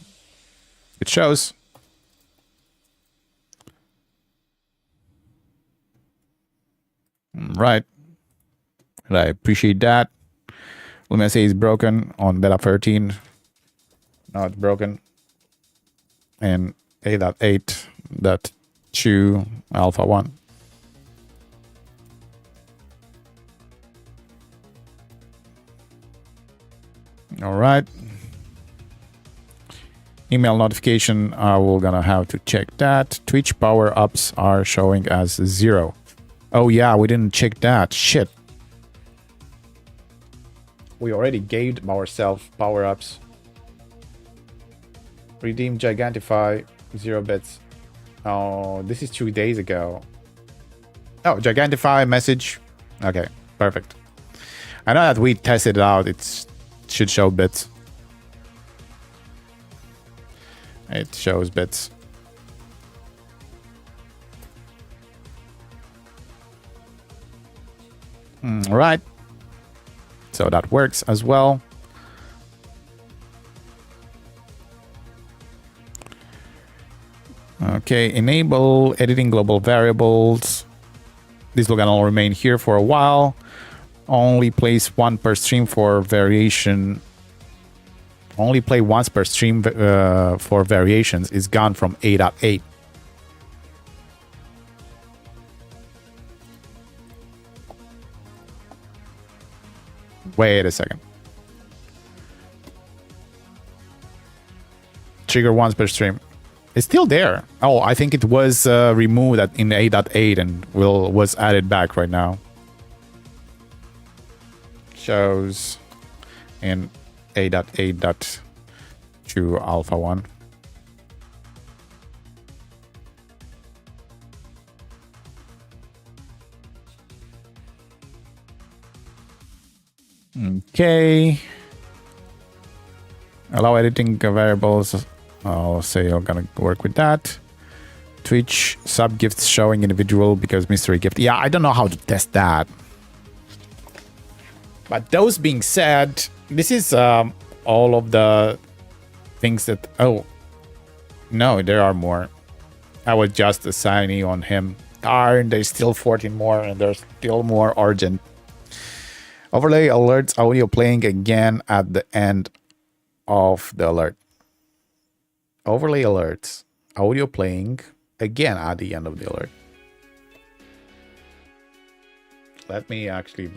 It shows. Right. And I appreciate that. Lumia say it's broken on beta 13. Now it's broken. And 8.8.2 alpha 1. All right. Email notification, we're gonna have to check that. Twitch power-ups are showing as 0. Oh yeah, we didn't check that. Shit. We already gave ourselves power-ups. Redeem Gigantify, 0 bits. Oh, this is 2 days ago. Oh, Gigantify message. Okay, perfect. I know that we tested it out. It should show bits. It shows bits. All right. So that works as well. Okay, enable editing global variables. This will gonna remain here for a while. Only place one per stream for variation. Only play once per stream for variations is gone from 8.8. Wait a second. Trigger once per stream. It's still there. Oh, I think it was removed in 8.8 and was added back right now. Shows in 8.8.2 alpha 1. Okay. Allow editing variables. I'll say I'm gonna work with that. Twitch sub gifts showing individual because mystery gift. Yeah, I don't know how to test that. But those being said, this is all of the things that... Oh, no, there are more. I was just assigning on him. Darn, there's still 14 more and there's still more urgent. Overlay alerts audio playing again at the end of the alert. Overlay alerts audio playing again at the end of the alert. Let me actually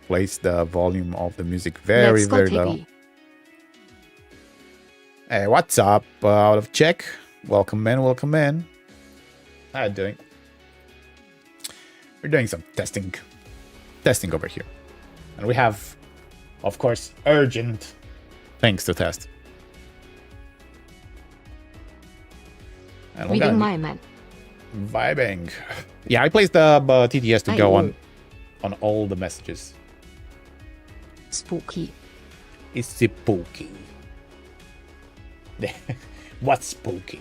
place the volume of the music very, very low. Hey, what's up? Out of check. Welcome in, welcome in. How you doing? We're doing some testing. Testing over here. And we have, of course, urgent things to test. And Reading my man. Vibing. Yeah, I placed the TTS to go on all the messages. Spooky. It's spooky. What's spooky?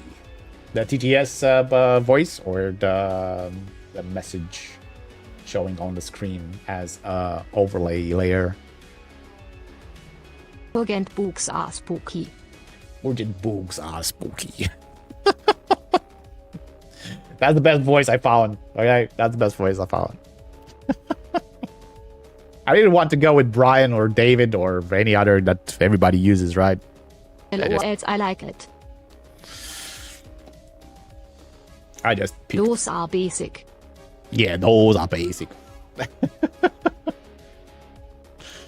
The TTS voice or the message showing on the screen as a overlay layer? Urgent books are spooky. Urgent books are spooky. That's the best voice I found. Okay, that's the best voice I found. I didn't want to go with Brian or David or any other that everybody uses, right? I like it. I just picked. Those are basic. Yeah, those are basic.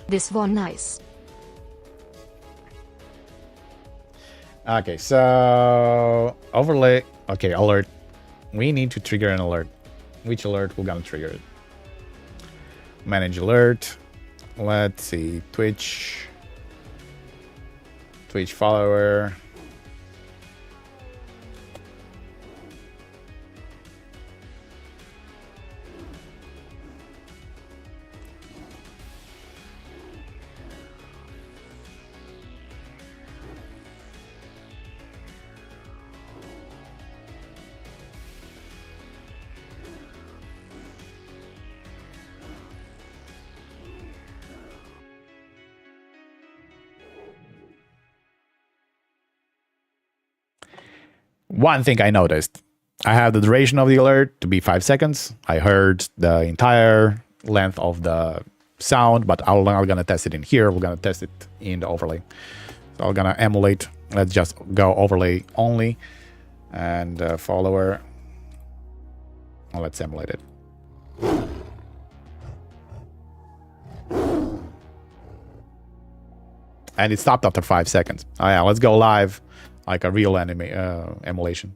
This one nice. Okay, so overlay. Okay, alert. We need to trigger an alert. Which alert we're gonna trigger it? Manage alert. Let's see. Twitch follower. One thing I noticed, I have the duration of the alert to be 5 seconds. I heard the entire length of the sound, but I'm not going to test it in here. We're going to test it in the overlay. So I'm going to emulate. Let's just go overlay only. And follower. Well, let's emulate it. And it stopped after 5 seconds. Oh yeah, let's go live like a real emulation.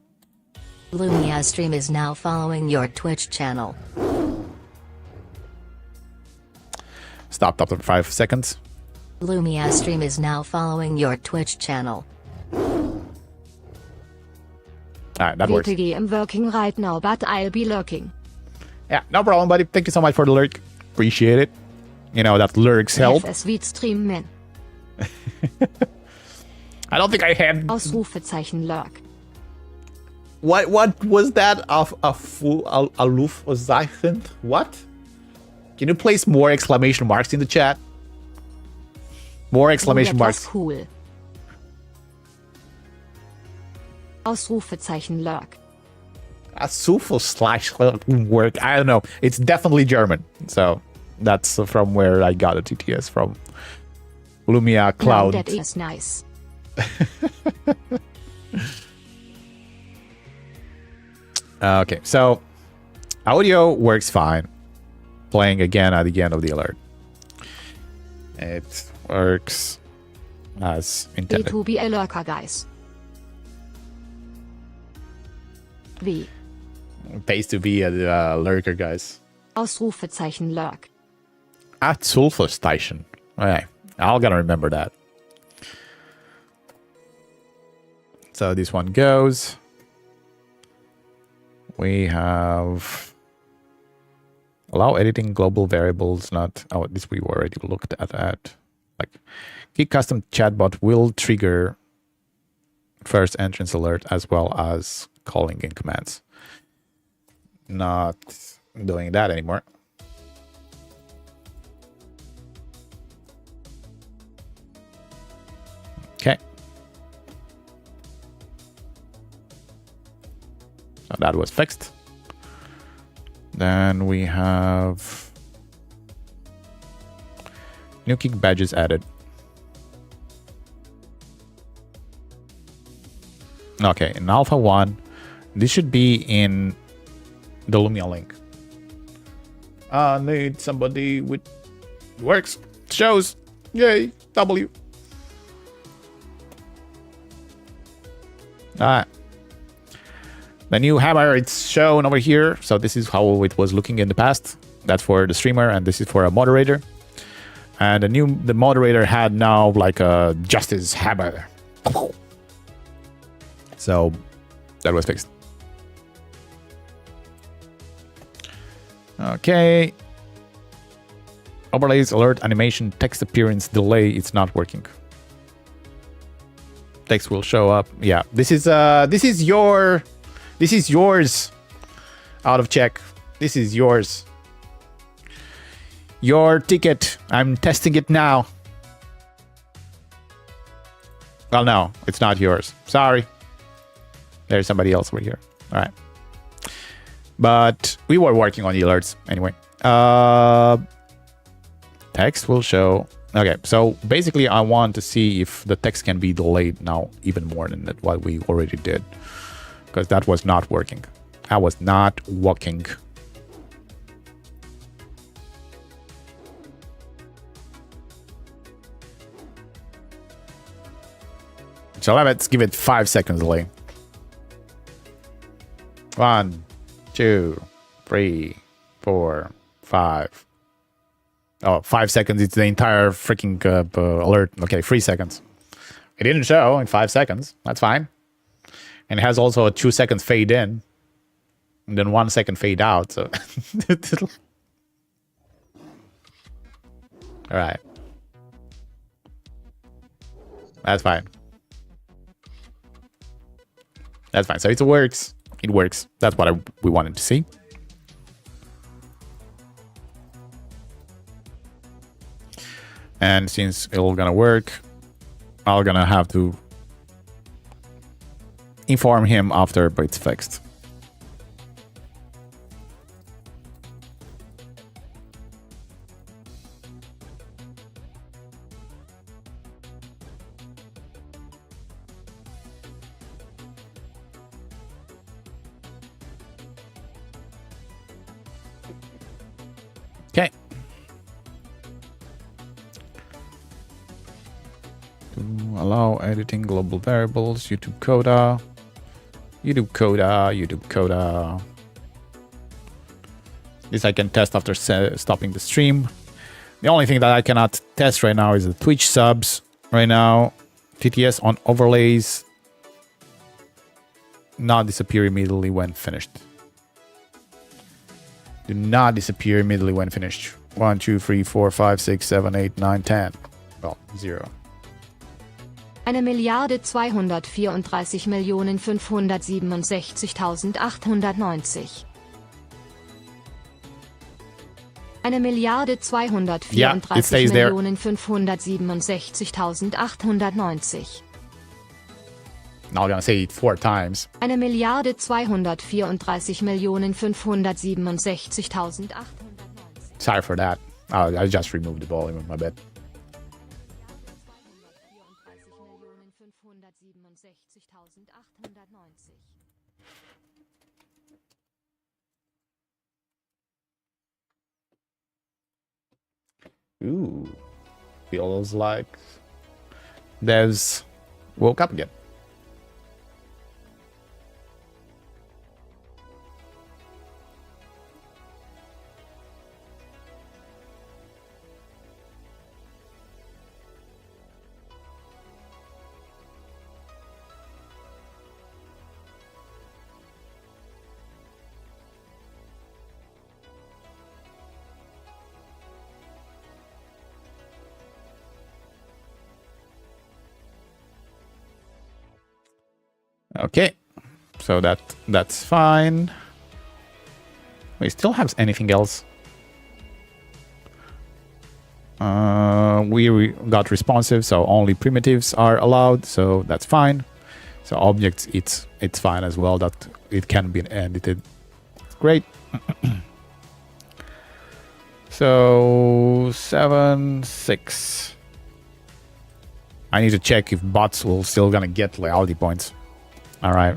Lumia stream is now following your Twitch channel. Stopped after 5 seconds. Lumia stream is now following your Twitch channel. Alright, that works. VTG am working right now, but I'll be lurking. Yeah, no problem, buddy. Thank you so much for the lurk. Appreciate it. You know, that lurks help. Have a sweet stream, man. I don't think I had... Ausrufezeichen lurk. What was that? Alufzeichen? What? Can you place more exclamation marks in the chat? More exclamation marks. Cool. Ausrufezeichen lurk. A // work. I don't know. It's definitely German. So that's from where I got a TTS from. Lumia Cloud. Now that is nice. Okay, so audio works fine. Playing again at the end of the alert. It works as intended. To be a lurker, guys. Wie? Pays to be a lurker, guys. Ausrufezeichen lurk. At Sulfur Station. Okay, I'm gonna remember that. So this one goes. We have allow editing global variables. Not this we already looked at that. Like key custom chatbot will trigger first entrance alert as well as calling in commands. Not doing that anymore. Okay. So that was fixed. Then we have new kick badges added. Okay, in Alpha 1, this should be in the Lumia link. I need somebody with works, shows, yay, W. Alright. The new hammer, it's shown over here. So this is how it was looking in the past. That's for the streamer, and this is for a moderator. And the moderator had now like a justice hammer. So that was fixed. Okay. Overlays, alert, animation, text appearance, delay. It's not working. Text will show up. Yeah, this is yours. Out of check. This is yours. Your ticket. I'm testing it now. Well, no, it's not yours. Sorry. There's somebody else over here. All right. But we were working on the alerts anyway. Text will show. Okay, so basically I want to see if the text can be delayed now even more than what we already did. Because that was not working. That was not working. So let's give it 5 seconds delay. 1, 2, 3, 4, 5. Oh, 5 seconds. It's the entire freaking alert. Okay, 3 seconds. It didn't show in 5 seconds. That's fine. And it has also a 2 second fade in. And then 1 second fade out. So all right. That's fine. That's fine. So it works. It works. That's what we wanted to see. And since it's all gonna work, I'm gonna have to inform him after it's fixed. Okay. To allow editing global variables, YouTube coda, YouTube coda, YouTube coda. This I can test after stopping the stream. The only thing that I cannot test right now is the Twitch subs. Right now, TTS on overlays not disappear immediately when finished. Do not disappear immediately when finished. 1, 2, 3, 4, 5, 6, 7, 8, 9, 10. Well, 0. 1.234.567.890. 1.234.567.890. Now I'm gonna say it 4 times. 1.234.567.890. Sorry for that. I just removed the volume of my bed. Ooh. Feels like Devs woke up again. Okay, so that's fine. We still have anything else? We got responsive, so only primitives are allowed, so that's fine. So objects, it's fine as well that it can be edited. Great. So 7, 6. I need to check if bots will still gonna get loyalty points. All right.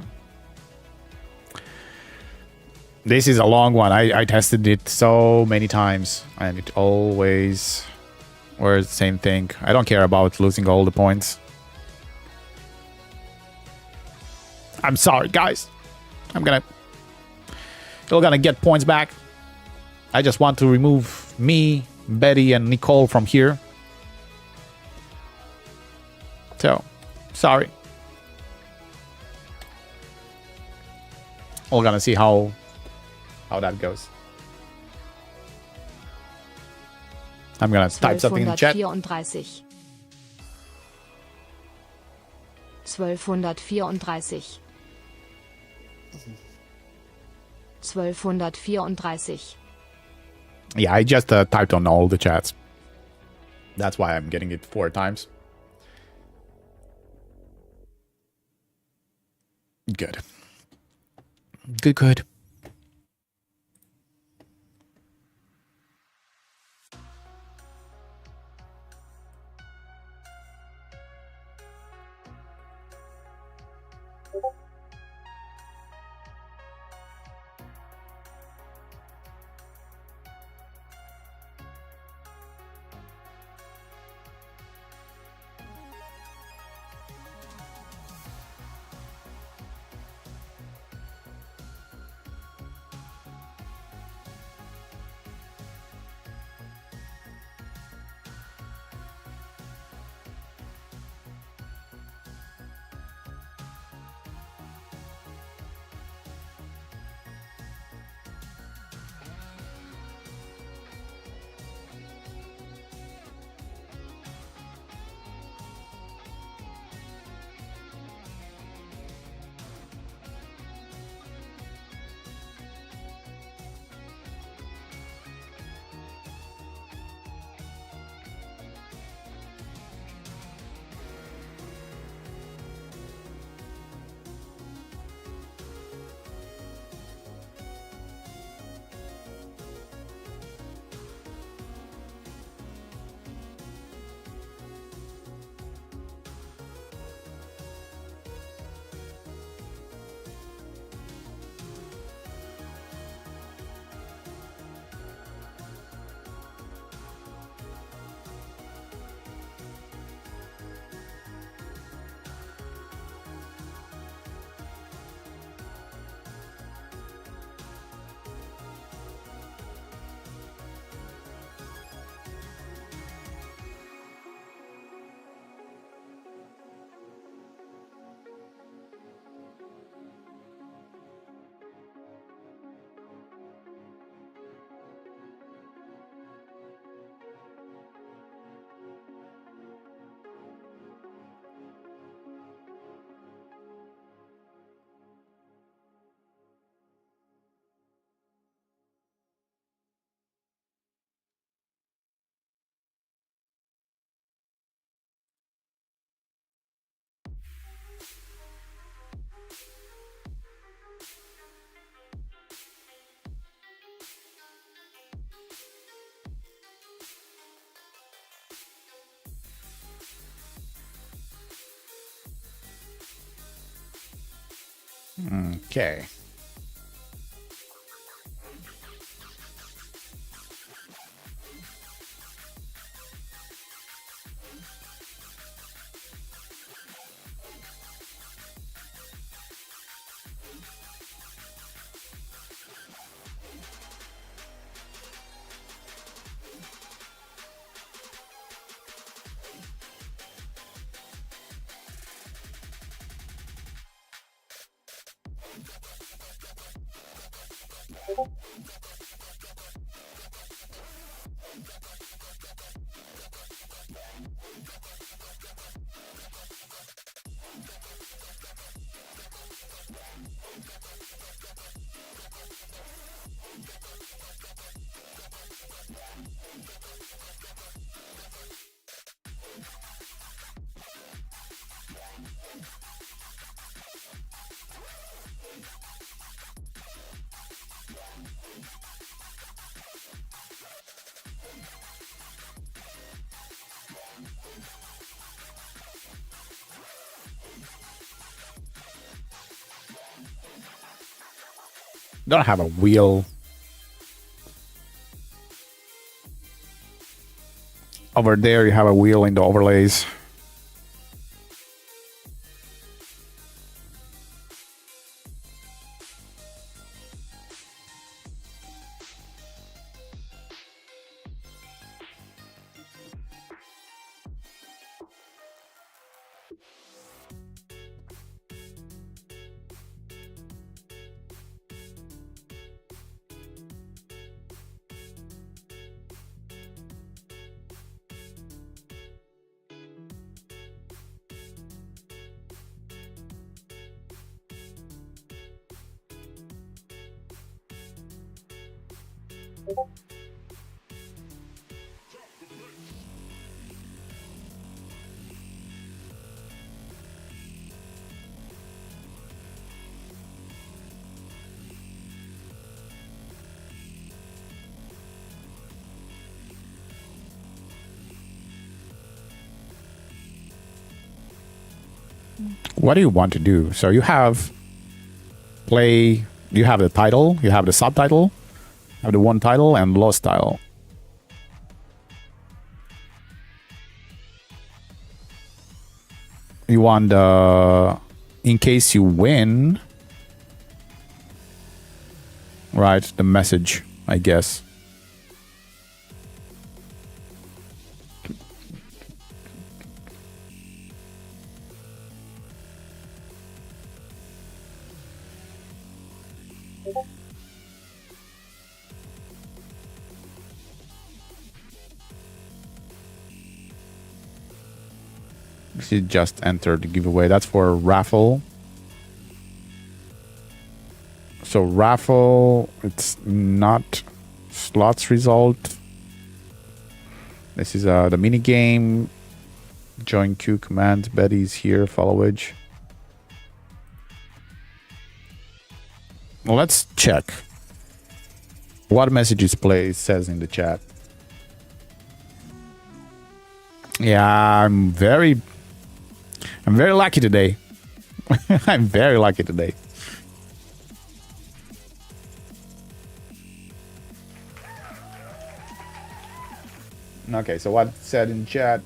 This is a long one. I tested it so many times and it always was the same thing. I don't care about losing all the points. I'm sorry, guys. You're gonna get points back. I just want to remove me, Betty, and Nicole from here. So, sorry. We're gonna see how that goes. I'm gonna type something in the chat. 1234. 1234. Yeah, I just typed on all the chats. That's why I'm getting it 4 times. Good. Good. Okay. Don't have a wheel. Over there, you have a wheel in the overlays. What do you want to do? So you have play, you have the title, you have the subtitle, you have the one title and lost title. You want the, in case you win, right, the message, I guess. She just entered the giveaway. That's for a raffle. So raffle, it's not slots result. This is the mini game. Join queue command. Betty's here. Followage. Well, let's check what messages play says in the chat. Yeah, I'm very lucky today. I'm very lucky today. Okay, so what said in chat?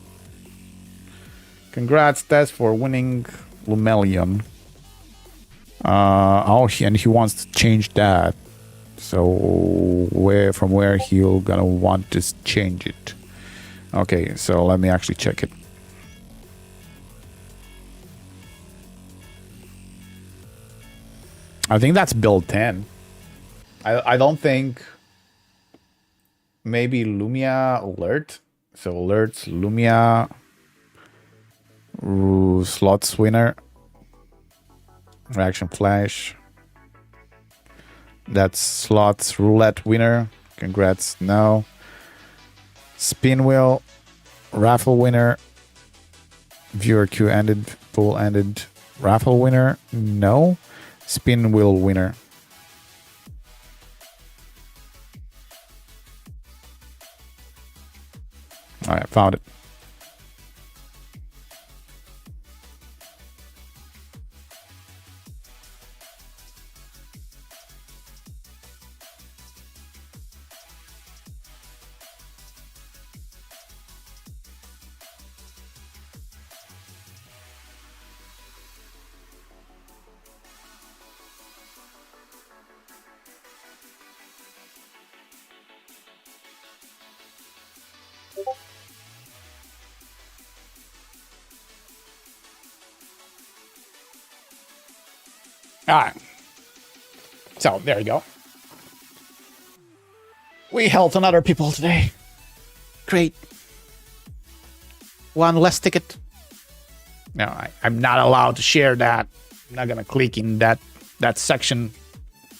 Congrats, Tess, for winning Lumelion. And he wants to change that. So from where he'll gonna want to change it? Okay, so let me actually check it. I think that's build 10. I don't think. Maybe Lumia alert. So alerts Lumia. Slots winner. Reaction flash. That's slots roulette winner. Congrats. No. Spin wheel. Raffle winner. Viewer queue ended. Pool ended. Raffle winner. No. Spin wheel winner. All right, found it. All right. So there you go. We helped another people today. Great. One less ticket. No, I'm not allowed to share that. I'm not gonna click in that section,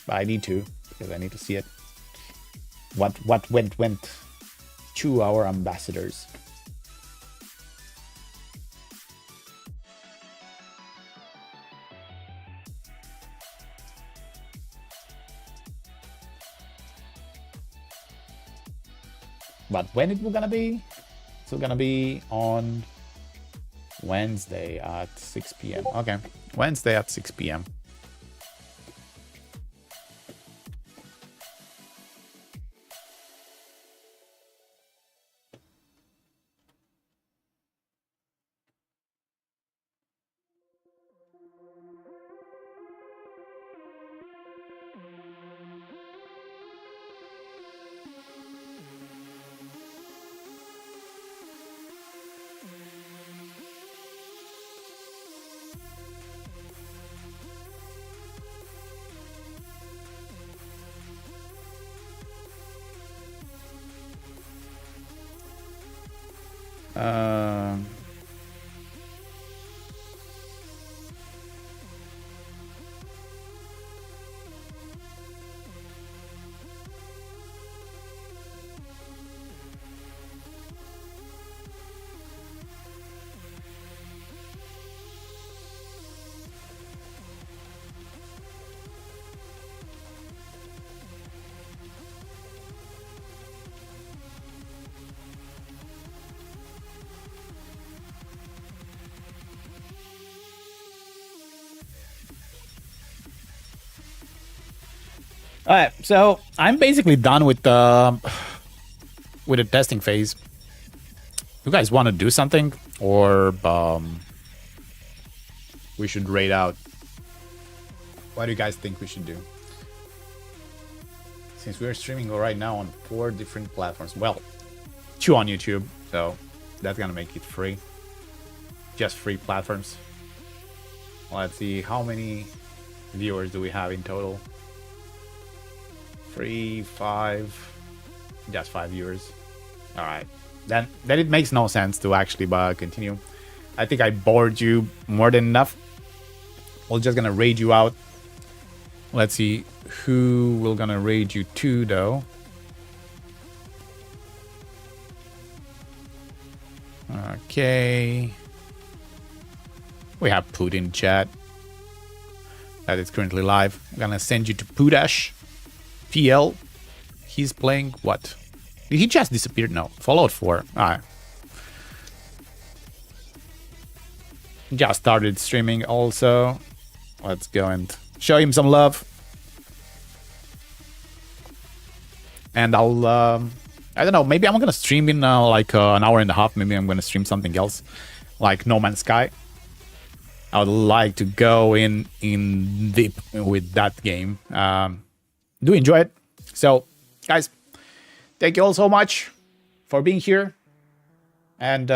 but I need to because I need to see it. What went to our ambassadors. But when it will gonna be? It's gonna be on Wednesday at 6 p.m. Okay, Wednesday at 6 p.m. All right, so I'm basically done with the testing phase. You guys want to do something, or we should raid out? What do you guys think we should do? Since we're streaming right now on 4 different platforms, well, 2 on YouTube, so that's gonna make it free. Just free platforms. Let's see, how many viewers do we have in total? 3, 5, just 5 viewers. All right, then it makes no sense to actually continue. I think I bored you more than enough. We're just gonna raid you out. Let's see who we're gonna raid you to though. Okay, we have Putin chat that is currently live. I'm gonna send you to Pudash PL. He's playing what? Did he just disappear? No, Fallout 4. Alright. Just started streaming also. Let's go and show him some love. And I'll I don't know, maybe I'm gonna stream in like an hour and a half. Maybe I'm gonna stream something else, like No Man's Sky. I would like to go in deep with that game. Do enjoy it. So, guys, thank you all so much for being here. And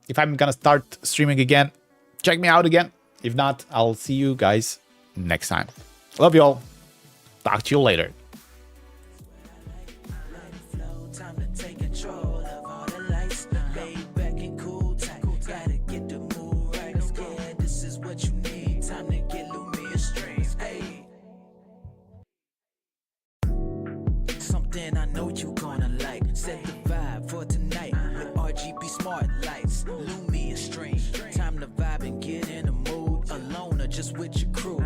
if I'm gonna start streaming again, check me out again. If not, I'll see you guys next time. Love you all. Talk to you later. I know you gonna like. Set the vibe for tonight with RGB smart lights. Lumia stream. Time to vibe and get in a mood. Alone or just with your crew.